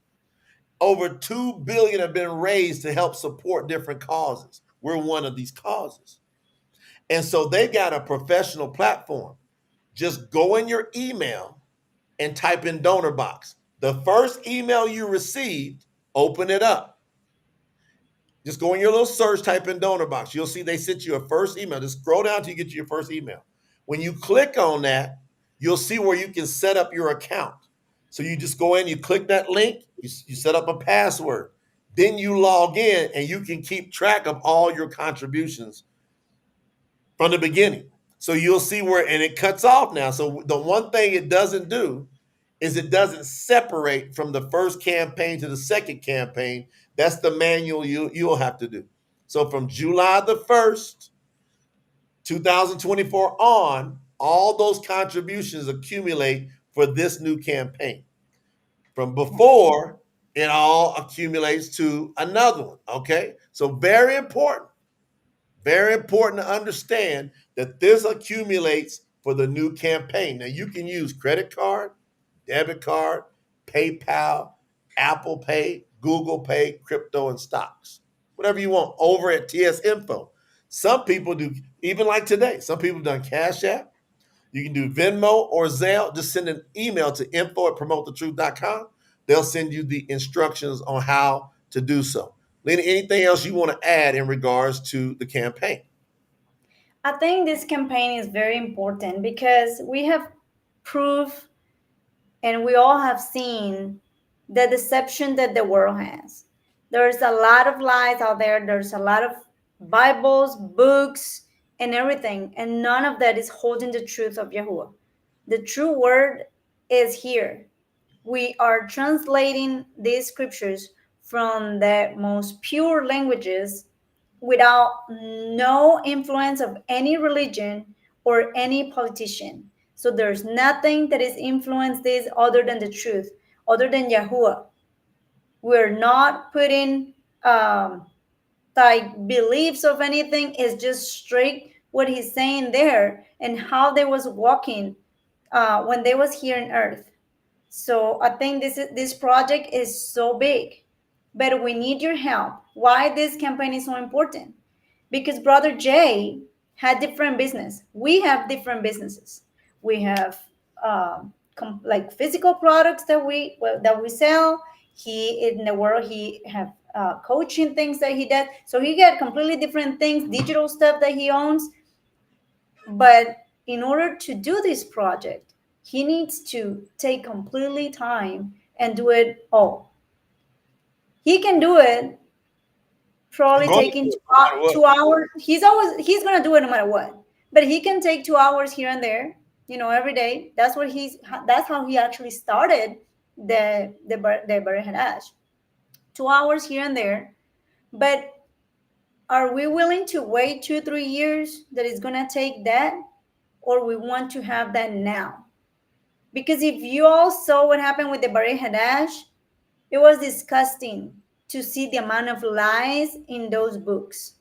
Speaker 1: Over $2 billion have been raised to help support different causes. We're one of these causes. And so they've got a professional platform. Just go in your email and type in DonorBox. The first email you received, open it up. Just go in your little search, type in DonorBox. You'll see they sent you a first email. Just scroll down till you get to your first email. When you click on that, you'll see where you can set up your account. So you just go in, you click that link, you set up a password. Then you log in and you can keep track of all your contributions from the beginning. So you'll see where, and it cuts off now. So the one thing it doesn't do is it doesn't separate from the first campaign to the second campaign. That's the manual you'll have to do. So from July the 1st, 2024 on, all those contributions accumulate for this new campaign. From before, it all accumulates to another one, okay? So very important to understand that this accumulates for the new campaign. Now, you can use credit card, debit card, PayPal, Apple Pay, Google Pay, crypto, and stocks. Whatever you want over at TS Info. Some people do, even like today, some people have done Cash App. You can do Venmo or Zelle. Just send an email to info@promotethetruth.com. They'll send you the instructions on how to do so. Lena, anything else you want to add in regards to the campaign?
Speaker 2: I think this campaign is very important because we have proof and we all have seen the deception that the world has. There's a lot of lies out there, there's a lot of Bibles, books, and everything, and none of that is holding the truth of Yahuwah. The true word is here. We are translating these scriptures from the most pure languages without no influence of any religion or any politician. So there's nothing that is influenced this other than the truth, other than Yahuwah. We're not putting like beliefs of anything. It's just straight what he's saying there and how they was walking when they was here on earth. So I think this project is so big, but we need your help. Why this campaign is so important? Because Brother Jay had different business. We have different businesses. We have like physical products that we sell. He in the world he have coaching things that he does. So he got completely different things, digital stuff that he owns. But in order to do this project, he needs to take completely time and do it all. He can do it
Speaker 1: I'm
Speaker 2: probably
Speaker 1: going to
Speaker 2: taking
Speaker 1: do it no matter what.
Speaker 2: 2 hours. He's gonna do it no matter what. But he can take 2 hours here and there, every day. That's how he actually started the Bari Hadash. 2 hours here and there. But are we willing to wait 2-3 years that it's gonna take that? Or we want to have that now? Because if you all saw what happened with the Bari Hadash, it was disgusting to see the amount of lies in those books.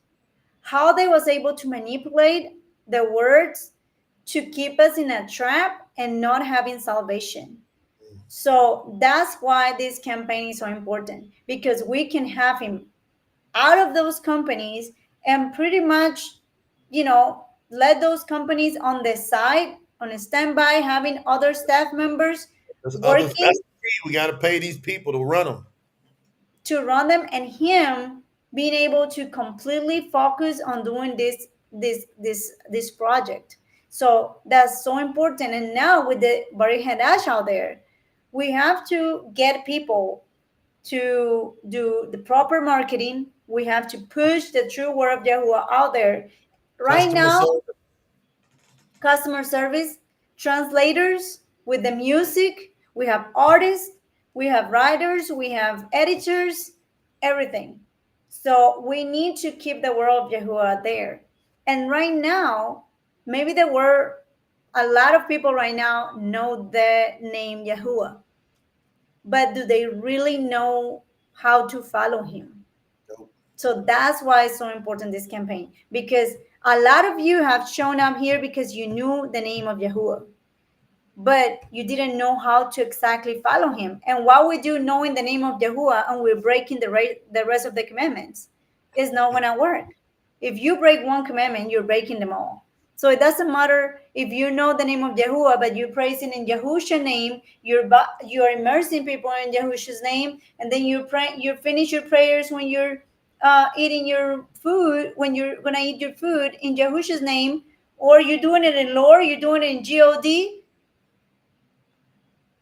Speaker 2: How they was able to manipulate the words to keep us in a trap and not having salvation. So that's why this campaign is so important, because we can have him out of those companies and pretty much, let those companies on the side, on a standby, having other staff members
Speaker 1: There's others.
Speaker 2: working
Speaker 1: That's the key. We got to pay these people to run them.
Speaker 2: to run them, and him being able to completely focus on doing this project. So that's so important. And now with the Bari Hadash out there, we have to get people to do the proper marketing. We have to push the true word of Yahuwah out there. Right
Speaker 1: Customer
Speaker 2: now,
Speaker 1: service.
Speaker 2: customer service, translators with the music, we have artists, we have writers, we have editors, everything. So we need to keep the word of Yahuwah there. And right now, maybe there were a lot of people right now know the name Yahuwah, but do they really know how to follow him?
Speaker 1: Nope.
Speaker 2: So that's why it's so important, this campaign, because a lot of you have shown up here because you knew the name of Yahuwah, but you didn't know how to exactly follow him. And what we do knowing the name of Yahuwah and we're breaking the rest of the commandments is not going to work. If you break one commandment, you're breaking them all. So it doesn't matter if you know the name of Yahuwah, but you're praising in Yahusha's name, you're immersing people in Yahusha's name, and then you finish your prayers when you're eating your food, when you're gonna eat your food in Yahusha's name, or you're doing it in Lord, you're doing it in God.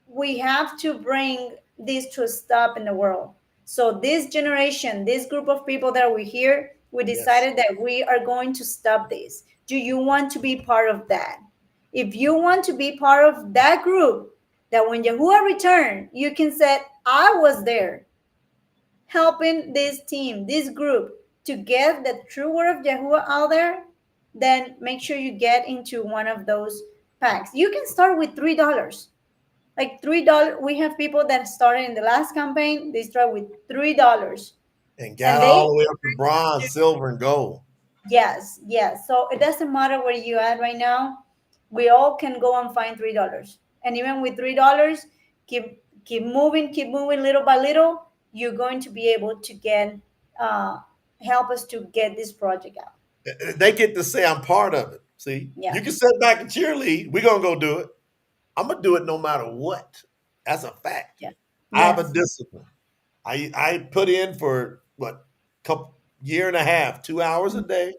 Speaker 2: We have to bring this to a stop in the world. So this generation, this group of people that we're here, we decided that we are going to stop this. Do you want to be part of that? If you want to be part of that group, that when Yahuwah return, you can say, I was there helping this team, this group, to get the true word of Yahuwah out there, then make sure you get into one of those packs. You can start with $3. Like $3. We have people that started in the last campaign, they start with $3.
Speaker 1: And
Speaker 2: And
Speaker 1: got all the way up to bronze, silver, and gold.
Speaker 2: yes. So it doesn't matter where you at right now. We all can go and find $3. And even with $3, keep moving little by little. You're going to be able to get help us to get this project out.
Speaker 1: They get to say I'm part of it. See,
Speaker 2: Yeah.
Speaker 1: you can sit back and cheerlead. We're going to go do it. I'm going to do it no matter what. That's a fact.
Speaker 2: Yeah.
Speaker 1: I have a
Speaker 2: Yes.
Speaker 1: discipline. I put in for year and a half, 2 hours a day.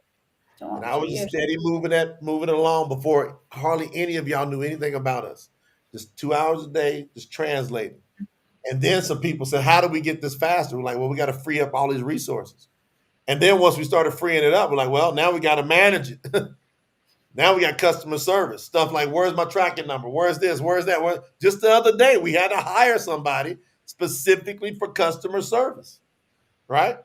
Speaker 1: And I was just steady moving along before hardly any of y'all knew anything about us. Just 2 hours a day, just translating. And then some people said, how do we get this faster? We're like, well, we got to free up all these resources. And then once we started freeing it up, we're like, well, now we got to manage it. Now we got customer service, stuff like, where's my tracking number? Where's this? Where's that? Just the other day, we had to hire somebody specifically for customer service, right?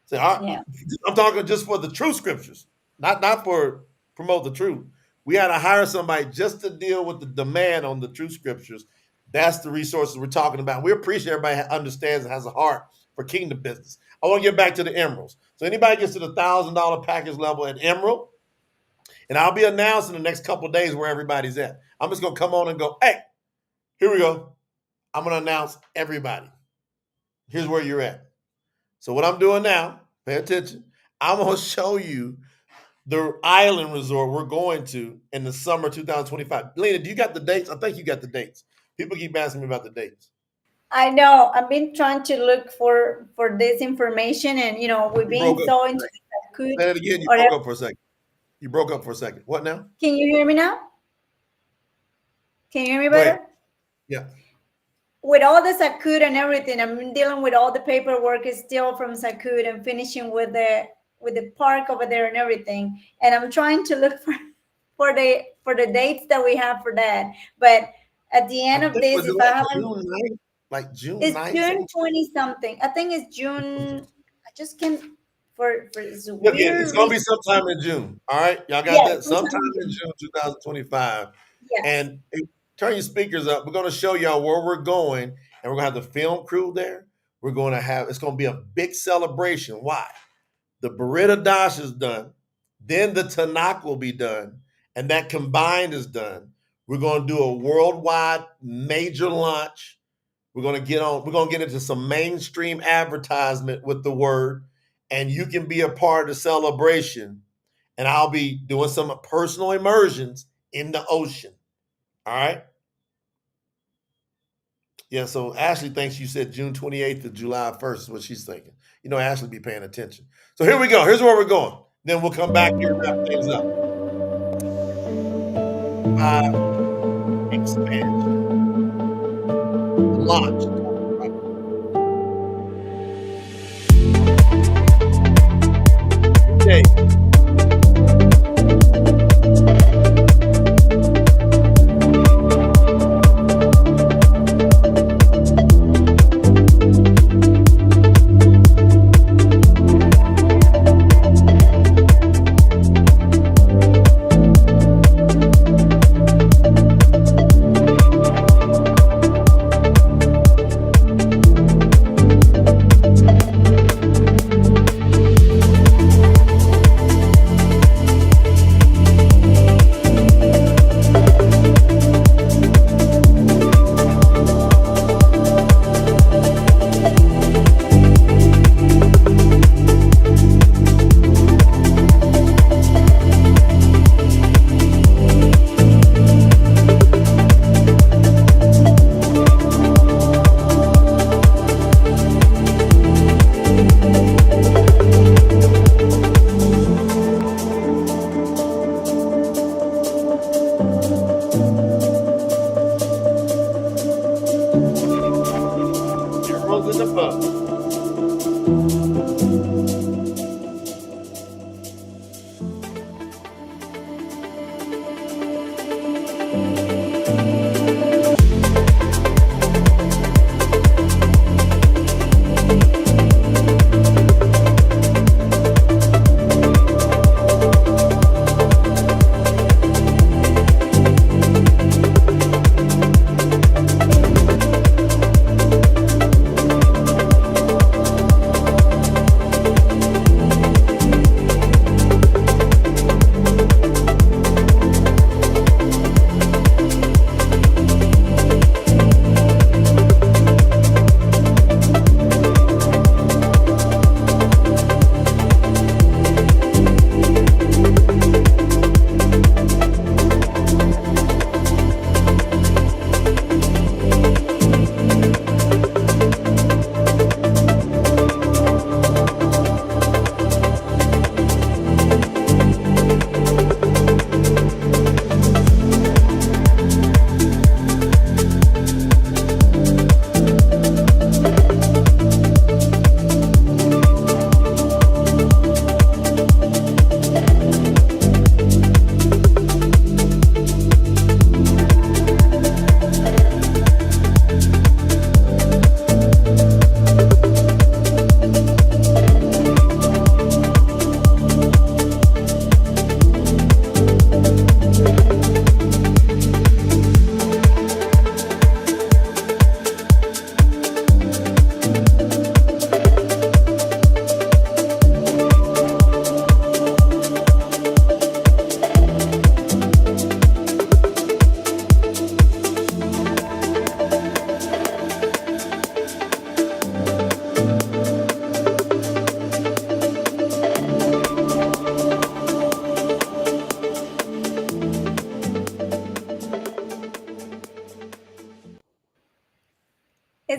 Speaker 1: So I'm talking just for the true scriptures, not for promote the truth. We had to hire somebody just to deal with the demand on the true scriptures. That's the resources we're talking about. We appreciate everybody understands and has a heart for kingdom business. I want to get back to the emeralds. So anybody gets to the $1,000 package level at emerald, and I'll be announcing the next couple of days where everybody's at. I'm just going to come on and go, hey, here we go. I'm going to announce everybody. Here's where you're at. So what I'm doing now, pay attention, I'm going to show you the island resort we're going to in the summer 2025. Lena, do you got the dates? I think you got the dates. People keep asking me about the dates.
Speaker 2: I know. I've been trying to look for this information, and we've been so into that.
Speaker 1: Say that again. You broke up for a second. You broke up for a second. What now?
Speaker 2: Can you hear me now? Can you hear me better?
Speaker 1: Yeah.
Speaker 2: With all the Sakud and everything, I'm dealing with all the paperwork is still from Sakud and finishing with the park over there and everything. And I'm trying to look for the dates that we have for that. But at the end of this, if I haven't,
Speaker 1: June 9th,
Speaker 2: it's June 20 something. I think it's June. I just can't. It's
Speaker 1: gonna be sometime in June. All right, y'all got that? Sometime in June 2025.
Speaker 2: Yes.
Speaker 1: And turn your speakers up. We're gonna show y'all where we're going, and we're gonna have the film crew there. We're gonna have it's gonna be a big celebration. Why? The Berita Dash is done, then the Tanakh will be done, and that combined is done. We're gonna do a worldwide major launch. We're gonna get into some mainstream advertisement with the word. And you can be a part of the celebration. And I'll be doing some personal immersions in the ocean. All right? Yeah, so Ashley thinks you said June 28th to July 1st is what she's thinking. Ashley be paying attention. So here we go. Here's where we're going. Then we'll come back here and wrap things up. Expansion. Launch. Okay.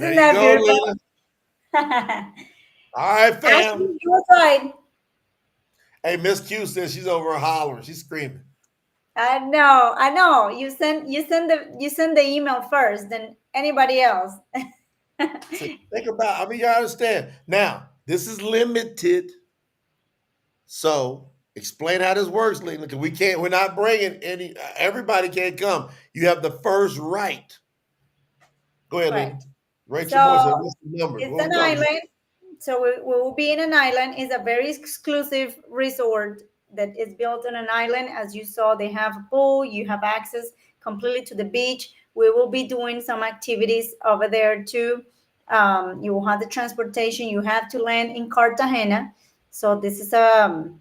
Speaker 1: There
Speaker 2: Isn't
Speaker 1: you
Speaker 2: that
Speaker 1: go,
Speaker 2: beautiful?
Speaker 1: Lena. All right, fam.
Speaker 2: Actually, you was right.
Speaker 1: Hey, Miss Q says she's over hollering. She's screaming.
Speaker 2: I know, I know. You send the email first than anybody else.
Speaker 1: See, think about. I mean, you understand. Now, this is limited. So, explain how this works, Lena. Because we can't. We're not bringing any. Everybody can't come. You have the first right. Go ahead, Lena.
Speaker 2: Correct.
Speaker 1: Rachel Moore said,
Speaker 2: So
Speaker 1: "What's the numbers?
Speaker 2: it's
Speaker 1: What we
Speaker 2: an
Speaker 1: talking about?"
Speaker 2: island. So we will be in an island. It's a very exclusive resort that is built on an island. As you saw, they have a pool. You have access completely to the beach. We will be doing some activities over there too. You will have the transportation. You have to land in Cartagena. So this is an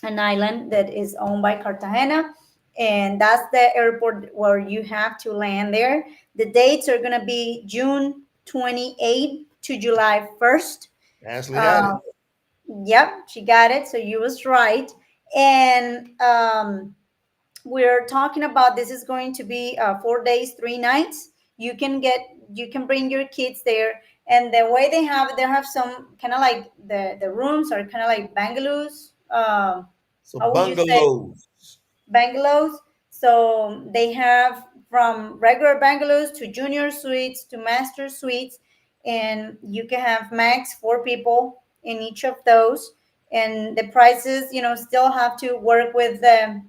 Speaker 2: island that is owned by Cartagena, and that's the airport where you have to land there. The dates are going to be June 28th to July 1st.
Speaker 1: Ashley had it.
Speaker 2: Uh, yep, she got it. So you was right. And we're talking about this is going to be 4 days, 3 nights. You can bring your kids there, and the way they have it, they have some kind of like the rooms are kind of like bungalows.
Speaker 1: So
Speaker 2: How would you say
Speaker 1: bungalows.
Speaker 2: bungalows? So they have from regular bungalows to junior suites to master suites, and you can have max 4 people in each of those. And the prices, still have to work with the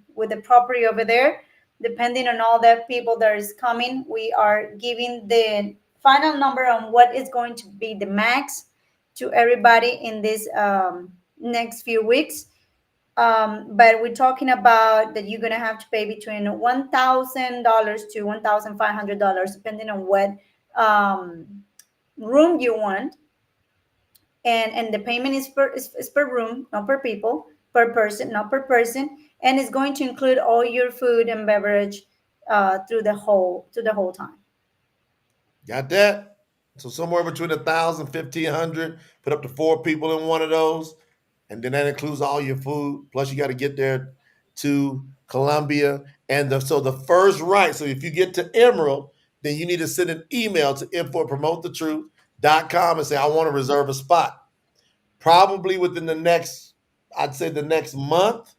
Speaker 2: property over there, depending on all the people that is coming. We are giving the final number on what is going to be the max to everybody in this next few weeks. But we're talking about that you're gonna have to pay between $1,000 to $1,500, depending on what um, room you want, and the payment is per room, not per people, per person, not per person, and it's going to include all your food and beverage through the whole time.
Speaker 1: Got that? So somewhere between 1,000, 1,500. Put up to 4 people in one of those, and then that includes all your food. Plus, you got to get there to Colombia, and so the first right. So if you get to Emerald, then you need to send an email to info@promotethetruth.com and say I want to reserve a spot. Probably within the next, I'd say the next month,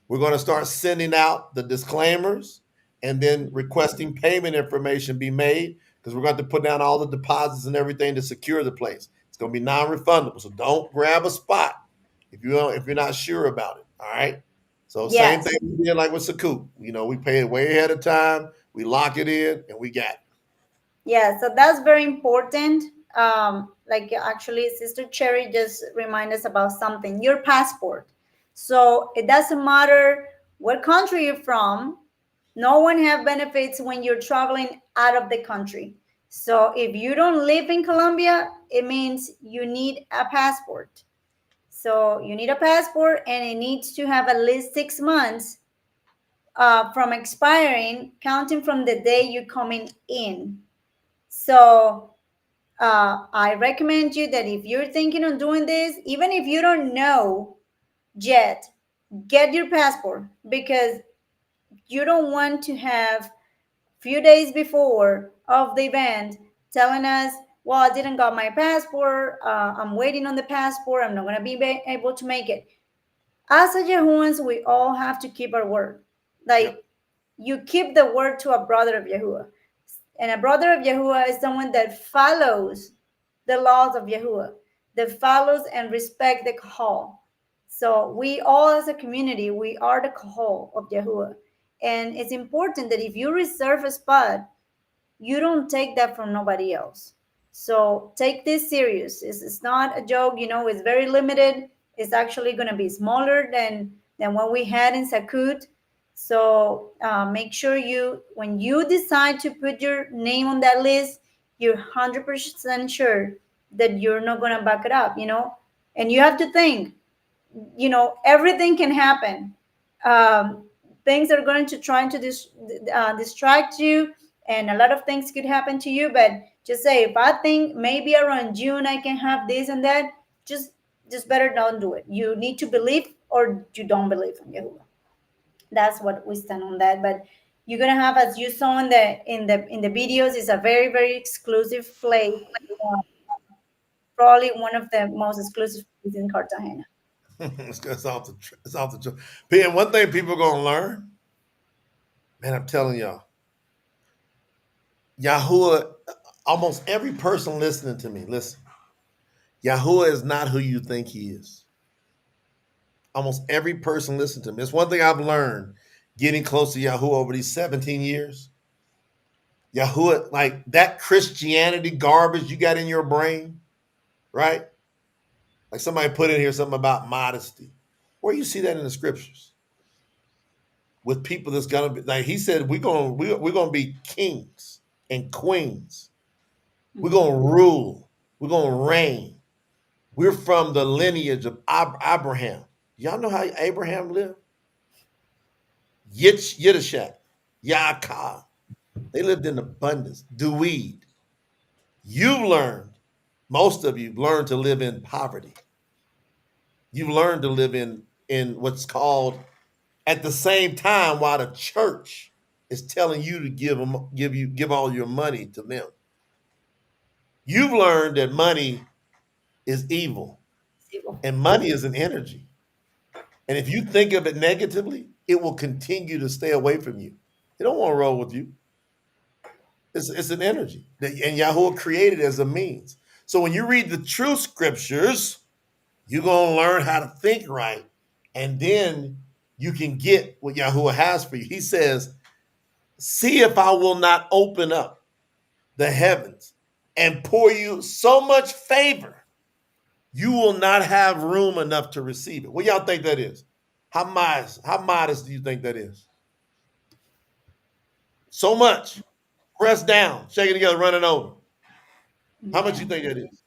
Speaker 1: we're going to start sending out the disclaimers and then requesting payment information be made because we're going to put down all the deposits and everything to secure the place. It's going to be non-refundable, so don't grab a spot if you're not sure about it. All right. So same
Speaker 2: Yes.
Speaker 1: thing we did like with Saku. We pay it way ahead of time. We lock it in and we got it.
Speaker 2: Yeah, so that's very important. Like actually, Sister Cherry just remind us about something. Your passport. So it doesn't matter what country you're from. No one have benefits when you're traveling out of the country. So if you don't live in Colombia, it means you need a passport. So you need a passport, and it needs to have at least 6 months from expiring, counting from the day you're coming in. So I recommend you that if you're thinking on doing this, even if you don't know yet, get your passport, because you don't want to have few days before of the event telling us, well, I didn't got my passport, I'm waiting on the passport, I'm not going to be able to make it. As a Yahuans, we all have to keep our word.
Speaker 1: Yep.
Speaker 2: Like, you keep the word to a brother of Yahuwah. And a brother of Yahuwah is someone that follows the laws of Yahuwah, that follows and respect the call. So we all as a community, we are the call of Yahuwah. And it's important that if you reserve a spot, you don't take that from nobody else. So take this serious. It's not a joke, it's very limited. It's actually going to be smaller than what we had in Sakut. So make sure when you decide to put your name on that list, you're 100% sure that you're not going to back it up, and you have to think, everything can happen. um, Things are going to try to distract you, and a lot of things could happen to you, but just say, if I think maybe around June I can have this and that, just just better don't do it. You need to believe, or you don't believe in Yahuwah. That's what we stand on that. But You're gonna have, as you saw in the videos, it's a very, very exclusive place. Probably one of the most exclusive places in Cartagena.
Speaker 1: It's off the truth. And one thing people are gonna learn, man, I'm telling y'all, Yahuah, almost every person listening to me, listen, Yahuah is not who you think he is. Almost every person listening to me. It's one thing I've learned getting close to Yahuah over these 17 years. Yahuah, like that Christianity garbage you got in your brain, right? Like somebody put in here something about modesty. Where you see that in the scriptures? With people that's gonna be like he said, we're gonna be kings and queens. We're gonna rule. We're gonna reign. We're from the lineage of Abraham. Y'all know how Abraham lived? Yiddishak, Yaakov. They lived in abundance. Duweed. You've learned, most of you learned to live in poverty. You've learned to live in what's called at the same time while the church is telling you to give all your money to them. You've learned that money is evil and money is an energy. And if you think of it negatively, it will continue to stay away from you. They don't want to roll with you. It's an energy that and Yahuah created as a means. So when you read the true scriptures, you're going to learn how to think right. And then you can get what Yahuah has for you. He says, see if I will not open up the heavens and pour you so much favor, you will not have room enough to receive it. What y'all think that is? How modest do you think that is? So much. Press down, shaking together, running over. How much you think that is?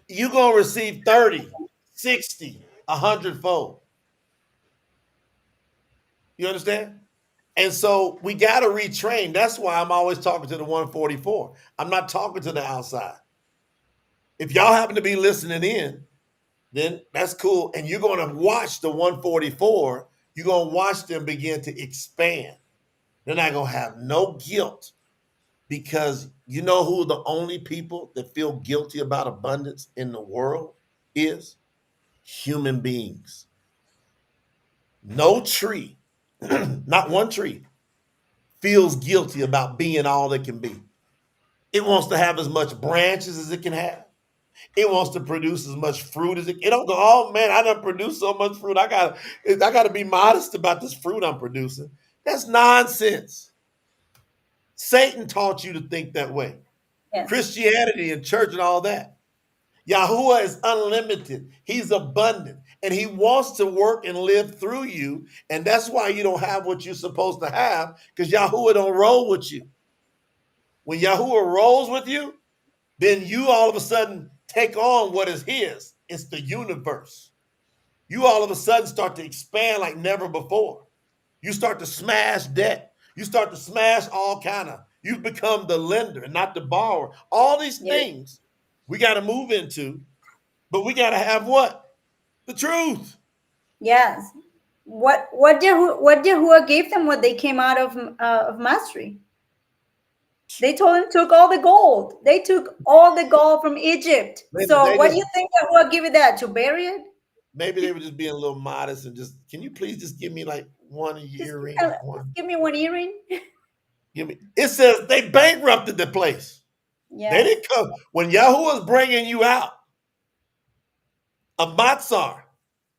Speaker 1: You're going to receive 30, 60, 100-fold. You understand? And so we got to retrain. That's why I'm always talking to the 144. I'm not talking to the outside. If y'all happen to be listening in, then that's cool. And you're going to watch the 144. You're going to watch them begin to expand. They're not going to have no guilt because you know who the only people that feel guilty about abundance in the world is? Human beings. No tree, not one tree, feels guilty about being all it can be. It wants to have as much branches as it can have. It wants to produce as much fruit as it don't go, oh man, I done produced so much fruit. I gotta be modest about this fruit I'm producing. That's nonsense. Satan taught you to think that way.
Speaker 2: Yes.
Speaker 1: Christianity and church and all that. Yahuah is unlimited. He's abundant. And he wants to work and live through you. And that's why you don't have what you're supposed to have, because Yahuah don't roll with you. When Yahuah rolls with you, then you all of a sudden take on what is his. It's the universe. You all of a sudden start to expand like never before. You start to smash debt. You start to smash all kind of. You become the lender and not the borrower. All these things we got to move into, but we got to have what? The truth.
Speaker 2: Yes. What Yahuah gave them when they came out of mastery? They told him took all the gold. They took all the gold from Egypt. So what do you think Yahuah give it that to bury it?
Speaker 1: Maybe they were just being a little modest and just, can you please just give me like one earring?
Speaker 2: Give me one earring.
Speaker 1: Give me. It says they bankrupted the place. Yeah. They didn't come. When Yahuah is bringing you out of Matzar,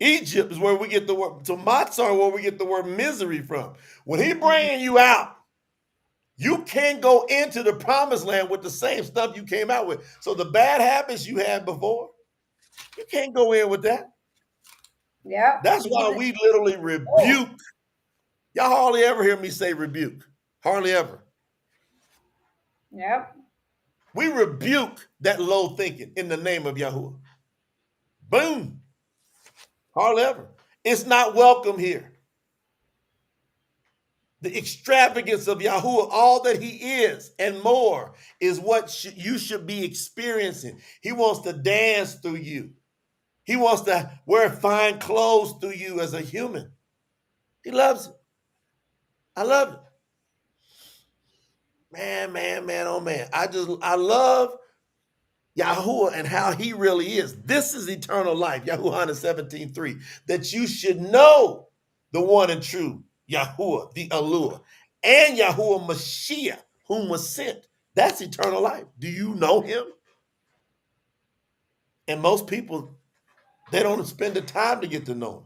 Speaker 1: Egypt is where we get the word. So Matzar, where we get the word misery from. When he bringing you out, you can't go into the promised land with the same stuff you came out with. So the bad habits you had before, you can't go in with that.
Speaker 2: Yeah.
Speaker 1: That's why we literally rebuke. Y'all hardly ever hear me say rebuke. Hardly ever.
Speaker 2: Yep.
Speaker 1: We rebuke that low thinking in the name of Yahuah. Boom. Hardly ever. It's not welcome here. The extravagance of Yahuah, all that he is and more, is what you should be experiencing. He wants to dance through you. He wants to wear fine clothes through you as a human. He loves it. I love it. Man, oh man. I love Yahuah and how he really is. This is eternal life, Yahuah 17:3, that you should know the one and true Yahuah, the Allure, and Yahuah Mashiach, whom was sent. That's eternal life. Do you know him? And most people, they don't spend the time to get to know him.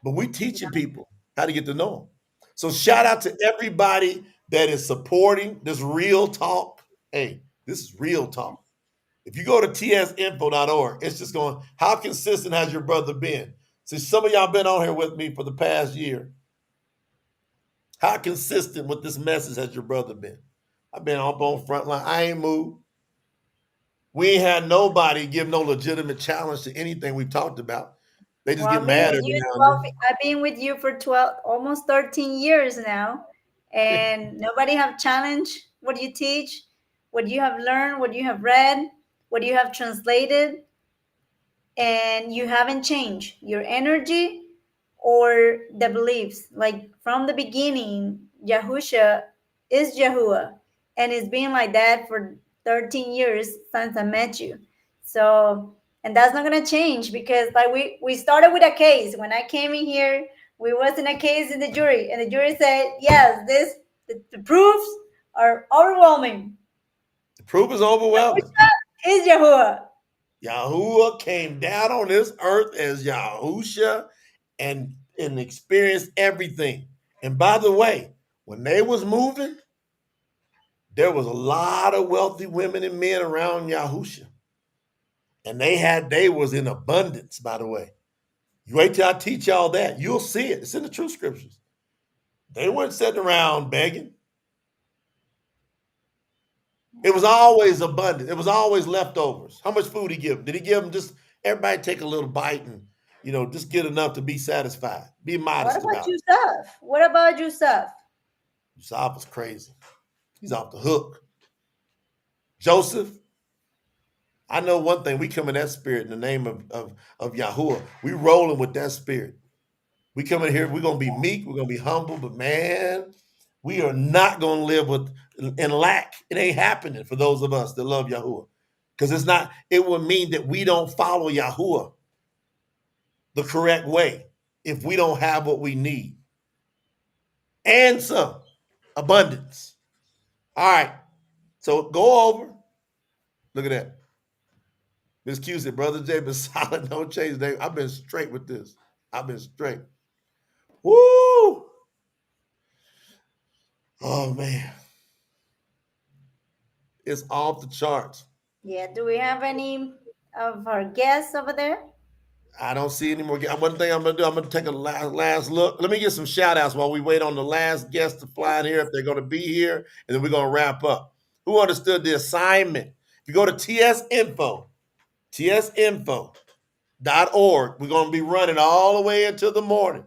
Speaker 1: But we teaching people how to get to know him. So shout out to everybody that is supporting this real talk. Hey, this is real talk. If you go to tsinfo.org, it's just going, how consistent has your brother been? See, some of y'all been on here with me for the past year. How consistent with this message has your brother been? I've been up on front line. I ain't moved. We ain't had nobody give no legitimate challenge to anything we've talked about. They just
Speaker 2: Well,
Speaker 1: get mad every now and
Speaker 2: 12,
Speaker 1: then.
Speaker 2: I've been with you for 12, almost 13 years now, and nobody have challenged what you teach, what you have learned, what you have read, what you have translated, and you haven't changed your energy or the beliefs. Like from the beginning, Yahusha is Yahuah, and it's been like that for 13 years since I met you. So, and that's not gonna change because like we started with a case. When I came in here, we was in a case in the jury, and the jury said, yes, the proofs are overwhelming.
Speaker 1: The proof is overwhelming.
Speaker 2: Yahusha is Yahuah.
Speaker 1: Yahuah came down on this earth as Yahusha and experienced everything. And by the way, when they was moving, there was a lot of wealthy women and men around Yahusha. And they was in abundance, by the way. You wait till I teach y'all that. You'll see it. It's in the true scriptures. They weren't sitting around begging. It was always abundant. It was always leftovers. How much food he give them? Did he give them just everybody take a little bite and just get enough to be satisfied? Be
Speaker 2: What
Speaker 1: modest
Speaker 2: about
Speaker 1: about it.
Speaker 2: Yusuf? What about Yusuf?
Speaker 1: Yusuf was crazy. He's off the hook. Joseph, I know one thing. We come in that spirit in the name of Yahuah. We rolling with that spirit. We come in here, we're going to be meek, we're going to be humble, but man, we are not going to live in lack. It ain't happening for those of us that love Yahuah. Because it would mean that we don't follow Yahuah the correct way if we don't have what we need. And some abundance. All right. So go over. Look at that. Miss Q said, Brother J been solid, no change. I've been straight with this. I've been straight. Woo! Oh man. It's off the charts.
Speaker 2: Yeah, do we have any of our guests over there?
Speaker 1: I don't see any more. One thing I'm going to do, I'm going to take a last look. Let me get some shout outs while we wait on the last guest to fly in here, if they're going to be here, and then we're going to wrap up. Who understood the assignment? If you go to tsinfo.org, we're going to be running all the way until the morning.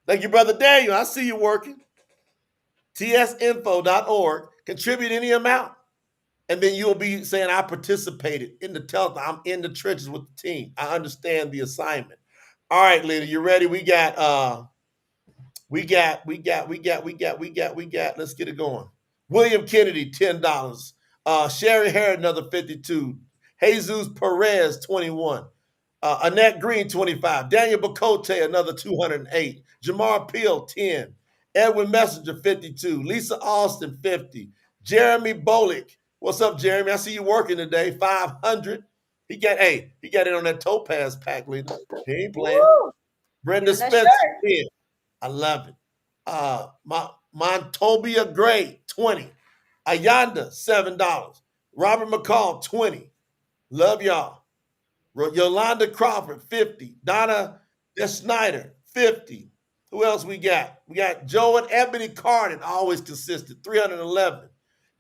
Speaker 1: Thank you, Brother Daniel. I see you working. tsinfo.org, contribute any amount. And then you'll be saying, I participated in the telethon. I'm in the trenches with the team. I understand the assignment. All right, Lita, you ready? We got. Let's get it going. William Kennedy, $10. Sherry Harrod, another 52. Jesus Perez, 21. Annette Green, 25. Daniel Bacote, another 208. Jamar Peel, 10. Edwin Messenger, 52. Lisa Austin, 50. Jeremy Bolick. What's up, Jeremy? I see you working today. 500. He got it on that Topaz pack, Lita. He ain't playing.
Speaker 2: Woo!
Speaker 1: Brenda
Speaker 2: You're not
Speaker 1: Spencer,
Speaker 2: sure.
Speaker 1: 10. I love it. Montobia Gray, 20. Ayanda, $7. Robert McCall, 20. Love y'all. Yolanda Crawford, 50. Donna Snyder, 50. Who else we got? We got Joe and Ebony Carden, always consistent, 311.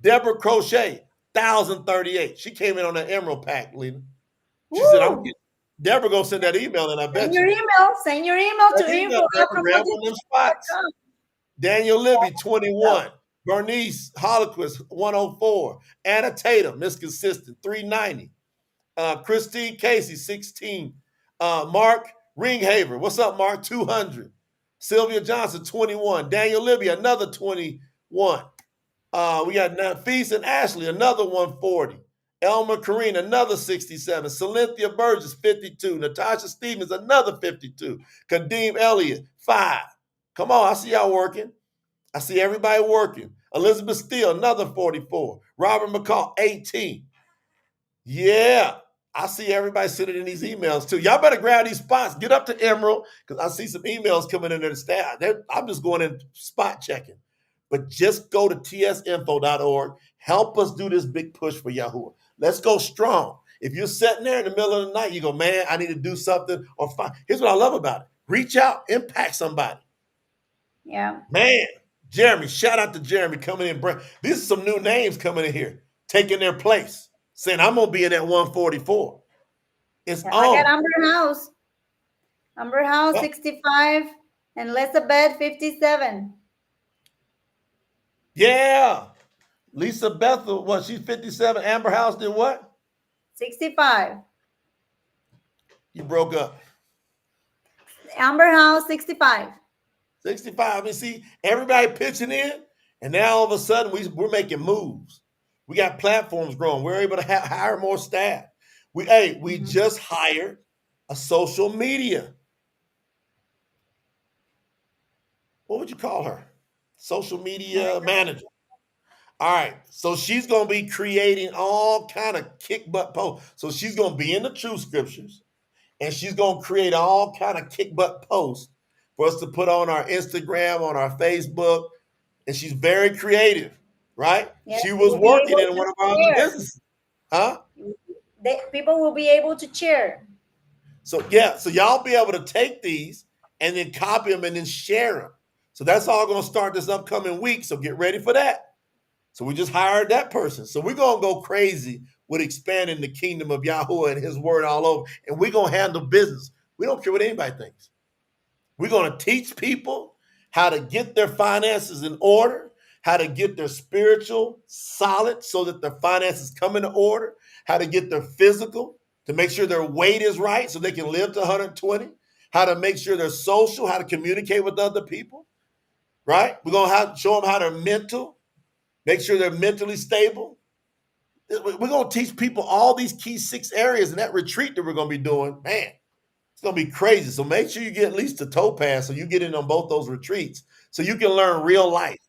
Speaker 1: Deborah Crochet, 1,038. She came in on that Emerald pack, Lena. She said, Deborah gonna send that email, and I bet you.
Speaker 2: Send your email to
Speaker 1: Email, Deborah, grab one of them spots. Daniel Libby, 21. Bernice Holoquist, 104. Anna Tatum, Miss Consistent, 390. Christine Casey, 16. Mark Ringhaver, what's up, Mark? 200. Sylvia Johnson, 21. Daniel Libby, another 21. We got Feast and Ashley, another 140. Elmer Kareen, another 67. Cynthia Burgess, 52. Natasha Stevens, another 52. Kadeem Elliott, 5. Come on, I see y'all working. I see everybody working. Elizabeth Steele, another 44. Robert McCall, 18. Yeah, I see everybody sending in these emails too. Y'all better grab these spots. Get up to Emerald because I see some emails coming in there to staff. I'm just going in spot checking. But just go to tsinfo.org. Help us do this big push for Yahuah. Let's go strong. If you're sitting there in the middle of the night, you go, man, I need to do something. Or find. Here's what I love about it. Reach out, impact somebody.
Speaker 2: Yeah.
Speaker 1: Man, Jeremy, shout out to Jeremy coming in. These are some new names coming in here, taking their place, saying, I'm going to be in that 144. It's
Speaker 2: Yeah,
Speaker 1: on.
Speaker 2: I got Amber House. Amber House, 65. And Elizabeth, 57.
Speaker 1: Yeah. Lisa Bethel, what, she's 57. Amber House did what?
Speaker 2: 65.
Speaker 1: You broke up.
Speaker 2: Amber House, 65.
Speaker 1: 65. I mean, see, everybody pitching in, and now all of a sudden we're making moves. We got platforms growing. We're able to hire more staff. We just hired a social media. What would you call her? Social media manager. All right, so she's going to be creating all kind of kick butt posts. So she's going to be in the true scriptures, and she's going to create all kind of kick butt posts for us to put on our Instagram, on our Facebook, and she's very creative, right?
Speaker 2: Yeah,
Speaker 1: she was working in one of our other
Speaker 2: share.
Speaker 1: businesses, huh?
Speaker 2: People will be able to share.
Speaker 1: So yeah, so y'all be able to take these and then copy them and then share them. So that's all going to start this upcoming week. So get ready for that. So we just hired that person. So we're going to go crazy with expanding the kingdom of Yahuah and his word all over. And we're going to handle business. We don't care what anybody thinks. We're going to teach people how to get their finances in order, how to get their spiritual solid so that their finances come into order, how to get their physical to make sure their weight is right so they can live to 120, how to make sure they're social, how to communicate with other people, right? We're going to have to show them how they're mental, make sure they're mentally stable. We're going to teach people all these key 6 areas in that retreat that we're going to be doing. Man, it's going to be crazy. So make sure you get at least the toe pass so you get in on both those retreats so you can learn real life.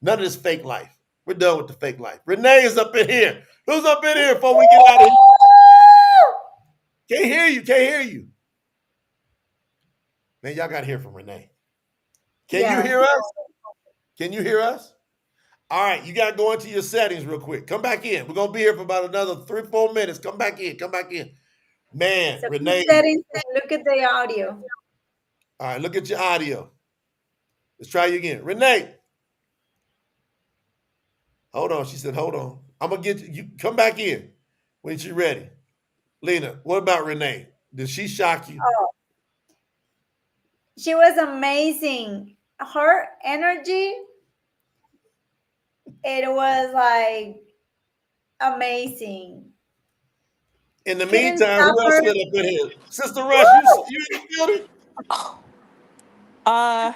Speaker 1: None of this fake life. We're done with the fake life. Renee is up in here. Who's up in here before we get out of here? Can't hear you. Can't hear you. Man, y'all got to hear from Renee. Can you hear us? Can you hear us? All right, you got to go into your settings real quick. Come back in. We're going to be here for about another 3-4 minutes. Come back in. Come back in. Man,
Speaker 2: So
Speaker 1: Renee.
Speaker 2: Settings and look at the audio.
Speaker 1: All right, look at your audio. Let's try you again. Renee. Hold on. She said, hold on. I'm going to get you. Come back in when she's ready. Lena, what about Renee? Did she shock you?
Speaker 2: Oh. She was amazing. Her energy, it was like amazing.
Speaker 1: In the meantime, who else lit up in here? Sister Rush, you in the building?
Speaker 8: Can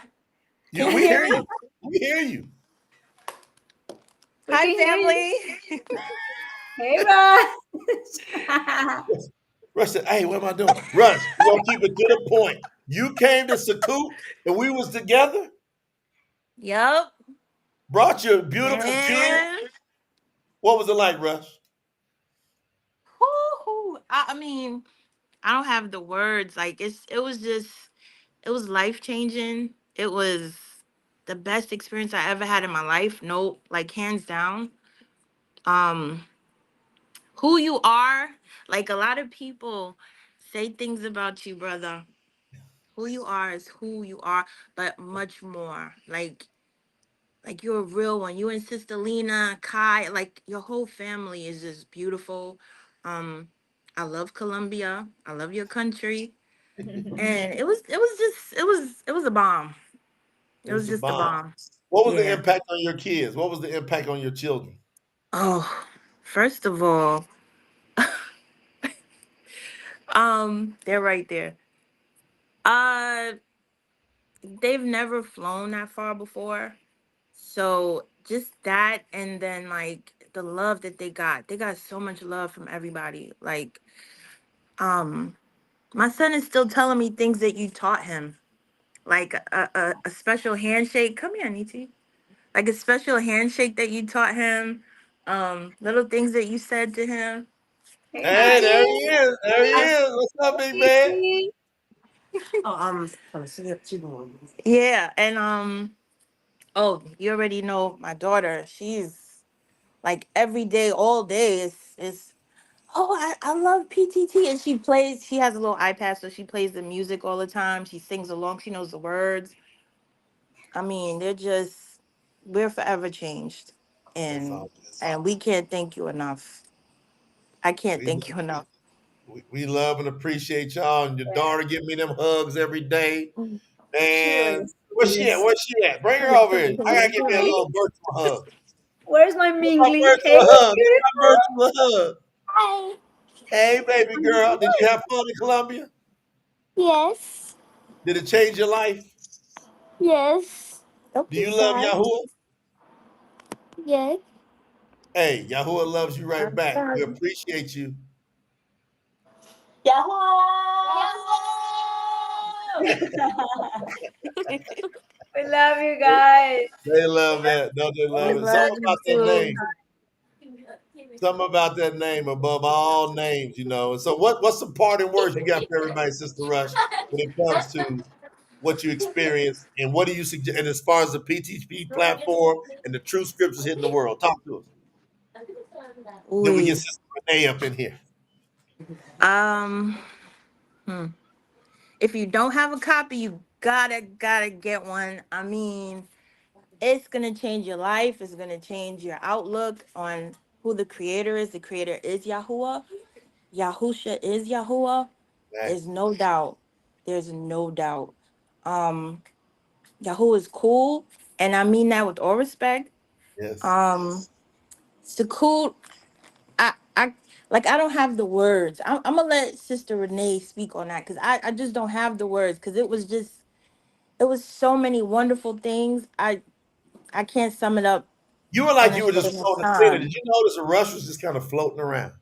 Speaker 8: you hear me?
Speaker 1: We hear you.
Speaker 8: Hi, family.
Speaker 2: Hey, Rush.
Speaker 1: Rush said, hey, what am I doing? Rush, we're going to keep it to the point. You came to Sakut and we was together?
Speaker 8: Yep.
Speaker 1: Brought your beautiful kid? What was it like, Rush?
Speaker 8: I mean, I don't have the words. Like it was life changing. It was the best experience I ever had in my life. No, like hands down. Who you are, like a lot of people say things about you, brother. Who you are is who you are, but much more. Like you're a real one. You and Sister Lena, Kai, like your whole family is just beautiful. I love Colombia. I love your country. And it was a bomb. It was just a bomb.
Speaker 1: What was the
Speaker 8: Yeah.
Speaker 1: impact on your kids? What was the impact on your children?
Speaker 8: Oh, first of all, they're right there. Uh they've never flown that far before. So just that, and then like the love that they got so much love from everybody. Like, my son is still telling me things that you taught him, like a special handshake. Come here, Niti. Like a special handshake that you taught him, little things that you said to him.
Speaker 2: Hey,
Speaker 1: Hey, there he
Speaker 2: Niti.
Speaker 1: is. There he is. What's up, big man?
Speaker 2: Niti.
Speaker 8: Yeah, and oh, you already know my daughter. She's like every day, all day is oh, I love PTT, and she has a little iPad, so she plays the music all the time. She sings along. She knows the words. I mean, we're forever changed,
Speaker 1: That's
Speaker 8: and
Speaker 1: all.
Speaker 8: we can't thank you enough. I can't
Speaker 1: We,
Speaker 8: thank you enough.
Speaker 1: we love and appreciate y'all. And your daughter give me them hugs every day.
Speaker 2: She
Speaker 1: Man,
Speaker 2: really
Speaker 1: where's she at?
Speaker 2: is.
Speaker 1: Where's she at? Bring her over here. I gotta give me a little virtual hug.
Speaker 2: Where's my
Speaker 1: Where's my
Speaker 2: mingling? Hey,
Speaker 1: virtual hug? Give me my
Speaker 2: beautiful.
Speaker 1: virtual hug.
Speaker 8: Hi.
Speaker 1: Hey, baby girl. Did you have fun in Colombia?
Speaker 8: Yes.
Speaker 1: Did it change your life?
Speaker 8: Yes. Don't
Speaker 1: Do
Speaker 8: be
Speaker 1: you love
Speaker 8: sad.
Speaker 1: Yahuah?
Speaker 8: Yes.
Speaker 1: Hey, Yahuah loves you right
Speaker 8: I'm
Speaker 1: back. We
Speaker 8: sorry.
Speaker 1: appreciate you.
Speaker 2: We love you guys.
Speaker 1: They love that. Don't they love
Speaker 8: We
Speaker 1: it?
Speaker 8: love
Speaker 1: Something
Speaker 8: you
Speaker 1: about that
Speaker 8: too.
Speaker 1: name. Something about that name above all names, you know. And so what's some parting words you got for everybody, Sister Rush, when it comes to what you experienced and what do you suggest, and as far as the PTP platform and the true scriptures hitting the world? Talk to us. Then we get
Speaker 8: Ooh.
Speaker 1: Sister Renee up in here.
Speaker 8: Um. hmm. If you don't have a copy, you gotta get one. I mean, it's gonna change your life. It's gonna change your outlook on who the creator is. The creator is Yahuwah. Yahusha is Yahuwah.
Speaker 1: Exactly.
Speaker 8: There's no doubt. There's no doubt. Um, Yahuwah is cool, and I mean that with all respect.
Speaker 1: Yes.
Speaker 8: Um, Sukut, I like I don't have the words. I'm gonna let Sister Renee speak on that because I just don't have the words because it was so many wonderful things. I can't sum it up
Speaker 1: You were
Speaker 8: in
Speaker 1: like
Speaker 8: a
Speaker 1: you were
Speaker 8: short
Speaker 1: just
Speaker 8: enough
Speaker 1: floating in it. Did
Speaker 8: time.
Speaker 1: you notice the rush was just kind of floating around?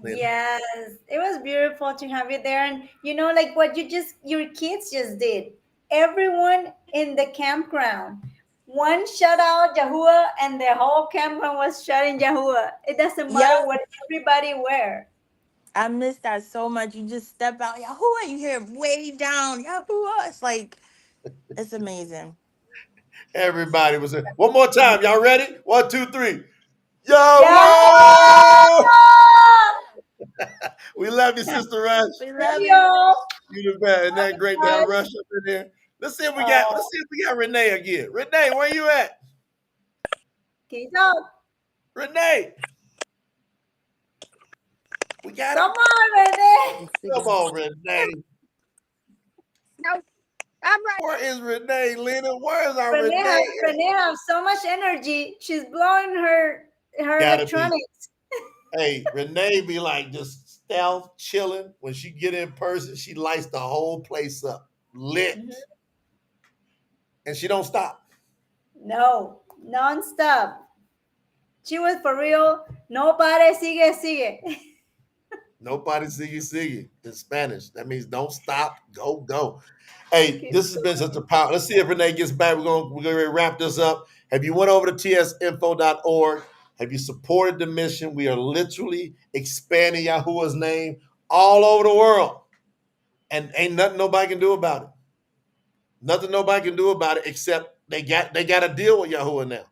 Speaker 1: Lena?
Speaker 2: Yes, it was beautiful to have you there. And you know, like what your kids just did. Everyone in the campground. One shout out Yahuwah, and the whole campground was shouting Yahuwah. It doesn't matter
Speaker 8: Yep,
Speaker 2: what everybody wear.
Speaker 8: I miss that so much. You just step out, Yahuwah, you hear it way down, Yahuwah. It's like it's amazing.
Speaker 1: Everybody was in. One more time. Y'all ready? 1, 2, 3.
Speaker 2: Yahuwah!
Speaker 1: Yahweh! We love you, Sister Rush.
Speaker 8: We
Speaker 2: Love
Speaker 8: love you.
Speaker 2: y'all.
Speaker 1: You the best. Isn't that great to have
Speaker 2: Bye.
Speaker 1: Rush up in there? Let's
Speaker 2: Oh,
Speaker 1: see if we got Renee again. Renee, where you at?
Speaker 2: keep up.
Speaker 1: Renee. We got
Speaker 2: Come
Speaker 1: her?
Speaker 2: on, Renee.
Speaker 1: Come on, Renee.
Speaker 3: No, I'm right.
Speaker 1: Where is Renee, Lena? Where is our
Speaker 2: Renee
Speaker 1: Renee
Speaker 2: has,
Speaker 1: at?
Speaker 2: Renee has so much energy. She's blowing her
Speaker 1: Gotta be.
Speaker 2: electronics.
Speaker 1: Hey, Renee be like just stealth chilling. When she get in person, she lights the whole place up. Lit.
Speaker 2: Mhm.
Speaker 1: And she don't stop.
Speaker 2: No, non-stop. She was for real. No pare, sigue, sigue.
Speaker 1: Nobody see you in Spanish. That means don't stop, go, go. Hey,
Speaker 2: Keep
Speaker 1: this has been such a power. Let's see if Renee gets back. We're gonna wrap this up. Have you went over to tsinfo.org? Have you supported the mission? We are literally expanding Yahuwah's name all over the world. And ain't nothing nobody can do about it. Nothing nobody can do about it except they got to deal with Yahuwah now.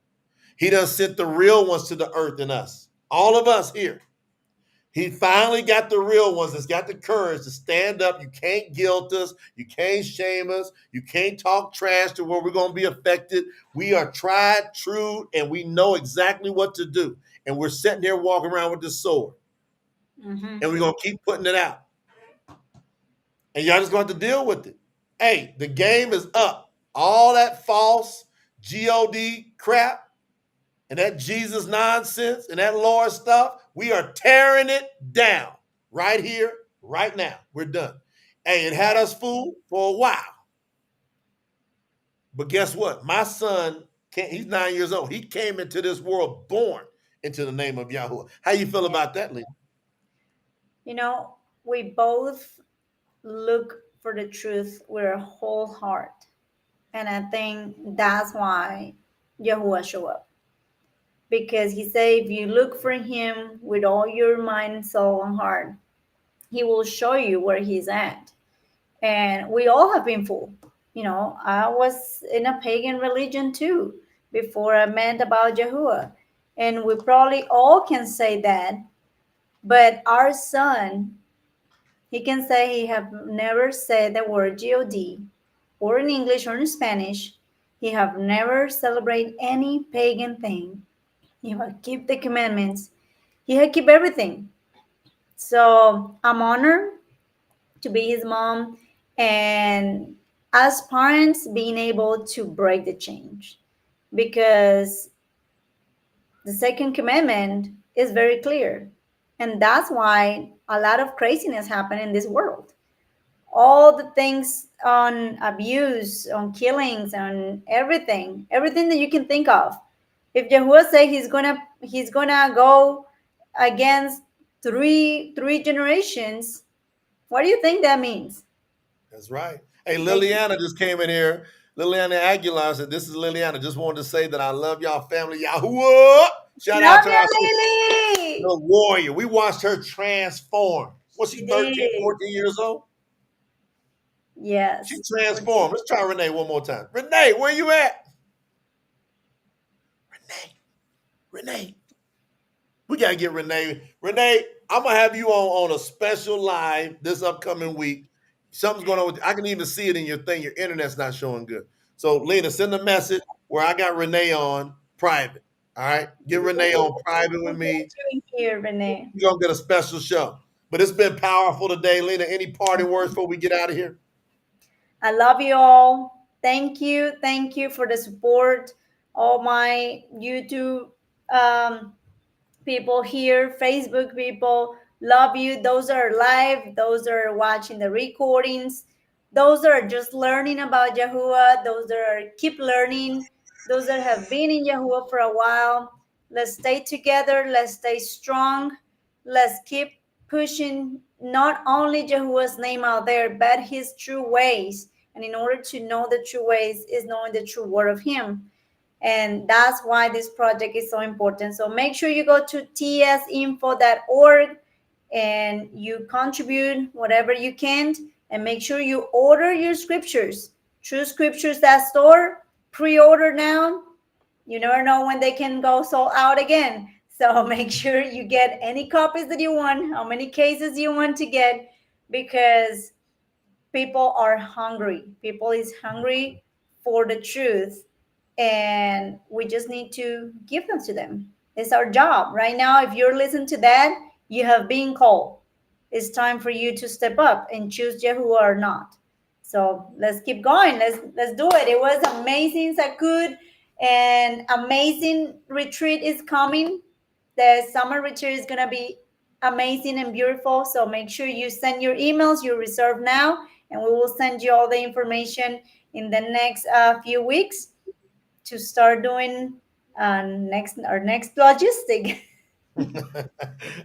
Speaker 1: He done sent the real ones to the earth in us. All of us here. He finally got the real ones that's got the courage to stand up. You can't guilt us. You can't shame us. You can't talk trash to where we're going to be affected. We are tried, true, and we know exactly what to do. And we're sitting here walking around with this sword.
Speaker 2: Mhm.
Speaker 1: And we're going to keep putting it out. And y'all just going to have to deal with it. Hey, the game is up. All that false God crap and that Jesus nonsense and that Lord stuff, we are tearing it down right here, right now. We're done. Hey, it had us fooled for a while. But guess what? My son He's 9 years old. He came into this world born into the name of Yahuah. How you feel about that, Lee?
Speaker 2: You know, we both look for the truth with our whole heart. And I think that's why Yahuwah show up. Because he said, if you look for him with all your mind, soul, and heart, he will show you where he's at. And we all have been fooled. You know, I was in a pagan religion too before I met about Yahuwah. And we probably all can say that. But our son, he can say he have never said the word God, or in English or in Spanish. He have never celebrate any pagan thing. He have keep the commandments. He had keep everything. So I'm honored to be his mom, and as parents being able to break the change, because the second commandment is very clear, and that's why a lot of craziness happen in this world. All the things on abuse, on killings, on everything that you can think of. If Yahuwah say he's gonna go against three generations, what do you think that means?
Speaker 1: That's right. Hey,
Speaker 2: Like,
Speaker 1: Liliana just came in here. Liliana Aguilar said, "This is Liliana. Just wanted to say that I love y'all family. Yahuah. Shout out
Speaker 2: love
Speaker 1: to
Speaker 2: you,
Speaker 1: our sister,
Speaker 2: Lily.
Speaker 1: the warrior. We watched her transform. Was she
Speaker 2: She
Speaker 1: 13,
Speaker 2: did.
Speaker 1: 14 years old? She
Speaker 2: Yes.
Speaker 1: transformed. Let's try Renee one more time. Renee, where you at? Renee. We gotta get Renee. Renee, I'm gonna have you on a special live this upcoming week. Something's going on with I can even see it in your thing. Your internet's not showing good. So Lena, send a message where I got Renee on private. All right. Get Renee on private with
Speaker 2: We'll
Speaker 1: me.
Speaker 2: get you in here, Renee.
Speaker 1: We're gonna get a special show. But it's been powerful today. Lena, any parting words before we get out of here?
Speaker 2: I love you all. Thank you. Thank you for the support. All my YouTube um, people here, Facebook people, love you. Those are live, those are watching the recordings, those are just learning about Yahuwah, those that are keep learning, those that have been in Yahuwah for a while. Let's stay together, let's stay strong, let's keep pushing not only Yahuwah's name out there, but his true ways. And in order to know the true ways is knowing the true word of him, and that's why this project is so important. So make sure you go to tsinfo.org and you contribute whatever you can, and make sure you order your scriptures. True Scriptures that store, pre-order now. You never know when they can go sold out again. So make sure you get any copies that you want, how many cases you want to get, because people are hungry. People is hungry for the truth, and we just need to give them to them. It's our job right now. If you're listening to that, you have been called. It's time for you to step up and choose Yahuwah or not. So let's keep going. Let's do it. It was amazing, Sakud, and amazing retreat is coming. The summer retreat is gonna be amazing and beautiful. So make sure you send your emails, you reserve now, and we will send you all the information in the next few weeks to start doing our next logistic.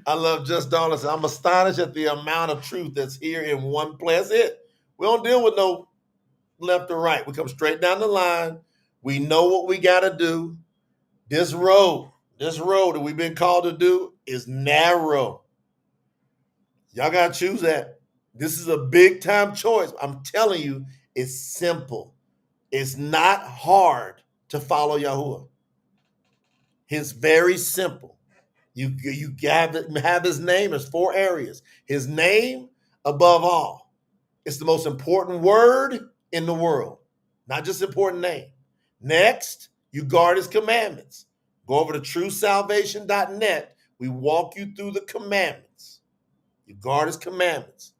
Speaker 1: I love Just Dollars. I'm astonished at the amount of truth that's here in one place. That's it. We don't deal with no left or right. We come straight down the line. We know what we got to do. This road that we've been called to do is narrow. Y'all got to choose that. This is a big time choice. I'm telling you, it's simple. It's not hard to follow Yahuwah. It's very simple. You have his name. There's 4 areas. His name above all. It's the most important word in the world, not just important name. Next, you guard his commandments. Go over to truesalvation.net. We walk you through the commandments. You guard his commandments.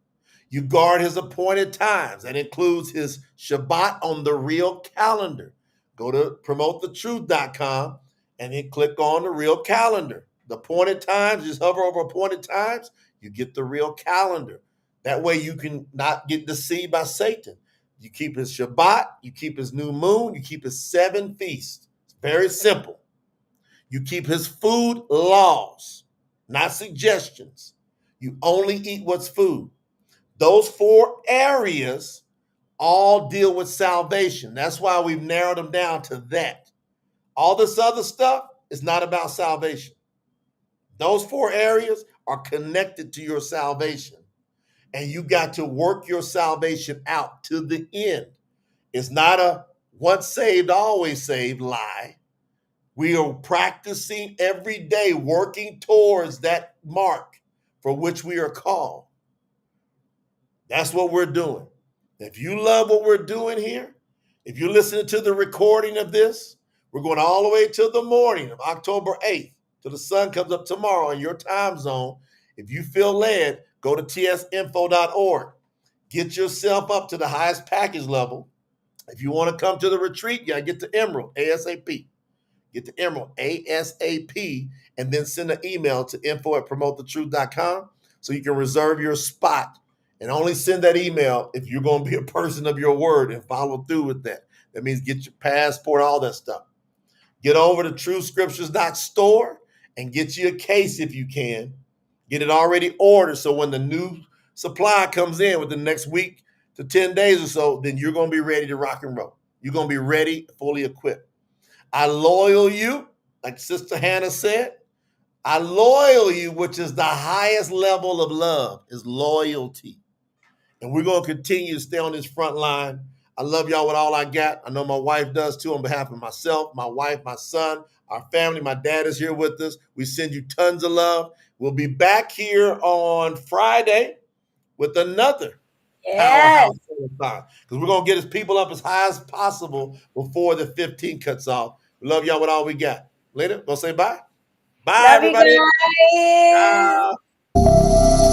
Speaker 1: You guard his appointed times. That includes his Shabbat on the real calendar. Go to promothetruth.com and then click on the real calendar. The appointed times, just hover over appointed times, you get the real calendar. That way you can not get deceived by Satan. You keep his Shabbat, you keep his new moon, you keep his 7 feasts. It's Very simple. You keep his food laws, not suggestions. You only eat what's food. Those 4 areas all deal with salvation. That's why we've narrowed them down to that. All this other stuff is not about salvation. Those 4 areas are connected to your salvation. And you got to work your salvation out to the end. It's not a once saved, always saved lie. We are practicing every day, working towards that mark for which we are called. That's what we're doing. If you love what we're doing here, if you're listening to the recording of this, we're going all the way till the morning of October 8th, till the sun comes up tomorrow in your time zone. If you feel led, go to tsinfo.org. Get yourself up to the highest package level. If you want to come to the retreat, you got to get to Emerald ASAP. Get to Emerald ASAP and then send an email to info@promotethetruth.com so you can reserve your spot. And only send that email if you're going to be a person of your word and follow through with that. That means get your passport, all that stuff. Get over to truthscriptures.store and get you a case if you can. Get it already ordered so when the new supply comes in within the next week to 10 days or so, then you're going to be ready to rock and roll. You're going to be ready, fully equipped. I loyal you, like Sister Hannah said. I loyal you, which is the highest level of love, is loyalty. And we're going to continue to stay on this front line. I love y'all with all I got. I know my wife does too, on behalf of myself, my wife, my son, our family. My dad is here with us. We send you tons of love. We'll be back here on Friday with another powerhouse because we're going to get his people up as high as possible before the 15 cuts off. We love y'all with all we got. Later, gonna say bye. Bye,
Speaker 2: Love
Speaker 1: everybody.
Speaker 2: you guys.
Speaker 1: Ciao.